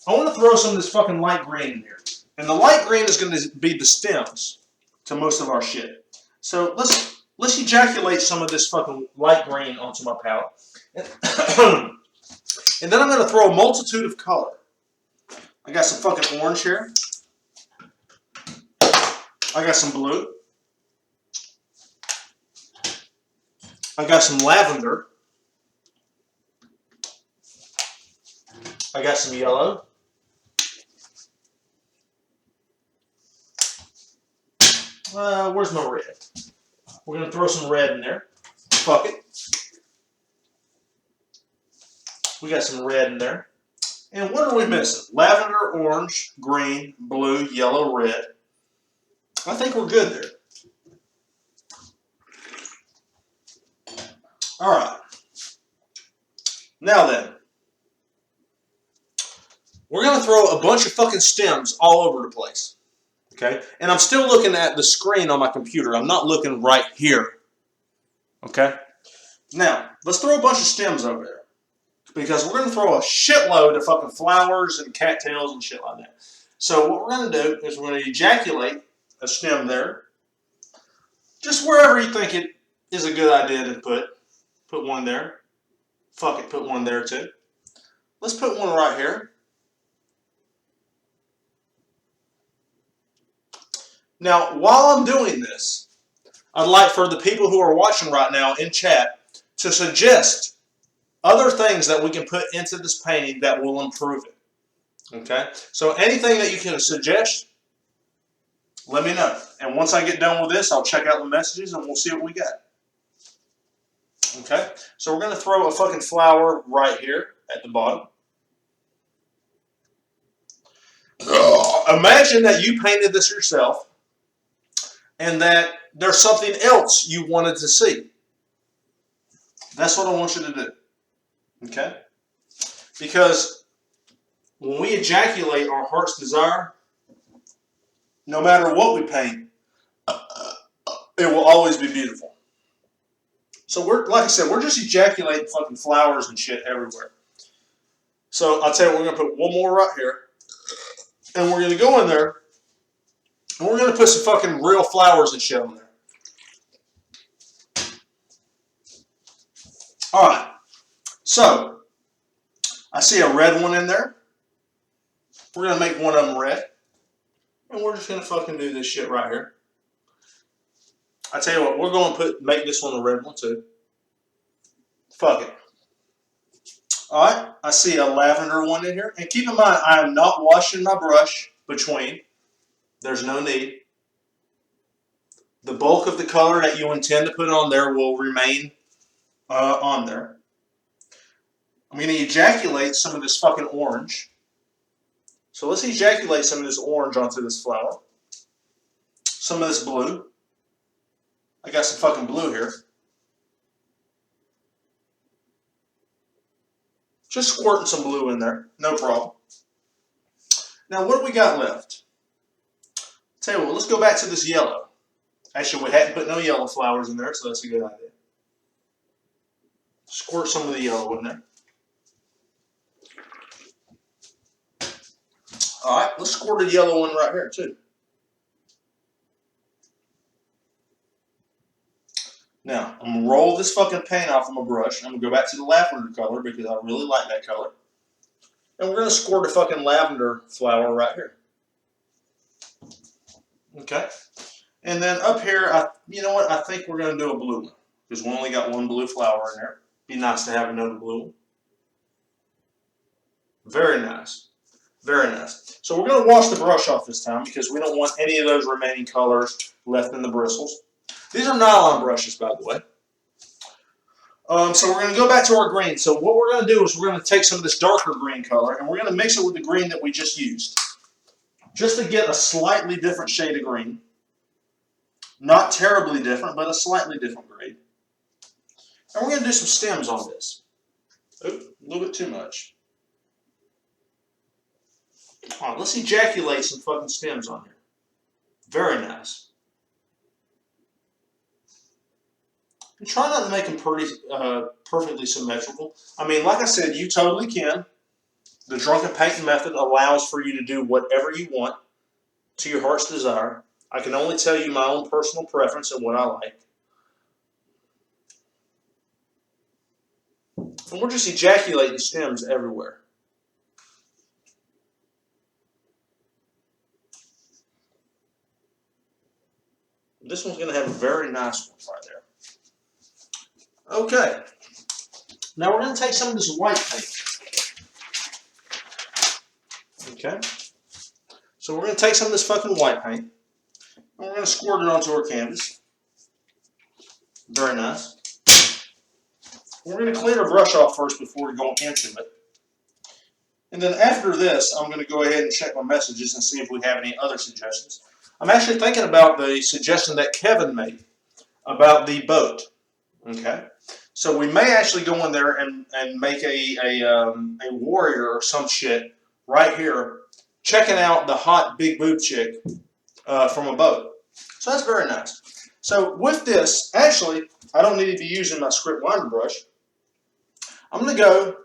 I want to throw some of this fucking light green in here. And the light green is going to be the stems to most of our shit. So let's ejaculate some of this fucking light green onto my palette. And then I'm going to throw a multitude of color. I got some fucking orange here. I got some blue. I got some lavender. I got some yellow. Where's my red? We're going to throw some red in there. Fuck it. We got some red in there. And what are we missing? Lavender, orange, green, blue, yellow, red. I think we're good there. All right. Now then, we're going to throw a bunch of fucking stems all over the place. Okay? And I'm still looking at the screen on my computer. I'm not looking right here. Okay? Now, let's throw a bunch of stems over there. Because we're going to throw a shitload of fucking flowers and cattails and shit like that. So what we're going to do is we're going to ejaculate a stem there. Just wherever you think it is a good idea to put. Put one there. Fuck it, put one there too. Let's put one right here. Now, while I'm doing this, I'd like for the people who are watching right now in chat to suggest other things that we can put into this painting that will improve it. Okay? So anything that you can suggest, let me know. And once I get done with this, I'll check out the messages and we'll see what we got. Okay? So we're going to throw a fucking flower right here at the bottom. Imagine that you painted this yourself and that there's something else you wanted to see. That's what I want you to do. Okay? Because when we ejaculate our heart's desire, no matter what we paint, it will always be beautiful. So we're, like I said, we're just ejaculating fucking flowers and shit everywhere. So I'll tell you, we're going to put one more right here. And we're going to go in there. And we're going to put some fucking real flowers and shit on there. Alright. So, I see a red one in there. We're going to make one of them red. And we're just going to fucking do this shit right here. I tell you what, we're going to make this one a red one too. Fuck it. Alright, I see a lavender one in here. And keep in mind, I am not washing my brush between. There's no need. The bulk of the color that you intend to put on there will remain on there. I'm going to ejaculate some of this fucking orange. So let's ejaculate some of this orange onto this flower. Some of this blue. I got some fucking blue here. Just squirting some blue in there. No problem. Now what do we got left? Tell you what, let's go back to this yellow. Actually, we hadn't put no yellow flowers in there, so that's a good idea. Squirt some of the yellow in there. Alright, let's squirt a yellow one right here too. Now, I'm going to roll this fucking paint off of my brush. I'm going to go back to the lavender color because I really like that color. And we're going to squirt a fucking lavender flower right here. Okay. And then up here, you know what? I think we're going to do a blue one. Because we only got one blue flower in there. Be nice to have another blue one. Very nice. Very nice. So we're going to wash the brush off this time because we don't want any of those remaining colors left in the bristles. These are nylon brushes, by the way. So we're going to go back to our green. So what we're going to do is we're going to take some of this darker green color and we're going to mix it with the green that we just used. Just to get a slightly different shade of green. Not terribly different, but a slightly different grade. And we're going to do some stems on this. Oop, a little bit too much. All right, let's ejaculate some fucking stems on here. Very nice. And try not to make them perfectly symmetrical. I mean, like I said, you totally can. The Drunken Painting method allows for you to do whatever you want to your heart's desire. I can only tell you my own personal preference and what I like. And we're just ejaculating stems everywhere. This one's going to have a very nice one right there. Okay. Now we're going to take some of this white paint. Okay. So we're going to take some of this fucking white paint. And we're going to squirt it onto our canvas. Very nice. We're going to clean our brush off first before we go into it. And then after this, I'm going to go ahead and check my messages and see if we have any other suggestions. I'm actually thinking about the suggestion that Kevin made about the boat. Okay. So we may actually go in there and make a warrior or some shit right here, checking out the hot big boob chick from a boat. So that's very nice. So with this, actually, I don't need to be using my script liner brush. I'm gonna go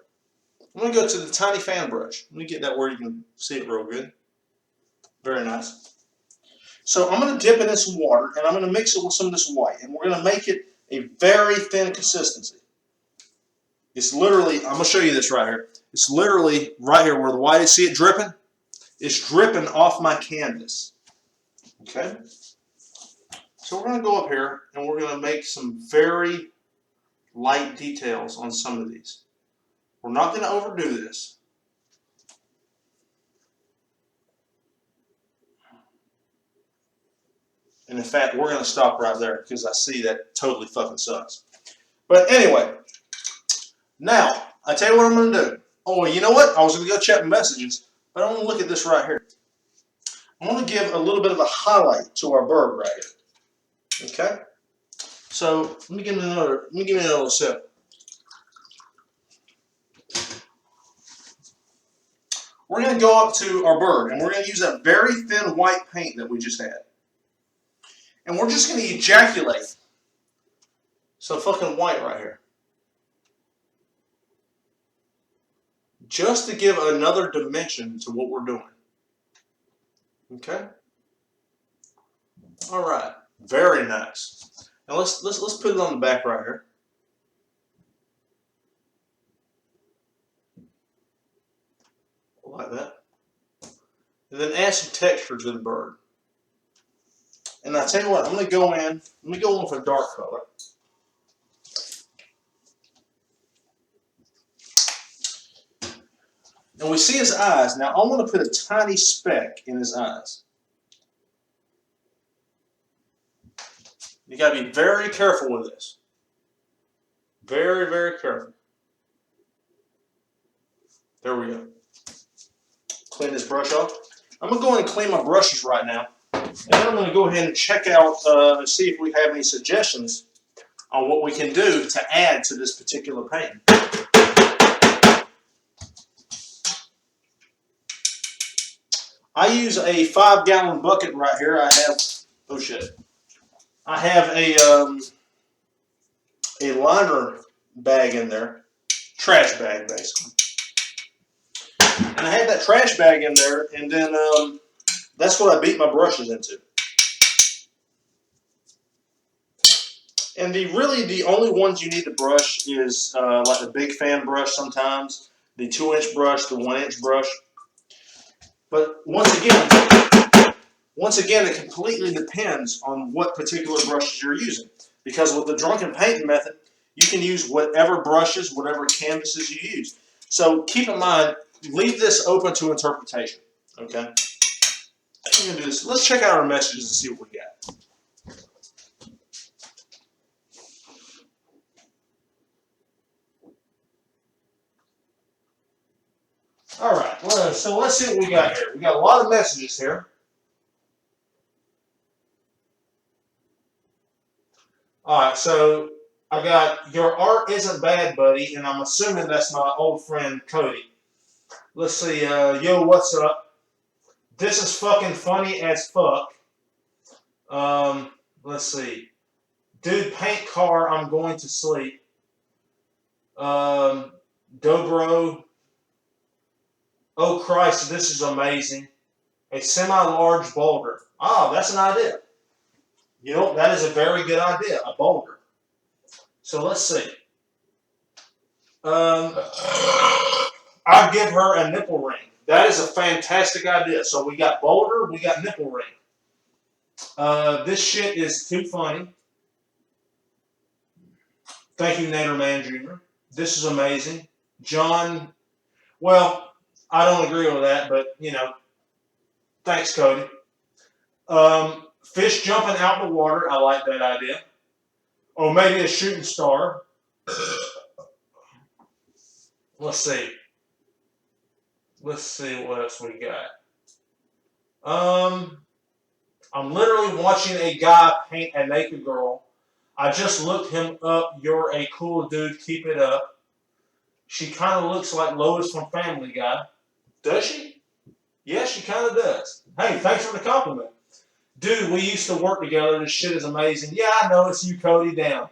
to the tiny fan brush. Let me get that where you can see it real good. Very nice. So I'm gonna dip it in some water and I'm gonna mix it with some of this white, and we're gonna make it a very thin consistency. It's literally, I'm gonna show you this right here. It's literally right here where the white is. See it dripping? It's dripping off my canvas. Okay. So we're gonna go up here and we're gonna make some very light details on some of these. We're not going to overdo this. And in fact, we're going to stop right there because I see that totally fucking sucks. But anyway, now, I tell you what I'm going to do. Oh, you know what? I was going to go check my messages, but I want to look at this right here. I want to give a little bit of a highlight to our bird right here. Okay? So, let me give me another sip. We're going to go up to our bird, and we're going to use that very thin white paint that we just had. And we're just going to ejaculate some fucking white right here. Just to give another dimension to what we're doing. Okay? Alright. Very nice. Now let's put it on the back right here. Like that. And then add some texture to the bird. And I tell you what, I'm going to go in, let me go in with a dark color. And we see his eyes. Now I want to put a tiny speck in his eyes. You got to be very careful with this. Very, very careful. There we go. Clean this brush off. I'm going to go ahead and clean my brushes right now. And then I'm going to go ahead and check out and see if we have any suggestions on what we can do to add to this particular painting. I use a 5-gallon bucket right here. I have, oh shit. I have a liner bag in there. Trash bag, basically. And I had that trash bag in there, and then that's what I beat my brushes into. And really the only ones you need to brush is like the big fan brush sometimes, the 2-inch brush, the 1-inch brush. But once again, it completely depends on what particular brushes you're using. Because with the drunken painting method, you can use whatever brushes, whatever canvases you use. So keep in mind, leave this open to interpretation. Okay? I'm gonna do this. Let's check out our messages and see what we got. All right, well, so let's see what we got here. We got a lot of messages here. All right, so I got, your art isn't bad, buddy, and I'm assuming that's my old friend Cody. Let's see, yo, what's up? This is fucking funny as fuck. Let's see. Dude, paint car, I'm going to sleep. Dobro. Oh Christ, this is amazing. A semi-large boulder. Oh, that's an idea. You know, that is a very good idea, a boulder. So let's see. I'll give her a nipple ring. That is a fantastic idea. So we got boulder, we got nipple ring. This shit is too funny. Thank you, Naderman Jr. This is amazing. John, well, I don't agree with that, but, you know, thanks, Cody. Fish jumping out the water. I like that idea. Or maybe a shooting star. Let's see. Let's see what else we got. I'm literally watching a guy paint a naked girl. I just looked him up. You're a cool dude. Keep it up. She kind of looks like Lois from Family Guy. Does she? Yeah, she kind of does. Hey, thanks for the compliment. Dude, we used to work together. This shit is amazing. Yeah, I know. It's you, Cody. Down.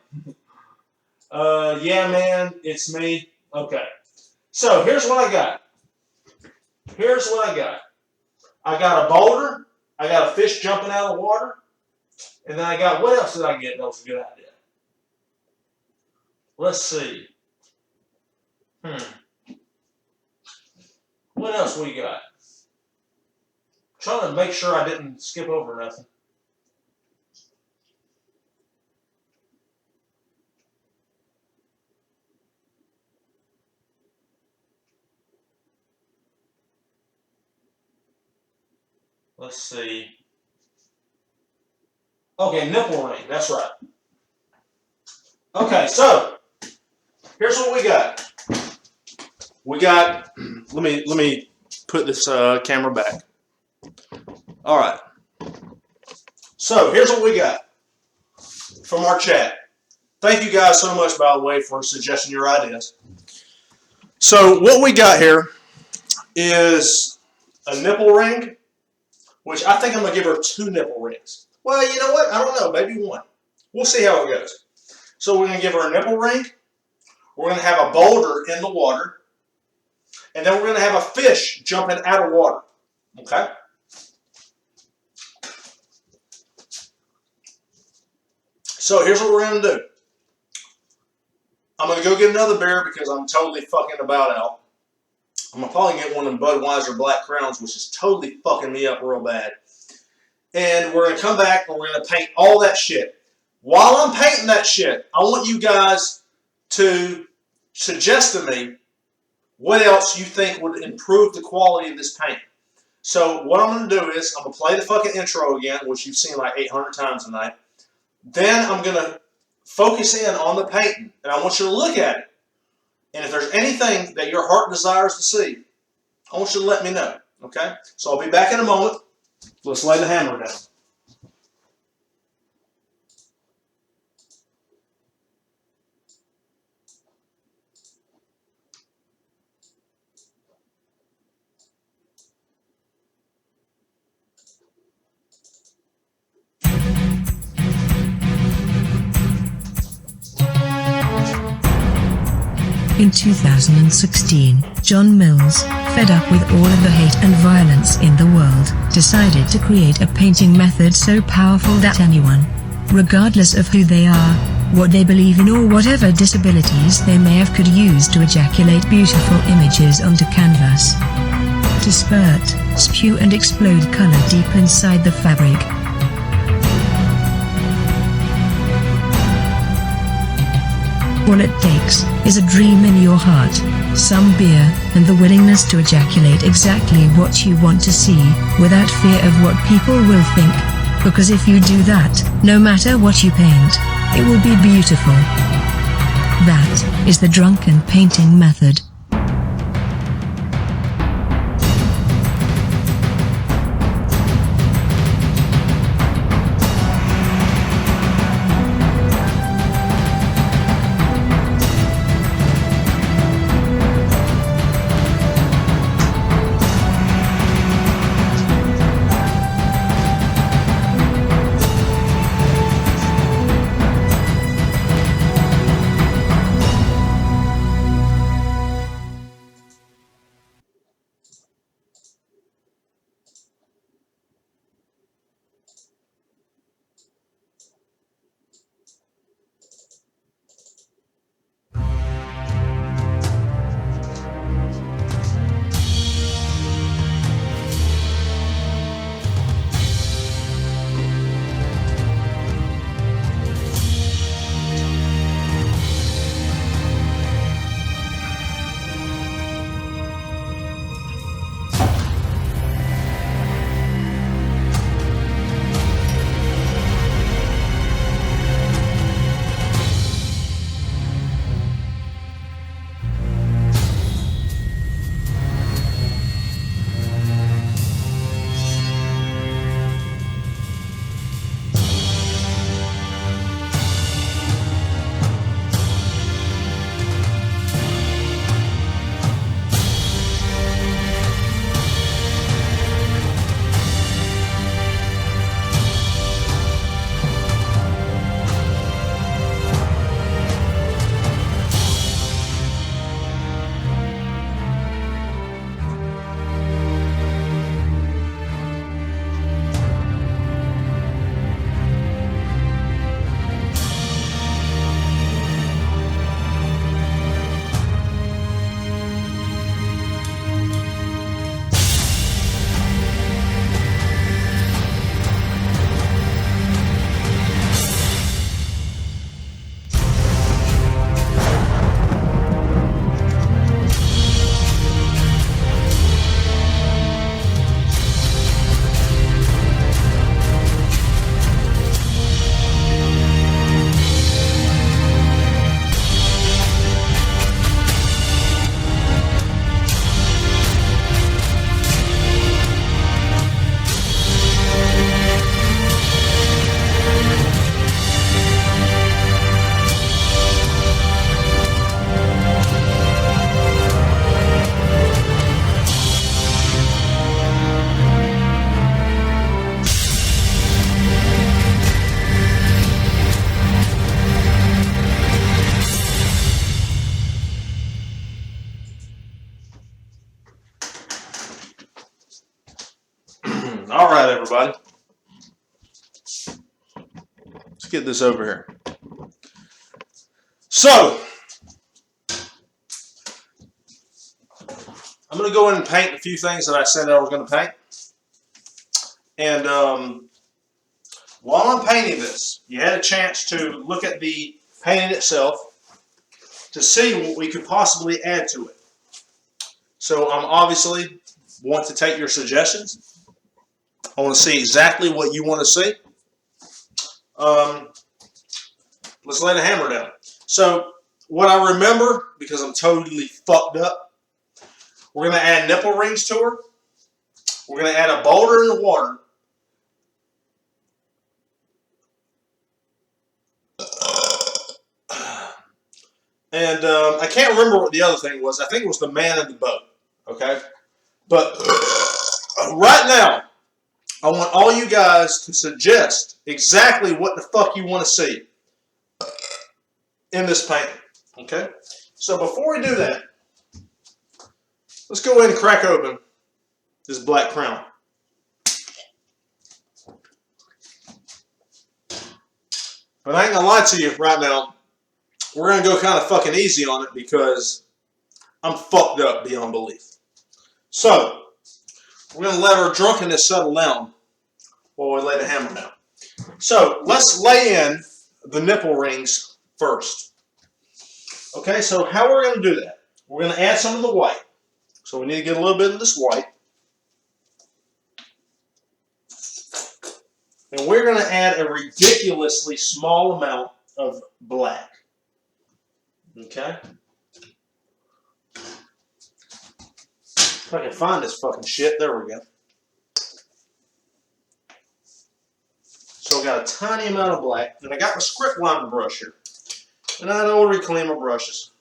Yeah, man. It's me. Okay. So, here's what I got. Here's what I got. I got a boulder. I got a fish jumping out of the water. And then I got, what else did I get that was a good idea? Let's see. What else we got? Trying to make sure I didn't skip over nothing. Let's see. Okay, nipple ring. That's right. Okay, so here's what we got. We got. Let me put this camera back. All right. So here's what we got from our chat. Thank you guys so much, by the way, for suggesting your ideas. So what we got here is a nipple ring, which I think I'm going to give her 2 nipple rings. Well, you know what? I don't know. Maybe 1. We'll see how it goes. So we're going to give her a nipple ring. We're going to have a boulder in the water. And then we're going to have a fish jumping out of water. Okay? So here's what we're going to do. I'm going to go get another beer because I'm totally fucking about out. I'm going to probably get one of them Budweiser Black Crowns, which is totally fucking me up real bad. And we're going to come back and we're going to paint all that shit. While I'm painting that shit, I want you guys to suggest to me what else you think would improve the quality of this paint. So what I'm going to do is I'm going to play the fucking intro again, which you've seen like 800 times tonight. Then I'm going to focus in on the painting, and I want you to look at it. And if there's anything that your heart desires to see, I want you to let me know. Okay? So I'll be back in a moment. Let's lay the hammer down. In 2016, John Mills, fed up with all of the hate and violence in the world, decided to create a painting method so powerful that anyone, regardless of who they are, what they believe in, or whatever disabilities they may have could use to ejaculate beautiful images onto canvas. To spurt, spew and explode color deep inside the fabric. All it takes is a dream in your heart, some beer, and the willingness to ejaculate exactly what you want to see, without fear of what people will think. Because if you do that, no matter what you paint, it will be beautiful. That is the drunken painting method. All right, everybody. Let's get this over here. So, I'm going to go in and paint a few things that I said I was going to paint. And while I'm painting this, you had a chance to look at the painting itself to see what we could possibly add to it. So I'm obviously want to take your suggestions. I want to see exactly what you want to see. Let's lay the hammer down. So what I remember, because I'm totally fucked up, we're going to add nipple rings to her. We're going to add a boulder in the water. And I can't remember what the other thing was. I think it was the man in the boat. Okay? But right now, I want all you guys to suggest exactly what the fuck you want to see in this painting. Okay? So before we do that, let's go ahead and crack open this black crown. But I ain't gonna lie to you right now. We're gonna go kind of fucking easy on it because I'm fucked up beyond belief. So, we're gonna let our drunkenness settle down while we lay the hammer down. So, let's lay in the nipple rings first. Okay, so how we're gonna do that? We're gonna add some of the white. So we need to get a little bit of this white. And we're going to add a ridiculously small amount of black. Okay? If I can find this fucking shit. There we go. So I got a tiny amount of black. And I got my script liner brush here. And I know where to clean my brushes.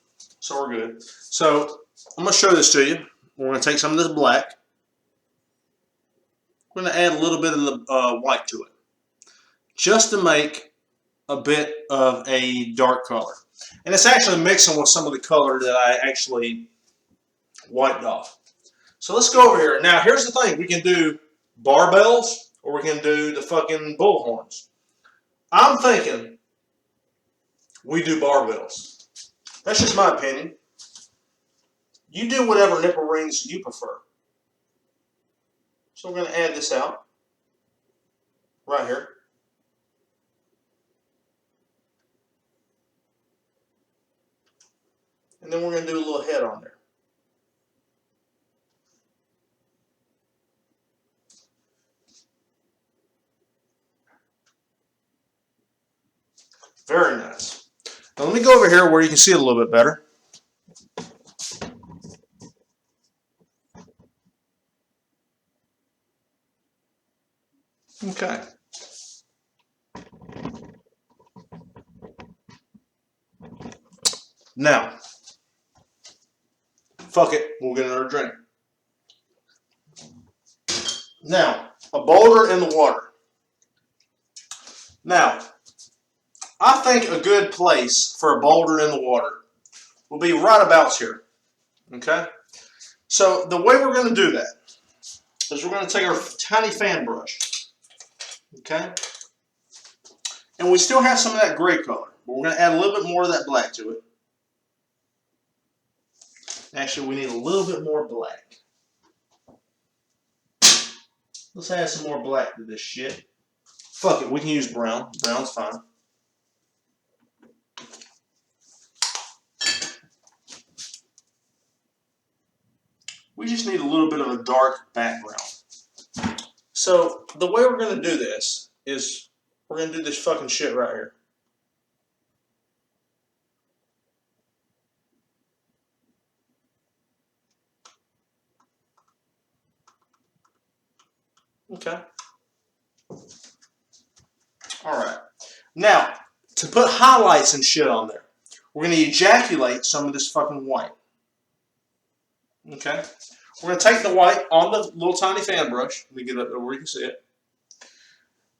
So we're good. So I'm going to show this to you. We're going to take some of this black. We're going to add a little bit of the white to it. Just to make a bit of a dark color. And it's actually mixing with some of the color that I actually wiped off. So let's go over here. Now here's the thing. We can do barbells or we can do the fucking bullhorns. I'm thinking we do barbells. That's just my opinion. You do whatever nipple rings you prefer. So we're going to add this out right here. And then we're going to do a little head on there. Very nice. Now let me go over here where you can see it a little bit better. Okay. Now, fuck it, we'll get another drink. Now, a boulder in the water. Now, I think a good place for a boulder in the water will be right about here. Okay? So, the way we're going to do that is we're going to take our tiny fan brush. Okay? And we still have some of that gray color, but we're going to add a little bit more of that black to it. Actually, we need a little bit more black. Let's add some more black to this shit. Fuck it, we can use brown. Brown's fine. We just need a little bit of a dark background. So, the way we're going to do this is we're going to do this fucking shit right here. Okay. Alright. Now, to put highlights and shit on there, we're going to ejaculate some of this fucking white. Okay. We're going to take the white on the little tiny fan brush. Let me get up there where you can see it.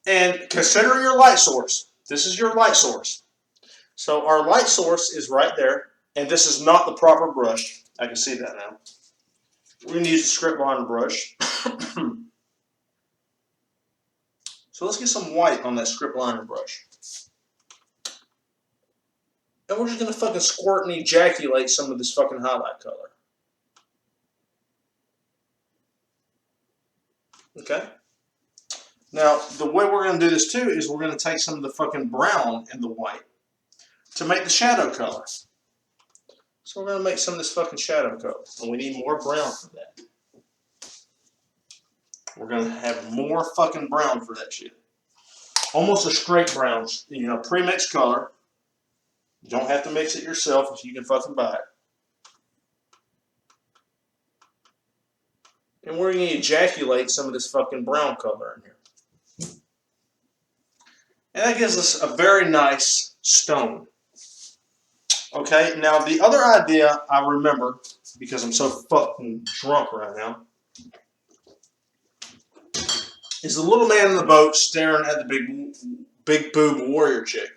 And consider your light source. This is your light source. So our light source is right there. And this is not the proper brush. I can see that now. We're going to use the script liner brush. So let's get some white on that script liner brush. And we're just going to fucking squirt and ejaculate some of this fucking highlight color. Okay? Now, the way we're going to do this too is we're going to take some of the fucking brown in the white to make the shadow color. So we're going to make some of this fucking shadow color. And we need more brown for that. We're going to have more fucking brown for that shit. Almost a straight brown, you know, pre-mixed color. You don't have to mix it yourself if you can fucking buy it. And we're going to ejaculate some of this fucking brown color in here. And that gives us a very nice stone. Okay, now the other idea I remember, because I'm so fucking drunk right now, is the little man in the boat staring at the big boob warrior chick.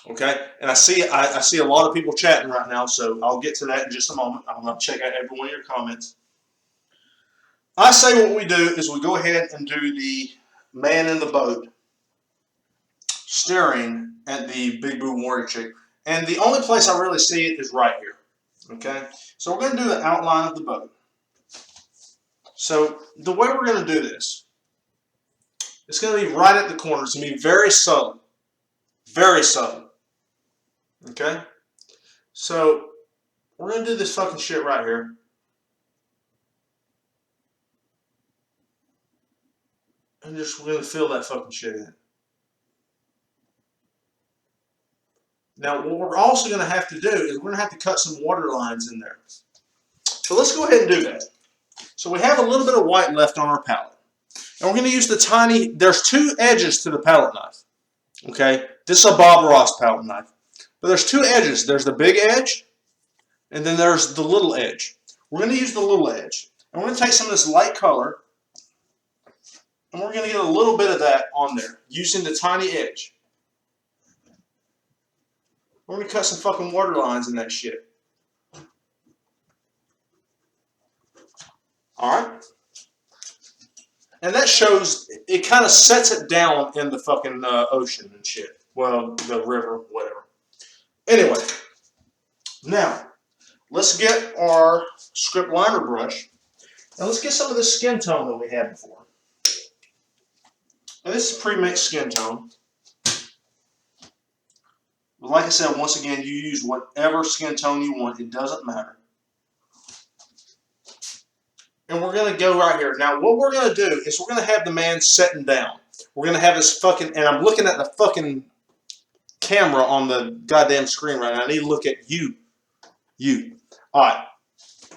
Okay, and I see a lot of people chatting right now, so I'll get to that in just a moment. I'm going to check out every one of your comments. I say what we do is we go ahead and do the man in the boat staring at the Big Boo Warrior chick. And the only place I really see it is right here. Okay? So we're going to do the outline of the boat. So the way we're going to do this, it's going to be right at the corner. It's going to be very subtle. Very subtle. Okay? So we're going to do this fucking shit right here. And just we're going to fill that fucking shit in. Now, what we're also going to have to do is we're going to have to cut some water lines in there. So let's go ahead and do that. So we have a little bit of white left on our palette. And we're going to use the tiny, there's two edges to the palette knife. Okay? This is a Bob Ross palette knife. But there's two edges. There's the big edge, and then there's the little edge. We're going to use the little edge. And we're going to take some of this light color, and we're going to get a little bit of that on there, using the tiny edge. We're going to cut some fucking water lines in that shit. Alright? And that shows, it kind of sets it down in the fucking ocean and shit. Well, the river, whatever. Anyway. Now, let's get our script liner brush. And let's get some of the skin tone that we had before. Now, this is pre-mixed skin tone. But like I said, once again, you use whatever skin tone you want. It doesn't matter. And we're going to go right here. Now, what we're going to do is we're going to have the man sitting down. We're going to have his fucking... And I'm looking at the fucking camera on the goddamn screen right now. I need to look at you. You. Alright.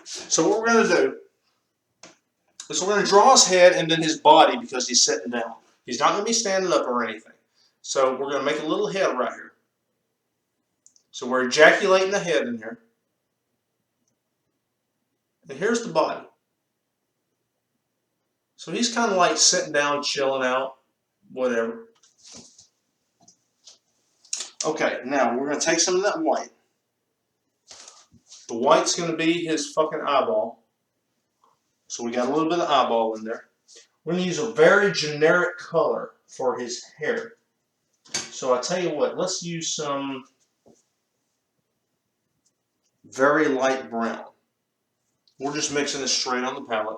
So what we're going to do is we're going to draw his head and then his body because he's sitting down. He's not going to be standing up or anything. So we're going to make a little head right here. So we're ejaculating the head in here. And here's the body. So he's kind of like sitting down, chilling out, whatever. Okay, now we're going to take some of that white. The white's going to be his fucking eyeball. So we got a little bit of eyeball in there. We're going to use a very generic color for his hair. So I tell you what, let's use some very light brown. We're just mixing this straight on the palette.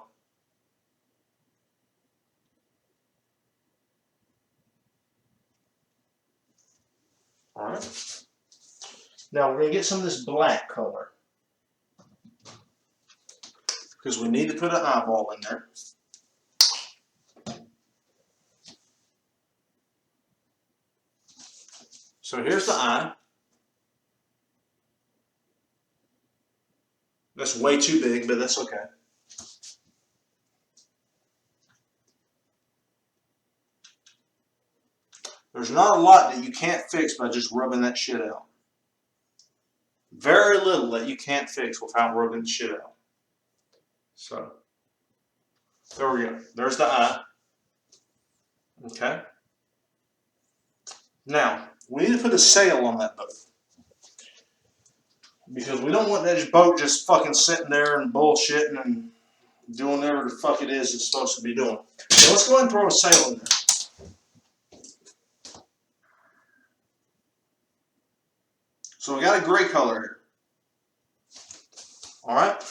Alright. Now we're going to get some of this black color. Because we need to put an eyeball in there. So here's the eye. That's way too big, but that's okay. There's not a lot that you can't fix by just rubbing that shit out. Very little that you can't fix without rubbing the shit out. So, there we go. There's the eye. Okay. Now, we need to put a sail on that boat. Because we don't want that boat just fucking sitting there and bullshitting and doing whatever the fuck it is it's supposed to be doing. So let's go ahead and throw a sail in there. So we got a gray color here. Alright.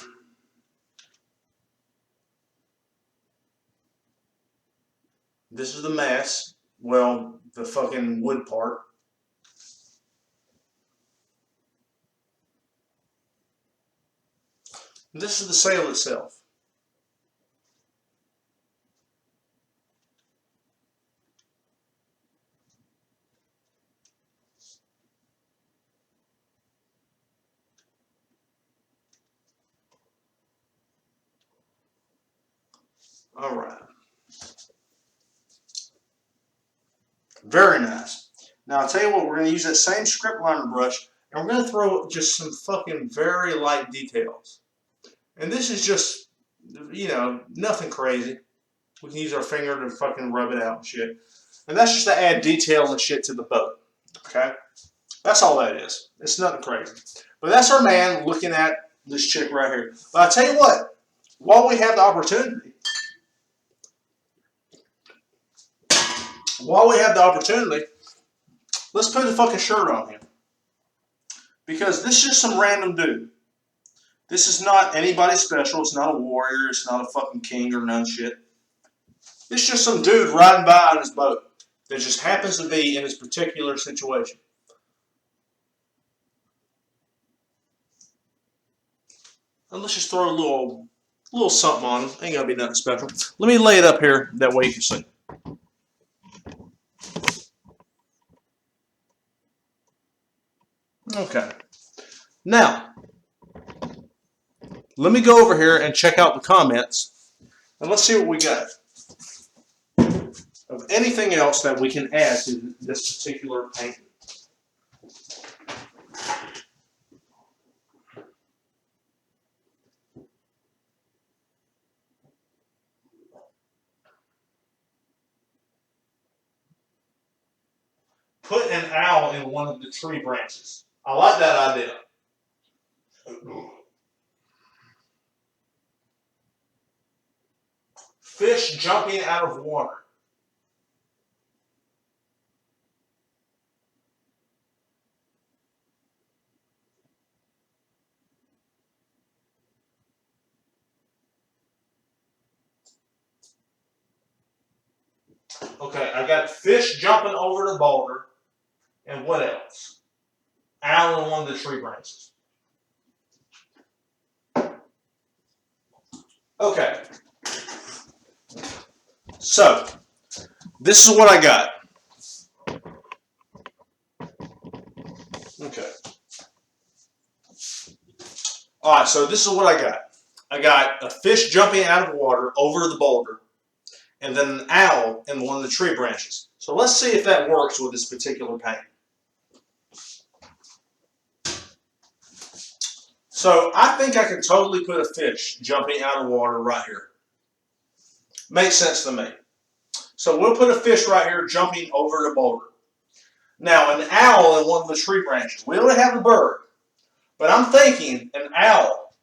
This is the mast. Well, the fucking wood part. This is the sail itself. All right. Very nice. Now, I'll tell you what, we're going to use that same script liner brush, and we're going to throw just some fucking very light details. And this is just, you know, nothing crazy. We can use our finger to fucking rub it out and shit. And that's just to add detail and shit to the boat. Okay? That's all that is. It's nothing crazy. But that's our man looking at this chick right here. But I'll tell you what, while we have the opportunity, let's put a fucking shirt on him. Because this is just some random dude. This is not anybody special. It's not a warrior. It's not a fucking king or none shit. It's just some dude riding by on his boat that just happens to be in his particular situation. And let's just throw a little something on him. Ain't gonna be nothing special. Let me lay it up here, that way you can see. Okay. Now, let me go over here and check out the comments, and let's see what we got of anything else that we can add to this particular painting. Put an owl in one of the tree branches. I like that idea. Fish jumping out of water. Okay, I got fish jumping over the boulder. And what else? Owl in one of the tree branches. Okay. So, this is what I got. Okay. Alright, so this is what I got. I got a fish jumping out of water over the boulder, and then an owl in one of the tree branches. So let's see if that works with this particular painting. So I think I can totally put a fish jumping out of water right here. Makes sense to me. So we'll put a fish right here jumping over the boulder. Now an owl in one of the tree branches. We only have a bird, but I'm thinking an owl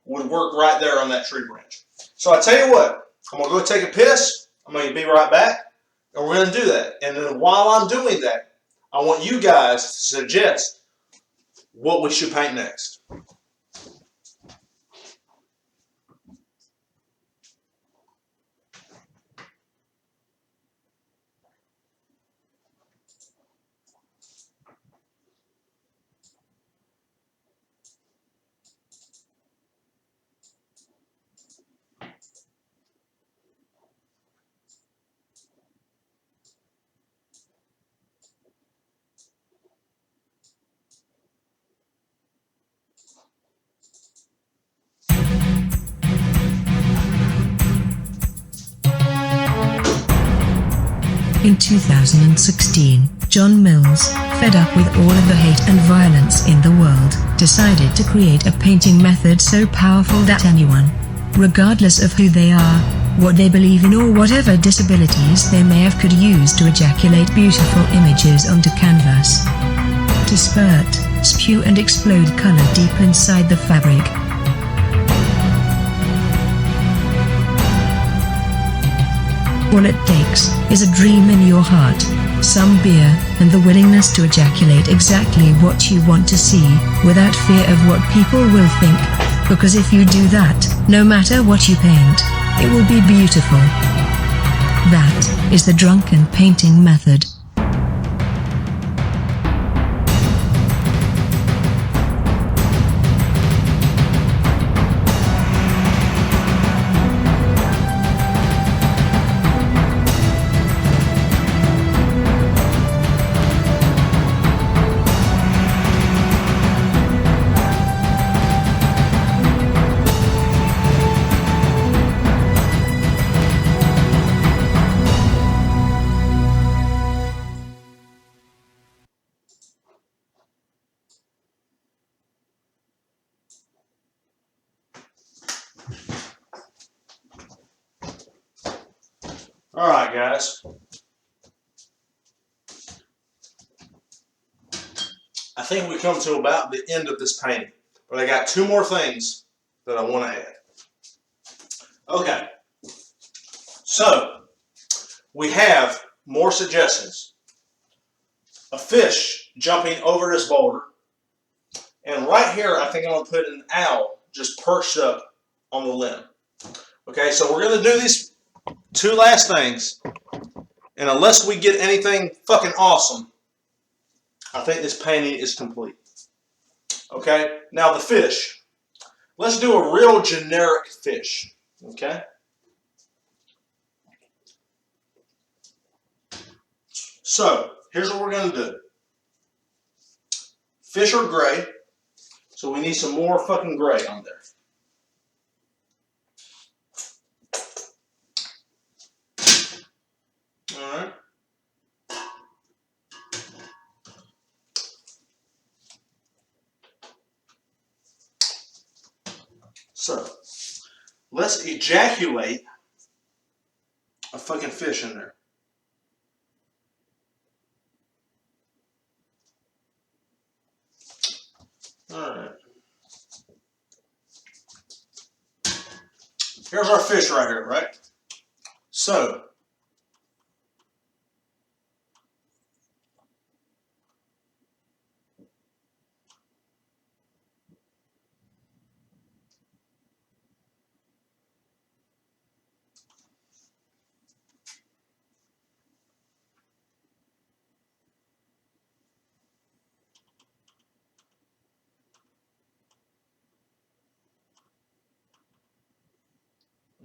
would work right there on that tree branch. So I tell you what, I'm going to go take a piss. I'm going to be right back, and we're going to do that. And then while I'm doing that, I want you guys to suggest what we should paint next. In 2016, John Mills, fed up with all of the hate and violence in the world, decided to create a painting method so powerful that anyone, regardless of who they are, what they believe in or whatever disabilities they may have, could use to ejaculate beautiful images onto canvas. To spurt, spew and explode color deep inside the fabric. All it takes is a dream in your heart, some beer, and the willingness to ejaculate exactly what you want to see, without fear of what people will think. Because if you do that, no matter what you paint, it will be beautiful. That is the drunken painting method. Alright guys, I think we come to about the end of this painting, but I got two more things that I want to add. Okay, so we have more suggestions a fish jumping over this boulder. And right here, I think I'm going to put an owl just perched up on the limb. Okay, so we're going to do these two last things. And unless we get anything fucking awesome, I think this painting is complete. Okay, now the fish. Let's do a real generic fish. Okay. So, here's what we're going to do. Fish are gray, so we need some more fucking gray on there. Alright. So, let's ejaculate a fucking fish in there. Alright. Here's our fish right here, right? So,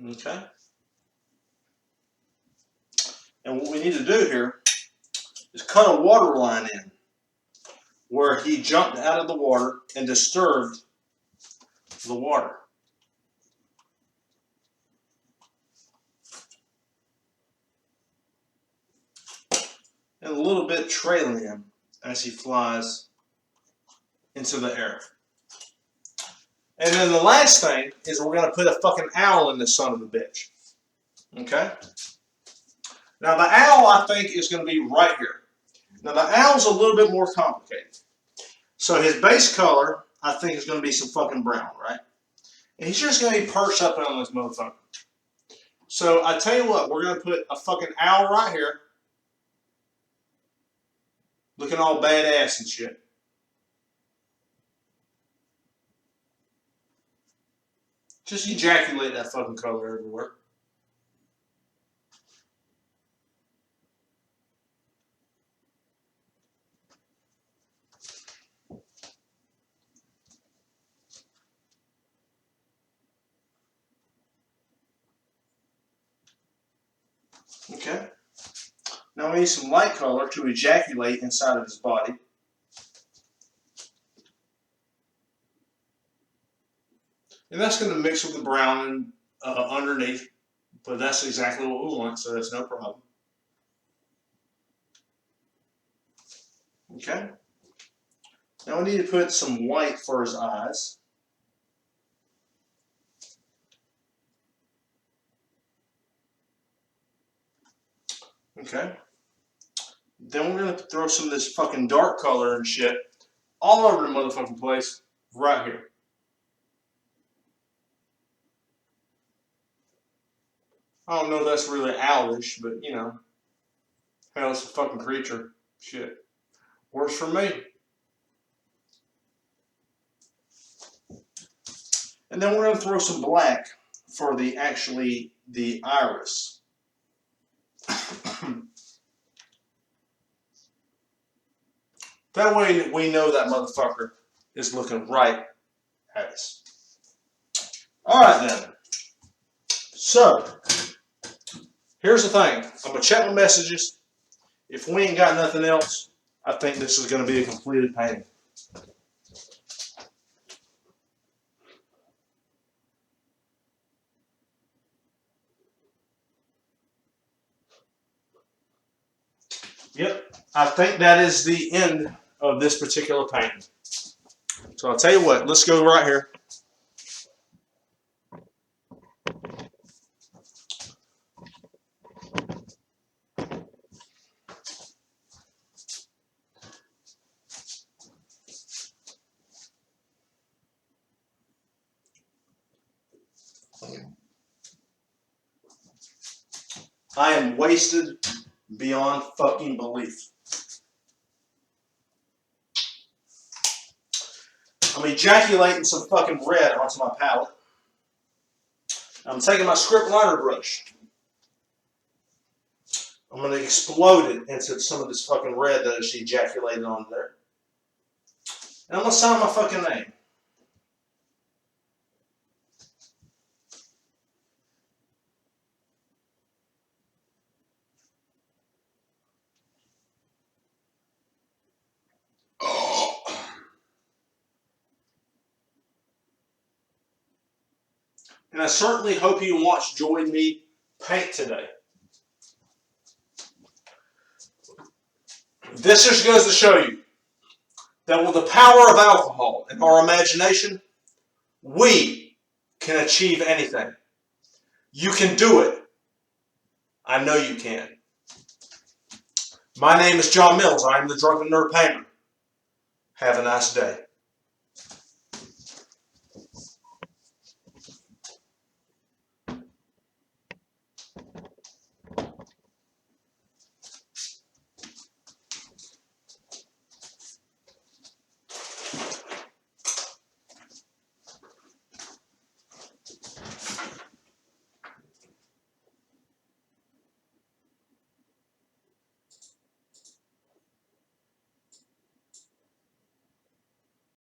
okay. And what we need to do here is cut a water line in where he jumped out of the water and disturbed the water. And a little bit trailing him as he flies into the air. And then the last thing is we're going to put a fucking owl in this son of a bitch. Okay? Now the owl, I think, is going to be right here. Now the owl's a little bit more complicated. So his base color, I think, is going to be some fucking brown, right? And he's just going to be perched up on this motherfucker. So I tell you what, we're going to put a fucking owl right here. Looking all badass and shit. Just ejaculate that fucking color everywhere. Okay. Now we need some light color to ejaculate inside of his body. And that's going to mix with the brown underneath. But that's exactly what we want, so that's no problem. Okay. Now we need to put some white for his eyes. Okay. Then we're going to throw some of this fucking dark color and shit all over the motherfucking place right here. I don't know if that's really owlish, but you know. Hell, it's a fucking creature. Shit. Works for me. And then we're going to throw some black for the iris. That way we know that motherfucker is looking right at us. Alright then. So, here's the thing. I'm going to check my messages. If we ain't got nothing else, I think this is going to be a completed painting. Yep, I think that is the end of this particular painting. So I'll tell you what, let's go right here. I am wasted beyond fucking belief. So I'm ejaculating some fucking red onto my palette. I'm taking my script liner brush. I'm going to explode it into some of this fucking red that I just ejaculated on there. And I'm going to sign my fucking name. And I certainly hope you watch Join Me paint today. This just goes to show you that with the power of alcohol and our imagination, we can achieve anything. You can do it. I know you can. My name is John Mills. I am the Drunken Nerd Painter. Have a nice day.